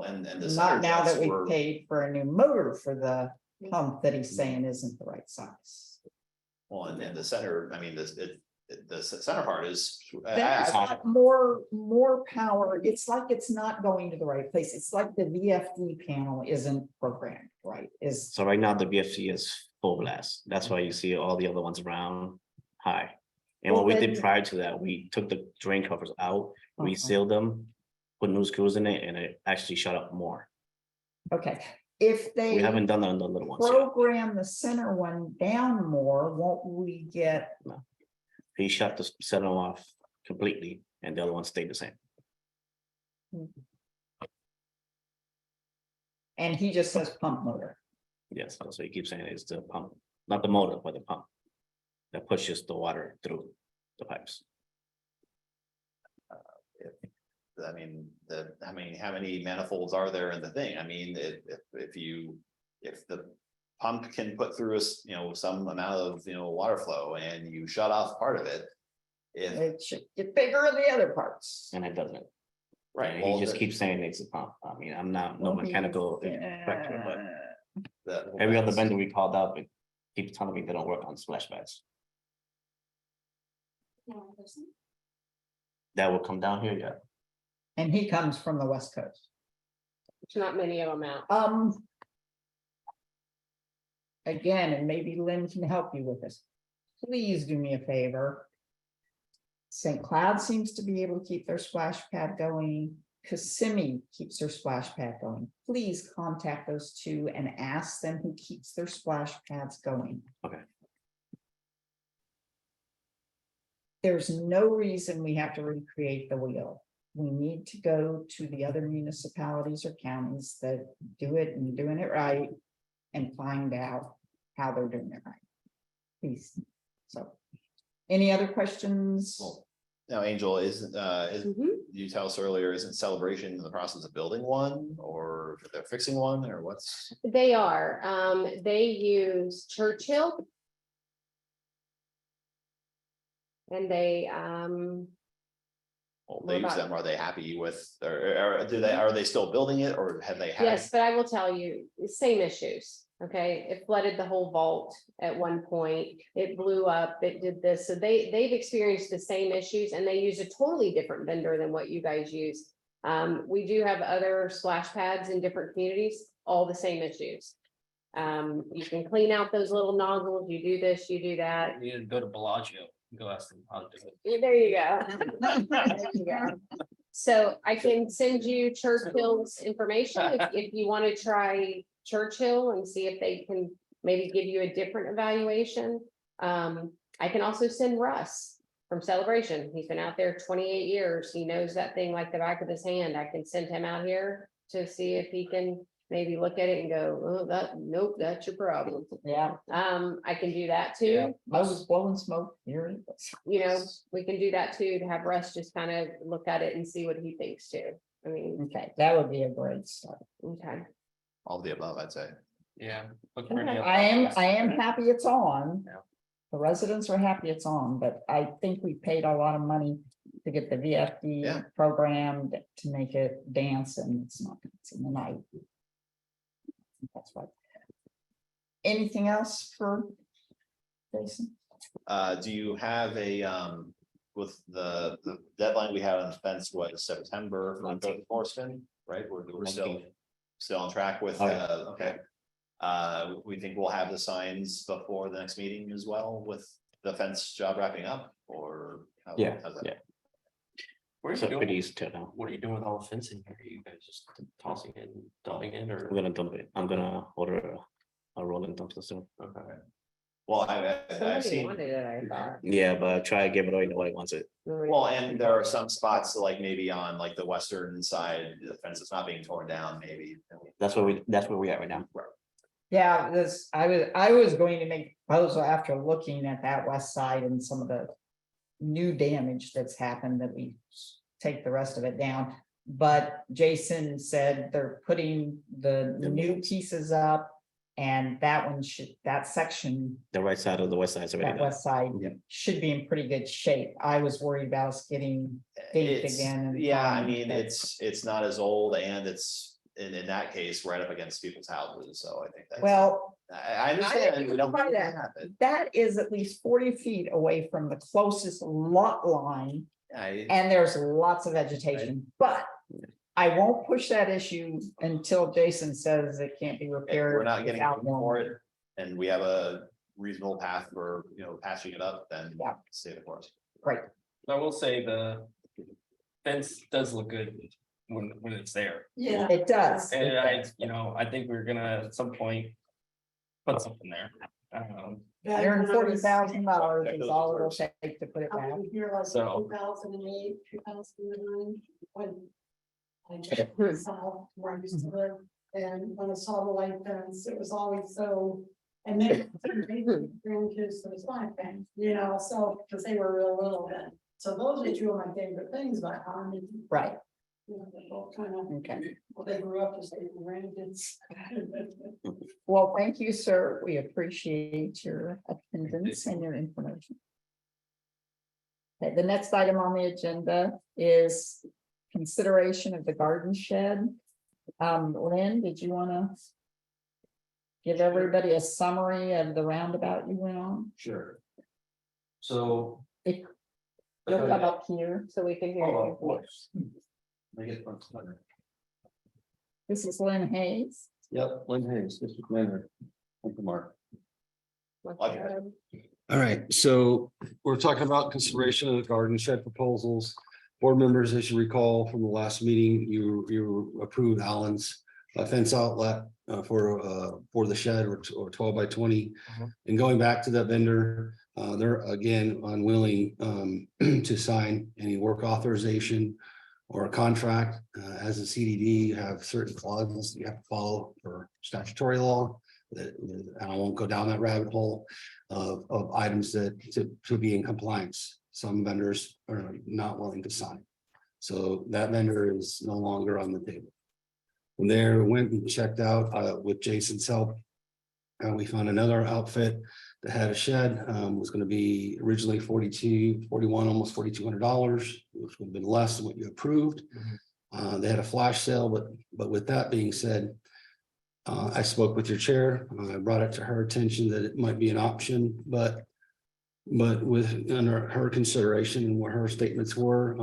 and the. Not center now jets that we were- paid for a new motor for the pump that he's saying isn't the right size. Well, and the center, I mean, the center part is. That's not more power. It's like it's not going to the right place. It's like the VFD panel isn't programmed right, is, So right now, the VFC is full blast. That's why you see all the other ones around high. And what Well, we did then- prior to that, we took the drain covers out, Uh-huh. resealed them. put new screws in it and it actually shut up more. Okay, if they. We haven't done that on the little ones yet. Program the center one down more, won't we get, He shut the center off completely and the other one stayed the same. and he just says pump motor. Yes, so he keeps saying it's the pump, not the motor, but the pump. That pushes the water through the pipes. How many manifolds are there in the thing? I mean, if the pump can put through some amount of, water flow and you shut off part of it. If, It should get bigger in the other parts. And it doesn't. right. And well, he just the- keeps saying it's a pump. I mean, I'm not no Won't be- mechanical inspector, but the- every other vendor we called up, it keeps telling me they don't work on splash pads. That will come down here, yeah. And he comes from the West Coast. There's not many of them out. Again, and maybe Lynn can help you with this. Please do me a favor. St. Cloud seems to be able to keep their splash pad going. Kissimmee keeps their splash pad going. Please contact those two and ask them who keeps their splash pads going. Okay. There's no reason we have to recreate the wheel. We need to go to the other municipalities or counties that do it and doing it right and find out how they're doing it right. Please. So, any other questions? Now, Angel, isn't, Mhm. you tell us earlier, isn't Celebration in the process of building one or they're fixing one or what's? They are, they use Churchill. And they, Well, What they use about- them, are they happy with, or are they still building it or have they had? yes, but I will tell you, same issues, okay? It flooded the whole vault at one point, it blew up, it did this, so they've experienced the same issues and they use a totally different vendor than what you guys use. We do have other splash pads in different communities, all the same issues. You can clean out those little nozzles, you do this, you do that. You need to go to Bellagio, go ask them how to do it. Yeah, there you go. So I can send you Churchill's information if you want to try Churchill and see if they can maybe give you a different evaluation. I can also send Russ from Celebration. He's been out there 28 years. He knows that thing like the back of his hand. I can send him out here to see if he can maybe look at it and go, oh, nope, that's your problem. Yeah, I can do that Yeah. too. Moses blowing smoke here. We can do that too, to have Russ just kind of look at it and see what he thinks too. I mean, Okay, that would be a great start. okay. All of the above, I'd say. Yeah. Look for any I am other- happy it's on. Yeah. The residents are happy it's on, but I think we paid a lot of money to get the VFD Yeah. programmed to make it dance and it's not, it's in the night. That's right. Anything else for Jason? Do you have with the deadline we had on the fence was September for code enforcement, right? We're still on track with, Oh, yeah. okay. We think we'll have the signs before the next meeting as well with the fence job wrapping up or? how's Yeah, that? yeah. Where are So you pretty doing? easy to know. What are you doing with all the fencing? Are you guys just tossing it and dumping it or? I'm gonna dump it. I'm gonna order a rolling dumpster soon. Okay. Well, I've Somebody seen, wanted it, I thought. Yeah, but try to give it away, nobody wants it. well, and there are some spots like maybe on like the western side, the fence is not being torn down, maybe. That's where we at right now. Yeah, I was going to make a proposal after looking at that west side and some of the new damage that's happened that we take the rest of it down. But Jason said they're putting the new pieces up and that section, The right side of the west side is already that done. west side Yep. should be in pretty good shape. I was worried about us getting dinged It's, again. and yeah, I fine, mean, but- it's not as old and it's in that case, right up against people's houses, so I think that's. Well, I understand, we don't. Try want that. to happen. that is at least 40 feet away from the closest lot line. I- And there's lots of vegetation, but I won't push that issue until Jason says it can't be If repaired. we're not getting without paid for it, warranty. and we have a reasonable path for, patching it up, then. Yeah. Stay the course. Great, I will say the fence does look good. when it's there. Yeah. It does. And I, you know, I think we're gonna at some point put something there. $140,000 is all it'll take to put it I back. was here like So- 2008, 2009, when I just saw where I used to live, and when I saw the white fence, it was always so. And then grandkids to the black fence, you know, so, because they were real little then. So those are two of my favorite things about Harmony. Right. You know, they both kind of, Okay. well, they grew up to say grandkids. Well, thank you, sir. We appreciate your attendance and your information. Okay, the next item on the agenda is consideration of the garden shed. Lynn, did you want to give everybody a summary of the roundabout you went on? Sure. So. If you'll come up here, So we can hear Oh, you. of course. I get front center. this is Lynn Hayes. Yep, Lynn Hayes, District Manager. Thank you, Mark. Pleasure. All right, so we're talking about consideration of the garden shed proposals. Board members, as you recall from the last meeting, you approved Allen's fence outlet for the shed or 12 by 20. And going back to that vendor, they're again unwilling to sign any work authorization or a contract. As a CDD, you have certain clauses you have to follow for statutory law. And I won't go down that rabbit hole of items that to be in compliance. Some vendors are not willing to sign. So that vendor is no longer on the table. From there, went and checked out with Jason's help. We found another outfit that had a shed, was going to be originally $41, almost $4,200, which would have been less than what you approved. They had a flash sale, but with that being said, I spoke with your chair. I brought it to her attention that it might be an option, but with under her consideration and what her statements were,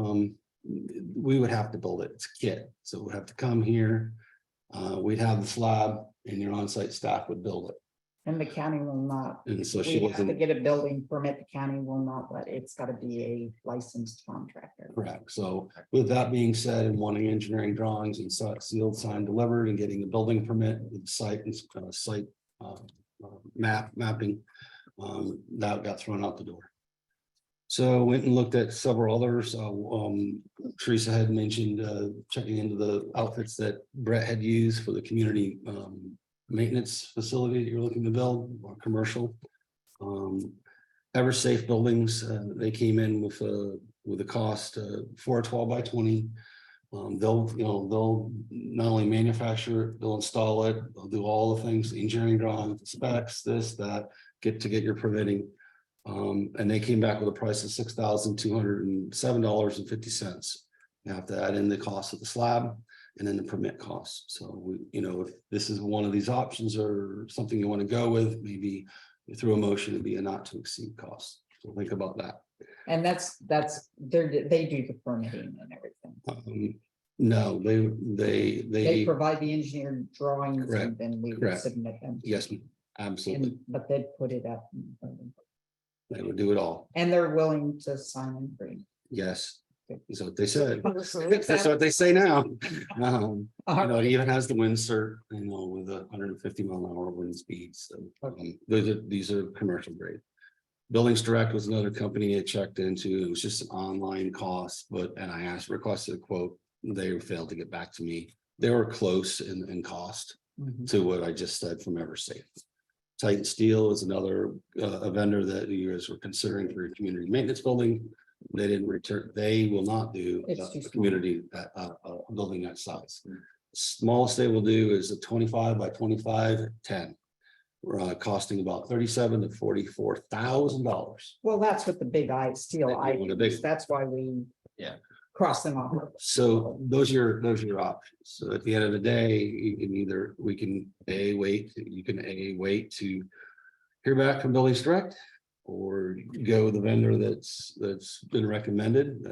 we would have to build it. It's a kit, so we'd have to come here. We'd have the slab, and your on-site staff would build it. And the county will not. And so We she have to wasn't get a building permit. The county will not let, it's got to be a licensed contractor. correct. So with that being said, and wanting engineering drawings and sealed, signed, delivered, and getting the building permit with the site and site mapping, that got thrown out the door. So went and looked at several others. Teresa had mentioned checking into the outfits that Brett had used for the community maintenance facility that you're looking to build, or commercial. Ever Safe Buildings, they came in with a cost for a 12 by 20. They'll not only manufacture it, they'll install it, they'll do all the things, the engineering drawings, the specs, this, that, get your permitting. And they came back with a price of $6,207.50. You have to add in the cost of the slab and then the permit costs. So we, if this is one of these options or something you want to go with, maybe through a motion to be a not to exceed cost. So think about that. And they do the permitting and everything. No, They provide the engineered drawings and Correct, then we would correct. submit them. yes, absolutely. But they'd put it up. They would do it all. And they're willing to sign and agree. Yes. That's what they said. That's what they say now. It even has the wind cert, with 150 mile an hour wind speeds. So these are commercial grade. Buildings Direct was another company I checked into. It was just an online cost, and I requested a quote. They failed to get back to me. They were close in cost to what I just said from EverSafe. Titan Steel is another a vendor that you guys were considering for your community maintenance building. They didn't return. They will not do a community building that size. Smallest they will do is a 25 by 25 10. Costing about $37,000 to $44,000. Well, that's what the big steel items. That's why we cross them off. So those are your options. So at the end of the day, you can we can wait to hear back from Buildings Direct, or go with the vendor that's been recommended,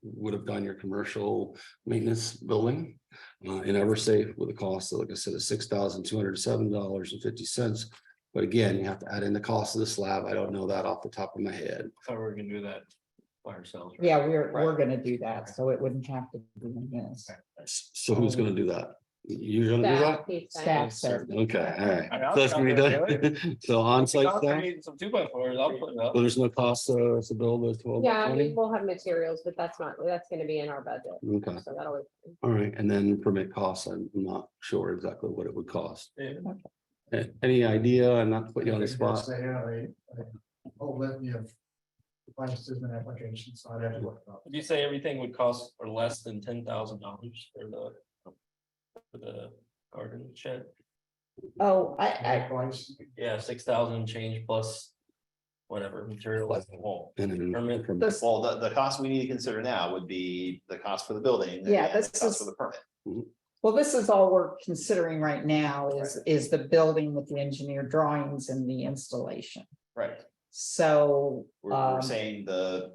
would have done your commercial maintenance building in EverSafe with a cost, like I said, of $6,207.50. But again, you have to add in the cost of the slab. I don't know that off the top of my head. I thought we were gonna do that by ourselves. right? Yeah, we're gonna do that, so it wouldn't have to be in this. So who's gonna do that? You're gonna do that? Staff, he's saying. Staff said, Okay, all right. I'll So that's gonna be come there, done. So on-site I'll staff, create some 2x4s, I'll put it up. but there's no cost to build a 12 by Yeah, I mean, 20? we'll have materials, but that's gonna be in our budget. Okay, So that'll. all right, and then permit costs, I'm not sure exactly what it would cost. Any idea? I'm not putting you on the spot. They have a whole litany of devices and applications, so I'd have to look it up. Would you say everything would cost for less than $10,000 for the garden shed? oh, I, Price. Yeah, 6,000 and change plus whatever material like the wall. And then Permit. permit. this, Well, the cost we need to consider now would be the cost for the building. Yeah, and the this cost is- For the permit. well, this is all we're considering right now is the building with the engineer drawings and the installation. Right. So, We're saying the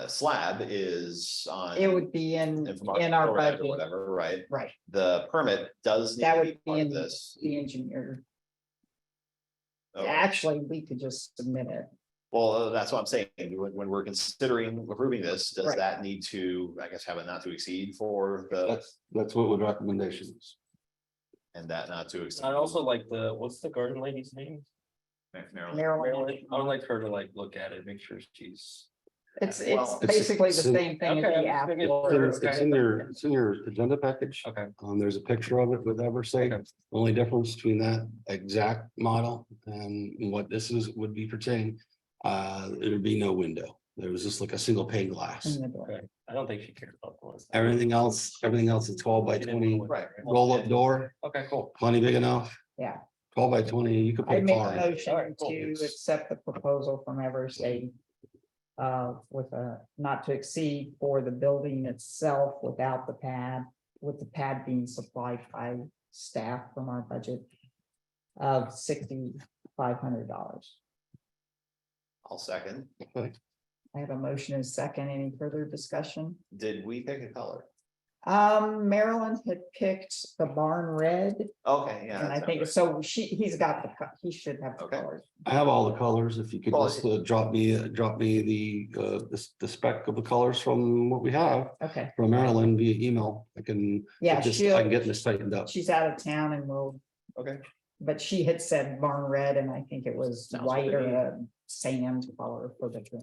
slab is on. it would be in from our or budget, Whatever, right? right, The permit does. need that to would be part of in this. the engineer. Oh, Actually, we could just submit it. Well, that's what I'm saying. When we're considering approving this, does Right. that need to, I guess, have a not to exceed for the, That's what would recommendations. and that not to exceed? I'd also like what's the garden lady's name? Maryland. Maryland, Marilyn. I would like her to look at it, make sure she's. it's Well, basically the it's in- same thing as Okay, the I'm just thinking- after. It's in your agenda package. Okay. There's a picture of it with Everstate. Okay. Only difference between that exact model and what this is would be pertaining. There'd be no window. There was just like a single pane glass. in the door. Okay, I don't think she cared about the ones. Everything else is 12 by She didn't 20 want Right. roll up door, Okay, cool. plenty big enough. Yeah. 12 by 20, you could put I a make car a in. motion Alright, cool. to accept the proposal from Everstate. With a not to exceed for the building itself without the pad, with the pad being supplied by staff from our budget. Of $6,500. I'll second. I have a motion and a second. Any further discussion? Did we pick a color? Maryland had picked the barn red, Okay, yeah. and I that think sounds so. He should have the Okay. colors. I have all the colors. If you could Well, just drop me the spec of the colors from what we have Okay, from Maryland via email. I can yeah, I can get this tightened up. she's out of town and we'll. Okay. But she had said barn red, and I think it was Sounds white good or to me. a sand color for the trim.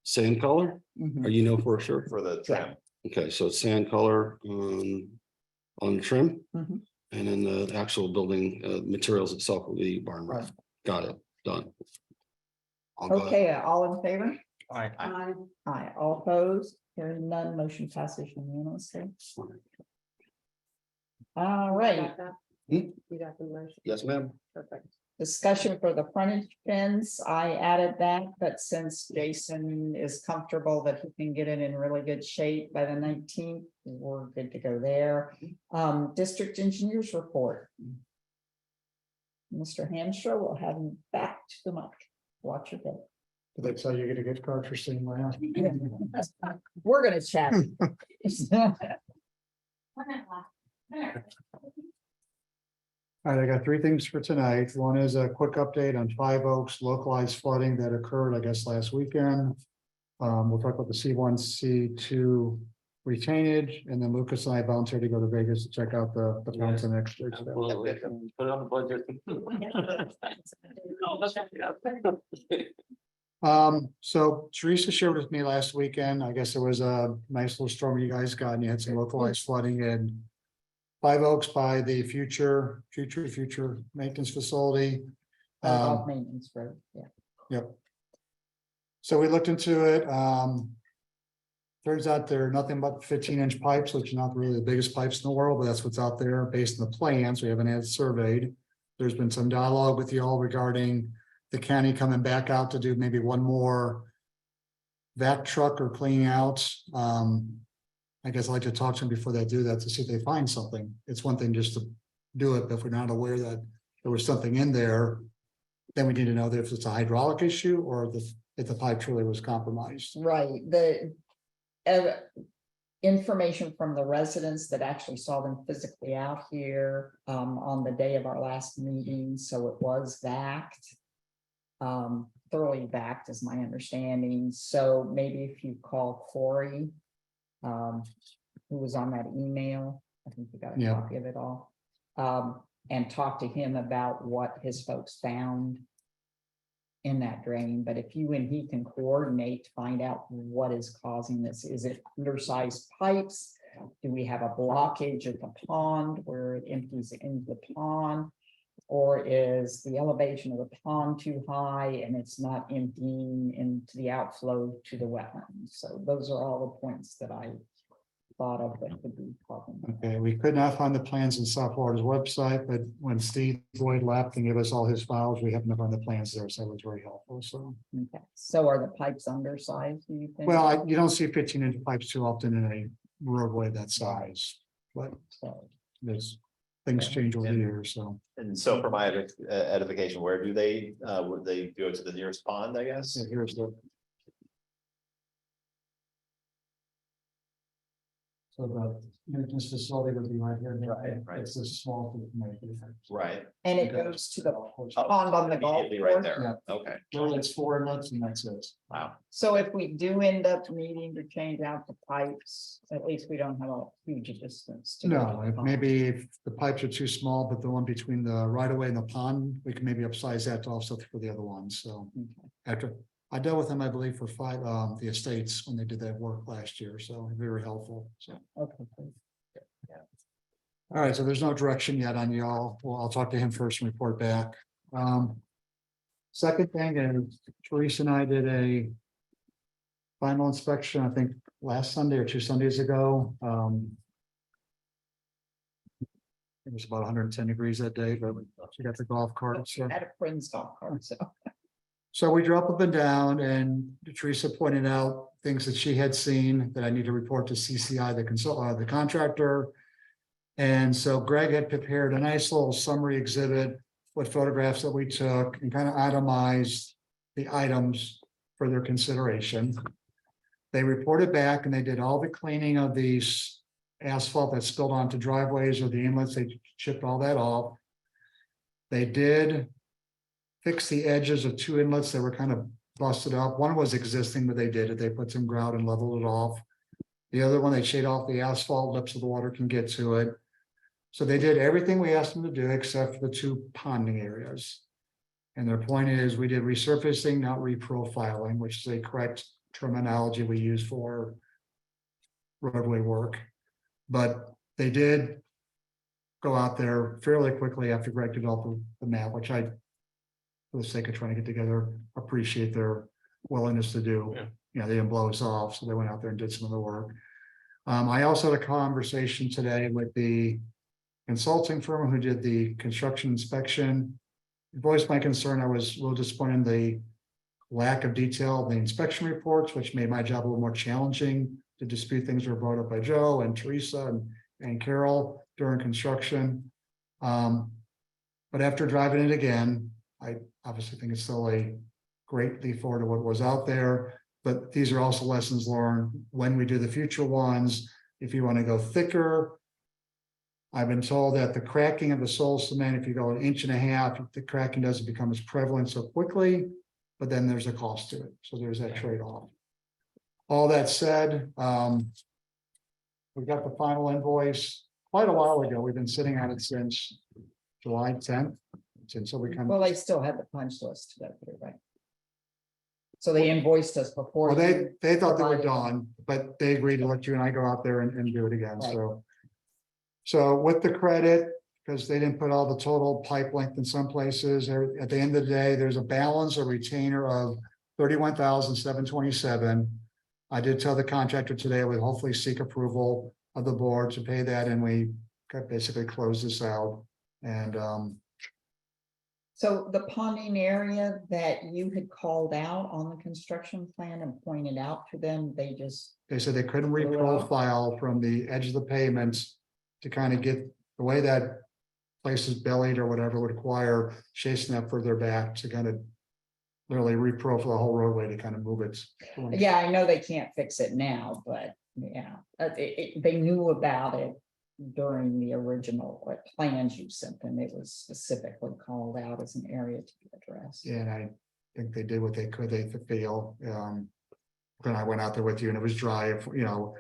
Same color, Mhm. or you know for sure? For the trim. Okay, so it's sand color on trim. Mhm. And then the actual building materials itself will be barn red. Right. Got it, done. I'll go- Okay, all in favor? Aye. Aye, all opposed, hearing none, motion passes unanimously. All You right, got that? Hmm? You got the motion, Yes, ma'am. perfect. discussion for the frontage fence, I added that, but since Jason is comfortable that he can get it in really good shape by the 19th, we're good to go there. District engineers report. Mr. Hanshaw will have him back to the mic. Watch your back. Did they tell you get a gift card for seeing my house? We're gonna chat. All right, I got three things for tonight. One is a quick update on Five Oaks localized flooding that occurred, I guess, last weekend. We'll talk about the C1, C2 retainage, and then Lucas and I volunteered to go to Vegas to check out the fountain next year. Absolutely. Put it on the budget. So Teresa shared with me last weekend, I guess there was a nice little storm you guys got and you had some localized flooding in Five Oaks by the future maintenance facility. Off maintenance road, yeah. Yep. So we looked into it. Turns out they're nothing but 15-inch pipes, which are not really the biggest pipes in the world, but that's what's out there based on the plans. We haven't had it surveyed. There's been some dialogue with y'all regarding the county coming back out to do maybe one more vac truck or cleaning out. I guess I'd like to talk to them before they do that to see if they find something. It's one thing just to do it, but if we're not aware that there was something in there, then we need to know that if it's a hydraulic issue or if the pipe truly was compromised. Right, the information from the residents that actually saw them physically out here on the day of our last meeting, so it was vaxed. thoroughly backed is my understanding, so maybe if you call Corey. Who was on that email, I think you got a Yeah. copy of it all. And talk to him about what his folks found. In that drain, but if you and he can coordinate to find out what is causing this, is it undersized pipes? Do we have a blockage at the pond where it empties into the pond? Or is the elevation of the pond too high and it's not emptying into the outflow to the wetlands? So those are all the points that I thought of that could be problem. Okay, we could not find the plans in South Florida's website, but when Steve Boyd left and gave us all his files, we happened to find the plans there, so it was very helpful, so. Okay, so are the pipes undersized, do you think? Well, you don't see 15-inch pipes too often in a roadway that size, but So, there's things change over the years, so. And so for my edification, where do they, would they go to the nearest pond, I guess? Yeah, here's the. So this facility would be right here. Right. It's a small. Right. and it goes to the pond on the golf Immediately right course? there. Okay, Well, it's 4 inlets and that's it. wow. So if we do end up needing to change out the pipes, at least we don't have a huge distance. to go to No, the if pond. maybe if the pipes are too small, but the one between the right of way and the pond, we can maybe upsize that to offset for the other ones, so. Okay. After, I dealt with them, I believe, for the estates when they did that work last year, so very helpful, so. Okay, great. All right, so there's no direction yet on y'all. Well, I'll talk to him first and report back. Second thing is Teresa and I did a final inspection, I think last Sunday or 2 Sundays ago. It was about 110 degrees that day, but she got the golf cart. So. At a friend's golf cart, so. So we drove up and down and Teresa pointed out things that she had seen that I need to report to CCI, the contractor. And so Greg had prepared a nice little summary exhibit with photographs that we took and kind of itemized the items for their consideration. They reported back and they did all the cleaning of these asphalt that spilled onto driveways or the inlets. They chipped all that off. They did fix the edges of 2 inlets that were kind of busted up. One was existing, but they did it. They put some grout and leveled it off. The other one, they shade off the asphalt lip so the water can get to it. So they did everything we asked them to do except for the 2 ponding areas. And their point is we did resurfacing, not reprofiling, which is a correct terminology we use for roadway work. But they did go out there fairly quickly after Greg developed the map, which I, for the sake of trying to get together, appreciate their willingness to do. Yeah. You know, they didn't blow us off, so they went out there and did some of the work. I also had a conversation today with the consulting firm who did the construction inspection. Voiced my concern. I was a little disappointed in the lack of detail of the inspection reports, which made my job a little more challenging to dispute things that were brought up by Joe and Teresa and Carol during construction. But after driving it again, I obviously think it's still a great leap forward to what was out there. But these are also lessons learned when we do the future ones. If you want to go thicker, I've been told that the cracking of the sole cement, if you go 1.5 inches, the cracking doesn't become as prevalent so quickly, but then there's a cost to it. So there's that trade-off. All that said, we got the final invoice quite a while ago. We've been sitting on it since July 10th. So we kind Well, of, they still had the punch list to go through, right? So they invoiced us before. well, you they thought they were provided- done, but they agreed to let you and I go out there and do it again, so. So with the credit, because they didn't put all the total pipe length in some places, at the end of the day, there's a balance, a retainer of 31,727. I did tell the contractor today, I would hopefully seek approval of the board to pay that, and we could basically close this out. And So the ponding area that you had called out on the construction plan and pointed out to them, they just, they said they couldn't Blew it off. reprofile from the edge of the pavements to kind of get the way that place is bellied or whatever would require chasing that further back to kind of literally reprofile the whole roadway to kind of move it. yeah, I know they can't fix it now, but yeah, they knew about it during the original plans you sent them. It was specifically called out as an area to be addressed. And think they did what they could, they feel, When I went out there with you and it was dry, you know,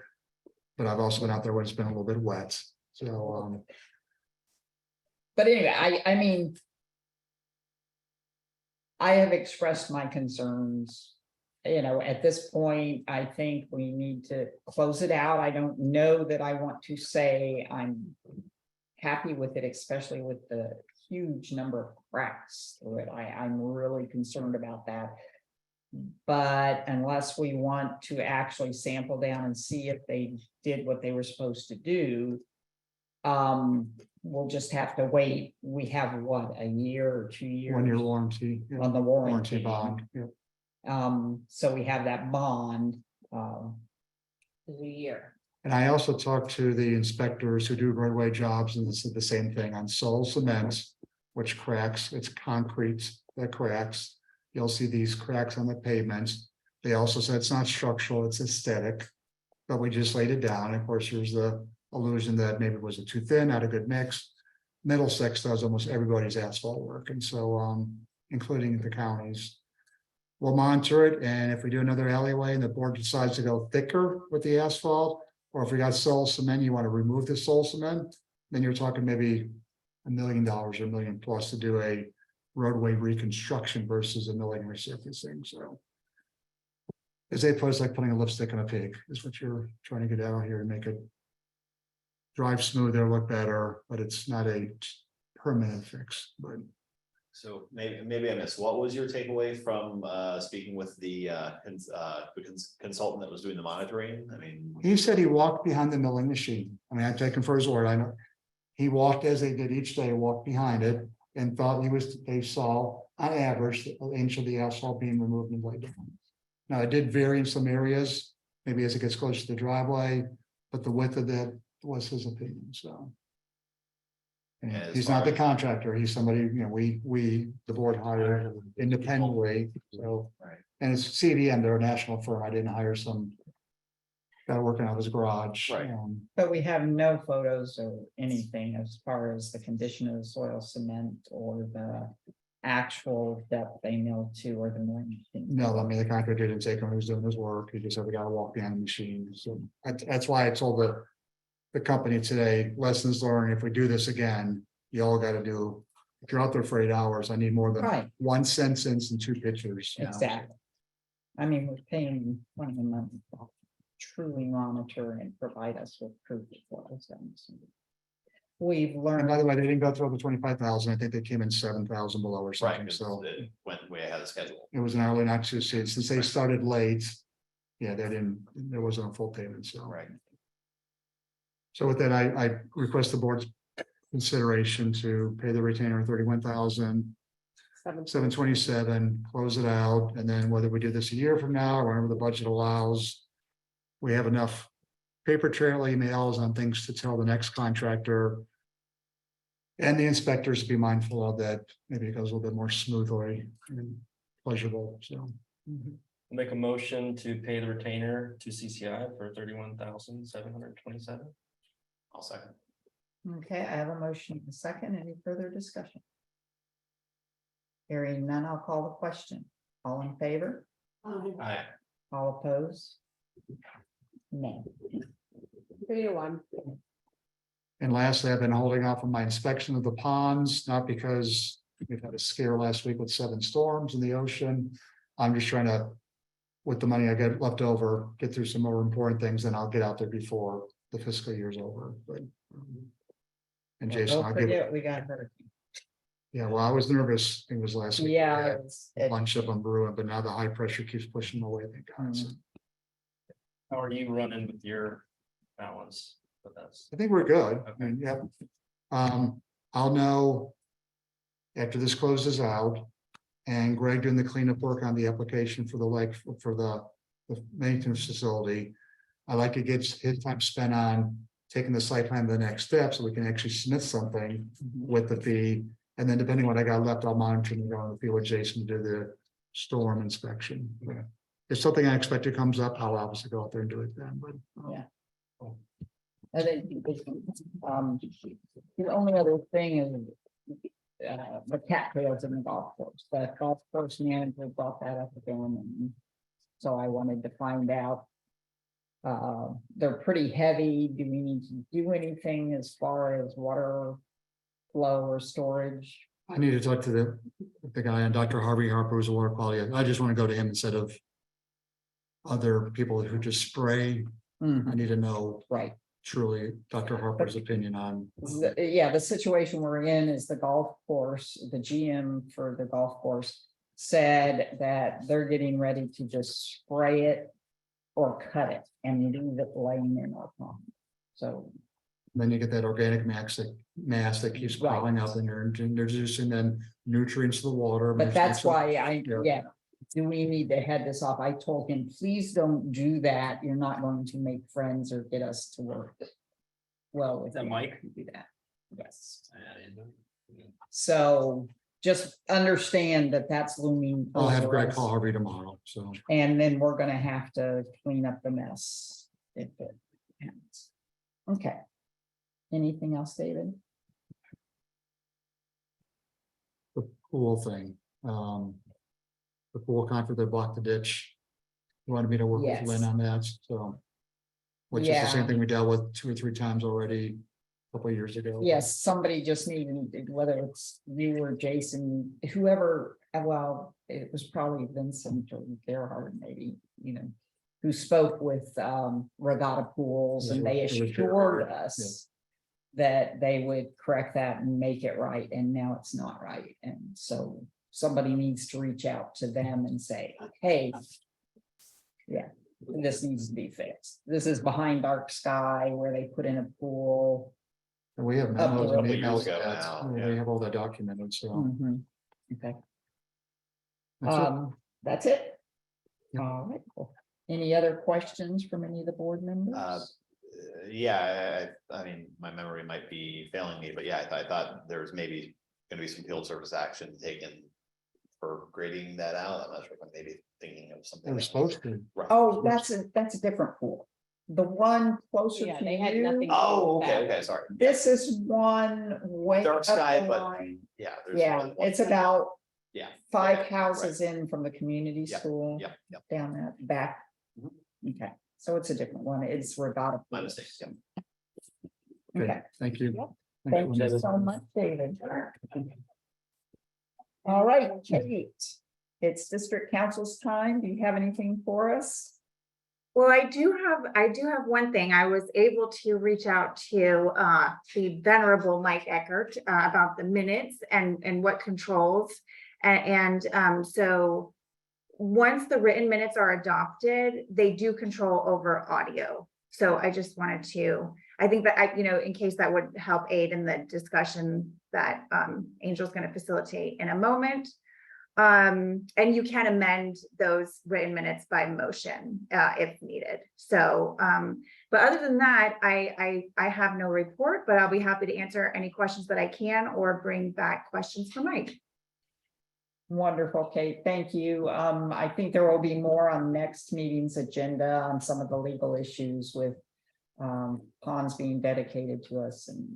but I've also been out there when it's been a little bit wet, so, But anyway, I mean. I have expressed my concerns. You know, at this point, I think we need to close it out. I don't know that I want to say I'm happy with it, especially with the huge number of cracks through it. I'm really concerned about that. But unless we want to actually sample down and see if they did what they were supposed to do, we'll just have to wait. We have what, a year or 2 years? 1 year warranty. Yeah, On the warranty. bond, yeah. So we have that bond, The year. And I also talked to the inspectors who do roadway jobs, and they said the same thing on soil cement, which cracks, it's concrete that cracks. You'll see these cracks on the pavement. They also said it's not structural, it's aesthetic. But we just laid it down. Of course, there's the illusion that maybe it was too thin, not a good mix. Middlesex does almost everybody's asphalt work, and so, including the counties. We'll monitor it, and if we do another alleyway and the board decides to go thicker with the asphalt, or if we got soil cement, you want to remove the soil cement, then you're talking maybe $1 million or $1 million plus to do a roadway reconstruction versus a milling resurfacing, so. As a place like putting a lipstick on a pig is what you're trying to get out here and make it drive smoother, look better, but it's not a permanent fix, but. So maybe I missed, what was your takeaway from speaking with the consultant that was doing the monitoring? I mean. He said he walked behind the milling machine. I mean, I take him for his word. I know. He walked as they did each day, walked behind it and thought they saw on average an inch of the asphalt being removed and laid down. Now, it did vary in some areas, maybe as it gets closer to the driveway, but the width of that was his opinion, so. And as he's far not the as- contractor, he's somebody, you know, we, the board hired independently, so. Right. And it's CDM, they're a national firm, I didn't hire some guy working out of his garage. Right. but we have no photos or anything as far as the condition of the soil cement or the actual depth they mill to or the milling machine. No, I mean, the contractor didn't take him, he was doing his work, he just said we gotta walk behind the machine, so that's why I told the company today, lessons learned, if we do this again, you all gotta do, if you're out there for 8 hours, I need more than Right, one sentence and 2 pictures. you know, so. exactly. I mean, we're paying money a month to truly monitor and provide us with proof of what was done. So we've And learned. by the way, they didn't go through the 25,000, I think they came in 7,000 below or Right, something, 'cause so it went way ahead of schedule. it was an early not to see, since they started late. Yeah, there wasn't a full payment, so. Right. So with that, I request the board's consideration to pay the retainer 31,727, close it out, and then whether we do this a year from now or whenever the budget allows. We have enough paper trail emails on things to tell the next contractor. And the inspectors to be mindful of that, maybe it goes a little bit more smoothly and pleasurable, so. Make a motion to pay the retainer to CCI for $31,727. I'll second. Okay, I have a motion and a second. Any further discussion? Hearing none, I'll call the question. All in favor? Aye. All opposed? No. 3-1. And lastly, I've been holding off on my inspection of the ponds, not because we've had a scare last week with 7 storms in the ocean. I'm just trying to, with the money I get left over, get through some more important things, and I'll get out there before the fiscal year's over, but. And Jason, Don't I'll give it, forget, we got hurt. yeah, well, I was nervous, it was last week. Yeah. A bunch of them brewing, but now the high pressure keeps pushing them away, thank God. So How are you running with your balance? But that's, I think we're good. I mean, yeah. I'll know after this closes out and Greg doing the cleanup work on the application for the lake, for the maintenance facility. I like to get his time spent on taking the site plan to the next step so we can actually submit something with the fee. And then depending on what I got left, I'll monitor and go on the field with Jason to do the storm inspection. If something unexpected comes up, I'll obviously go out there and do it then, but. Yeah. And then, the only other thing is, the cattails in the golf course. The golf course manager brought that up again, and so I wanted to find out. They're pretty heavy. Do we need to do anything as far as water flow or storage? I need to talk to the guy on Dr. Harvey Harper, who's a water quality. I just want to go to him instead of other people who just spray. I need to know Right. truly Dr. Harper's opinion on. Yeah, the situation we're in is the golf course, the GM for the golf course said that they're getting ready to just spray it or cut it and leave it laying in our pond. So, Then you get that organic mass that keeps piling up and you're introducing then nutrients to the water. but that's why Yeah. yeah. Do we need to head this off? I told him, please don't do that. You're not going to make friends or get us to work. Well, with that you Mike? if you do that. Yes. So just understand that that's looming. I'll have over Greg us. call Harvey tomorrow, so. And then we're gonna have to clean up the mess if it happens. Okay. Anything else, David? The pool thing, the pool contractor that blocked the ditch. Wanted me to work with Yes. Lynn on that, so. Which is the Yeah. same thing we dealt with 2 or 3 times already, a couple of years ago. Yes, somebody just needed, whether it's you or Jason, whoever, well, it was probably Vincent or Gerhard, maybe, who spoke with Regatta Pools, and they It was assured Gerhard, us that they would correct that and make it right, and now it's not right. And so somebody needs to reach out to them and say, hey, yeah, this needs to be fixed. This is behind Dark Sky where they put in a pool. And we have Up memos the and road. emails, Ago that's- now, we yeah. have all that documented, so. Mhm. Okay. That's it. That's it. Yep. All right, cool. Any other questions from any of the board members? Yeah, I mean, my memory might be failing me, but yeah, I thought there was maybe gonna be some field service action taken for grading that out. I'm not sure if I'm maybe thinking of something. They were supposed to. Right. Oh, that's a different pool. The one closer Yeah, to they had nothing. you, Oh, okay, sorry. this is one way Dark up sky, the but line. Yeah. there's Yeah, one- it's about Yeah. 5 okay, houses in from the community Yep, school. Yep, yep. Down that back. Mhm. Okay, so it's a different one. It's Regatta. My Pools. mistake. Okay, Thank you. Yep. Thanks, thank you Linda. so much, David. All right, Kate, it's district council's time. Do you have anything for us? Well, I do have one thing. I was able to reach out to the venerable Mike Eckert about the minutes and what controls. So once the written minutes are adopted, they do control over audio. So I just wanted to, I think that in case that would help aid in the discussion that Angel's going to facilitate in a moment. And you can amend those written minutes by motion if needed. So, but other than that, I have no report, but I'll be happy to answer any questions that I can or bring back questions for Mike. Wonderful, Kate. Thank you. I think there will be more on next meeting's agenda on some of the legal issues with ponds being dedicated to us and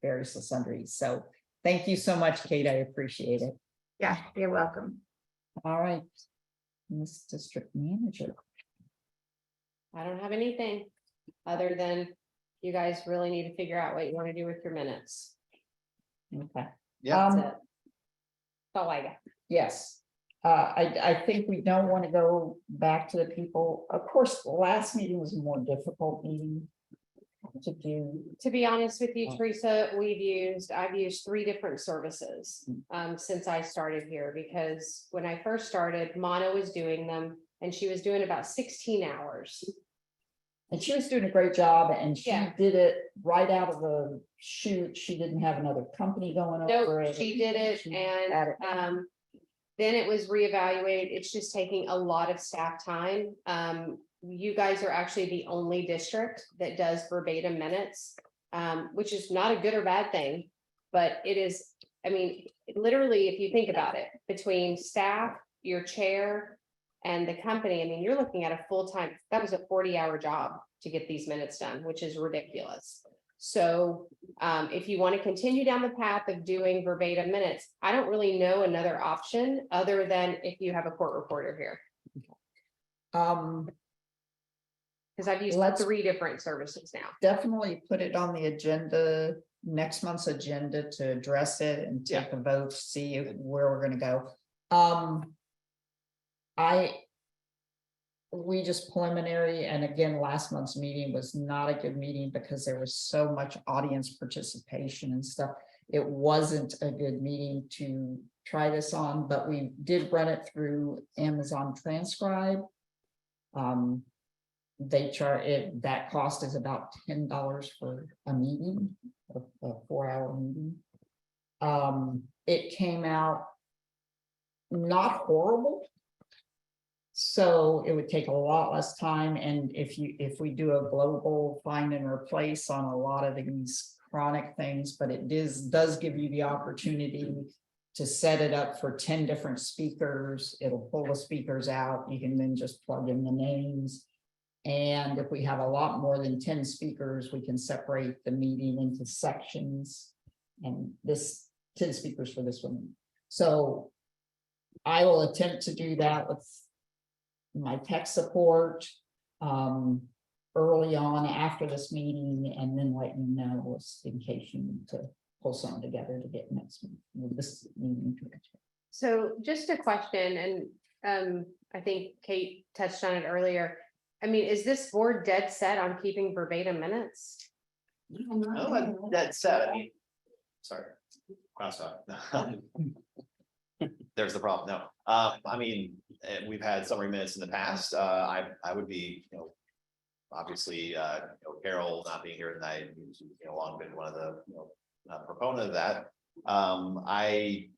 various sundries. So thank you so much, Kate. I appreciate it. Yeah, you're welcome. All right. Miss District Manager. I don't have anything other than you guys really need to figure out what you want to do with your minutes. Okay. Yeah. That's it. That's all I got. Yes. I think we don't want to go back to the people. Of course, the last meeting was a more difficult meeting to do. To be honest with you, Teresa, I've used 3 different services since I started here, because when I first started, Mono was doing them and she was doing about 16 hours. And she was doing a great job, and she Yeah. did it right out of the chute. She didn't have another company going over Nope, it. she did it She had it. and then it was reevaluated. It's just taking a lot of staff time. You guys are actually the only district that does verbatim minutes, which is not a good or bad thing, but it is, I mean, literally, if you think about it, between staff, your chair, and the company, I mean, you're looking at a full-time, that was a 40-hour job to get these minutes done, which is ridiculous. So if you want to continue down the path of doing verbatim minutes, I don't really know another option other than if you have a court reporter here. Because I've used Let's- 3 different services now. Definitely put it on the agenda, next month's agenda to address it and take a vote, see where we're gonna go. We just preliminary, and again, last month's meeting was not a good meeting because there was so much audience participation and stuff. It wasn't a good meeting to try this on, but we did run it through Amazon Transcribe. They charge it, that cost is about $10 for a meeting, a 4-hour meeting. It came out not horrible. So it would take a lot less time, and if we do a global find and replace on a lot of these chronic things, but it does give you the opportunity to set it up for 10 different speakers. It'll pull the speakers out. You can then just plug in the names. And if we have a lot more than 10 speakers, we can separate the meeting into sections. And this 10 speakers for this one. So I will attempt to do that with my tech support early on after this meeting, and then let you know in case you need to pull something together to get next this meeting. So just a question, and I think Kate touched on it earlier. I mean, is this board dead set on keeping verbatim minutes? No, that's I mean, sorry. Crosstalk. There's the problem. No, I mean, we've had summary minutes in the past. I would be, obviously, Carol not being here tonight, who's, long been one of the, proponent of that. I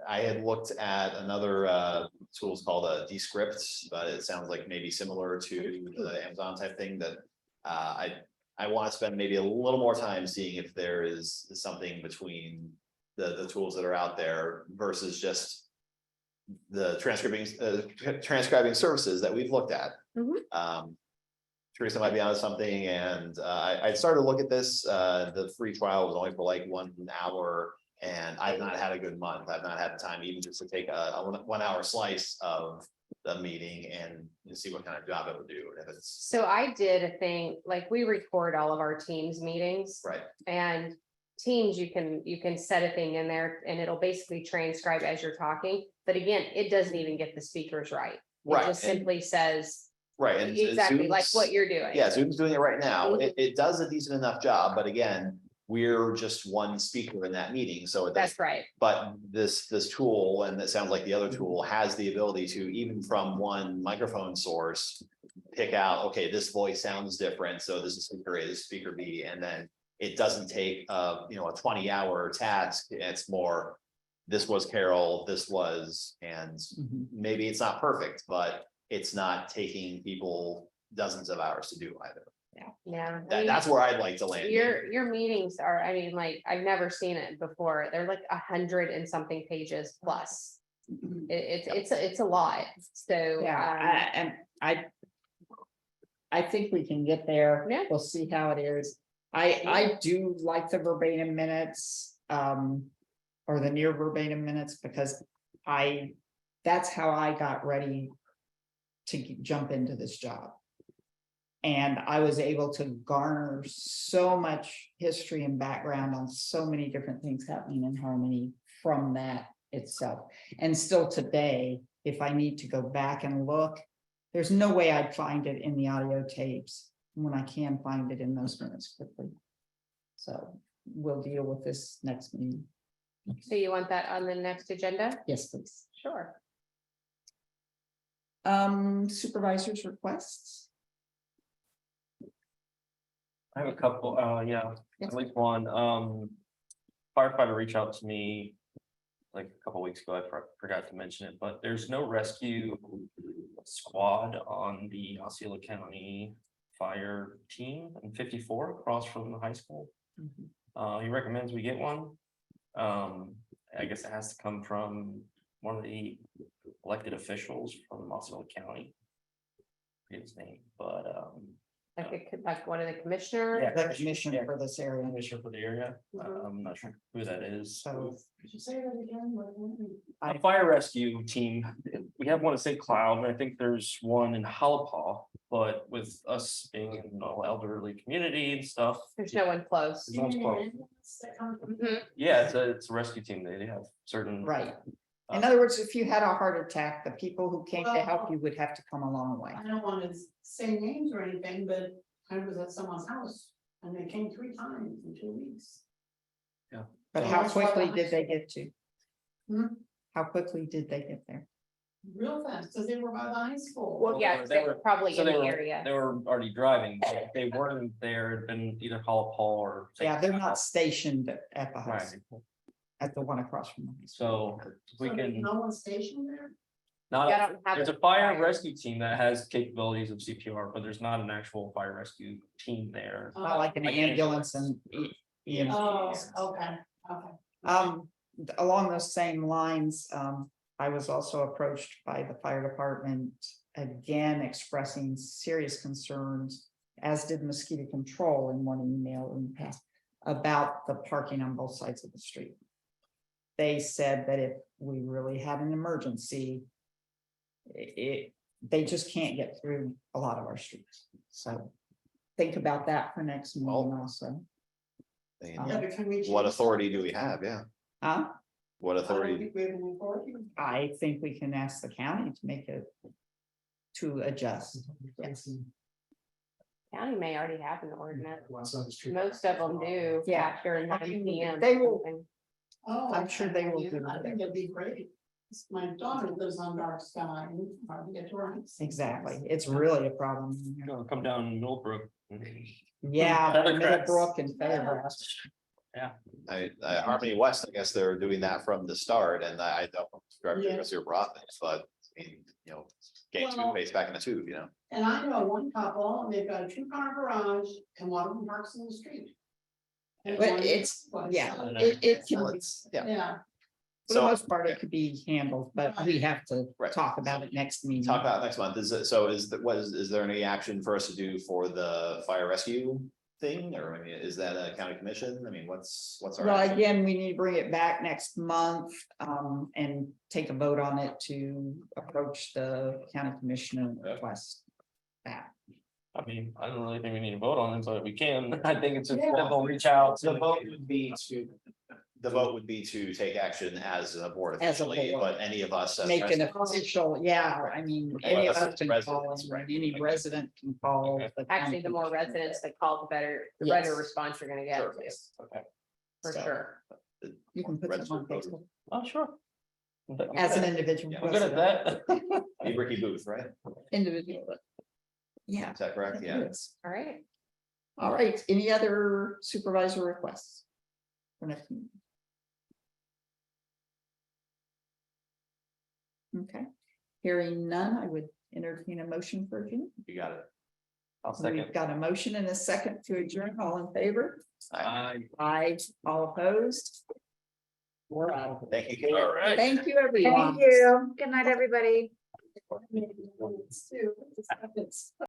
had looked at another tools called a Descript, but it sounds like maybe similar to the Amazon type thing that I want to spend maybe a little more time seeing if there is something between the tools that are out there versus just the transcribing services that we've looked at. Teresa might be onto something, and I started to look at this. The free trial was only for like 1 hour, and I've not had a good month. I've not had the time even just to take a 1 hour slice of the meeting and see what kind of job it would do. If it's So I did a thing, like we record all of our Teams meetings. right. And Teams, you can set a thing in there and it'll basically transcribe as you're talking. But again, it doesn't even get the speakers right. It Right, just and- simply says Right. And exactly like Zoom's- what you're doing. Yeah, Zoom's doing it right now. Mhm. It does a decent enough job, but again, we're just one speaker in that meeting, so it does. That's right. But this tool, and it sounds like the other tool, has the ability to, even from one microphone source, pick out, okay, this voice sounds different, so this is speaker A, this is speaker B, and then it doesn't take a 20-hour task. It's more, this was Carol, this was, and maybe it's not perfect, but it's not taking people dozens of hours to do either. Yeah. That's where I'd like to land. Your meetings are, I mean, like, I've never seen it before. They're like 100 and something pages plus. It's a lot. So. Yeah, and I think we can get there. Yeah. We'll see how it is. I do like the verbatim minutes, or the near verbatim minutes, because that's how I got ready to jump into this job. And I was able to garner so much history and background on so many different things happening in Harmony from that itself. And still today, if I need to go back and look, there's no way I'd find it in the audio tapes when I can find it in those minutes quickly. So we'll deal with this next meeting. So you want that on the next agenda? Yes, please. Sure. Supervisors' requests. I have a couple, yeah, at least one, firefighter reached out to me like a couple weeks ago. I forgot to mention it, but there's no rescue squad on the Osceola County fire team in 54 across from the high school. He recommends we get one. I guess it has to come from one of the elected officials from Osceola County. I forget his name, but like one of the commissioner. Yeah. the commission for this area. Commissioner for the area. Mhm. I'm not sure who that is. So Could you say that again? A fire rescue team, we have one in St. Cloud, and I think there's one in Halapaw, but with us being in an elderly community and stuff. There's no one close. There's no one's close. Mhm. Yeah, it's a rescue team, they have certain. right. In other words, if you had a heart attack, the people who came to help you would have to come a long way. I don't want to say names or anything, but I was at someone's house and they came 3 times in 2 weeks. But So how that's why quickly I did they said- get to? Hmm? How quickly did they get there? Real fast, because they were by the high school. Well, yeah, 'cause they were probably So in they the were, area. they were already driving, but if they weren't there, it'd been either Halapaw or. St. Yeah, they're Cloud. not stationed at the high Right, school, at the one across from the high school. so we So there's can, no one stationed there? not, Yeah, I don't have there's a a fire fire. rescue team that has capabilities of CPR, but there's not an actual fire rescue team there. Not like an Like ambulance and Oh, EMTs. okay, okay. Along those same lines, I was also approached by the fire department, again expressing serious concerns, as did mosquito control in one email in the past, about the parking on both sides of the street. They said that if we really had an emergency, they just can't get through a lot of our streets. So think about that for next meeting also. I mean, Yeah, but can we what change authority do we have? Yeah, Huh? what that? I don't authority? think we have any authority. I think we can ask the county to make it, to adjust. Yes. County may already have an ordinance. Once on the street. Most of them do. Yeah. After 9 PM. They will- something. Oh, I'm sure they will yeah, do I that. think it'd be great. My daughter lives on Dark Sky and it's hard to get to her house. Exactly. It's really a problem. Come down Millbrook. Yeah, Feather cracks. Middlebrook and Fairgrass. Harmony West, I guess they're doing that from the start, and I don't, Yeah. because you're brought this, but, I mean, getting Well- toothpaste back in the tube, And I know one couple, and they've got a 2-car garage and one of them parks in the street. And But one in the it's, place. yeah, it can, Well, be- it's, yeah. Yeah, for the So, most part, it could be handled, but we have to Right. talk about it next meeting. talk about it next month, is there any action for us to do for the fire rescue thing, or I mean, is that a county commission? I mean, what's our? Well, action? again, we need to bring it back next month, and take a vote on it to approach the county commissioner and request that. I mean, I don't really think we need to vote on it, but we can. I think it's a Yeah. simple reach out. The vote would be to take action as a board As a officially, board. but any of us. as Make an residents- official, yeah, I mean, any of Well, us can call, residents, right. any resident can call. Okay. the county Actually, the more commissioner. residents that call, the better Yes. response you're gonna get, Sure. Okay. for So, sure. You can put that on Registered Facebook Oh, sure. as an individual. I'm good at that. Be Ricky Booth, right? Individual. but- Yeah. Is that correct? it Yeah. is. All right. All right, any other supervisor requests? For next meeting? Okay, hearing none, I would entertain a motion for adjournment. You got it. I'll We've second. got a motion and a second to adjourn, all in favor? Aye. Aye, all opposed? We're out. Thank you, Kate. All right. Thank you, everyone. Thank you. Good night, everybody. It's too, it's-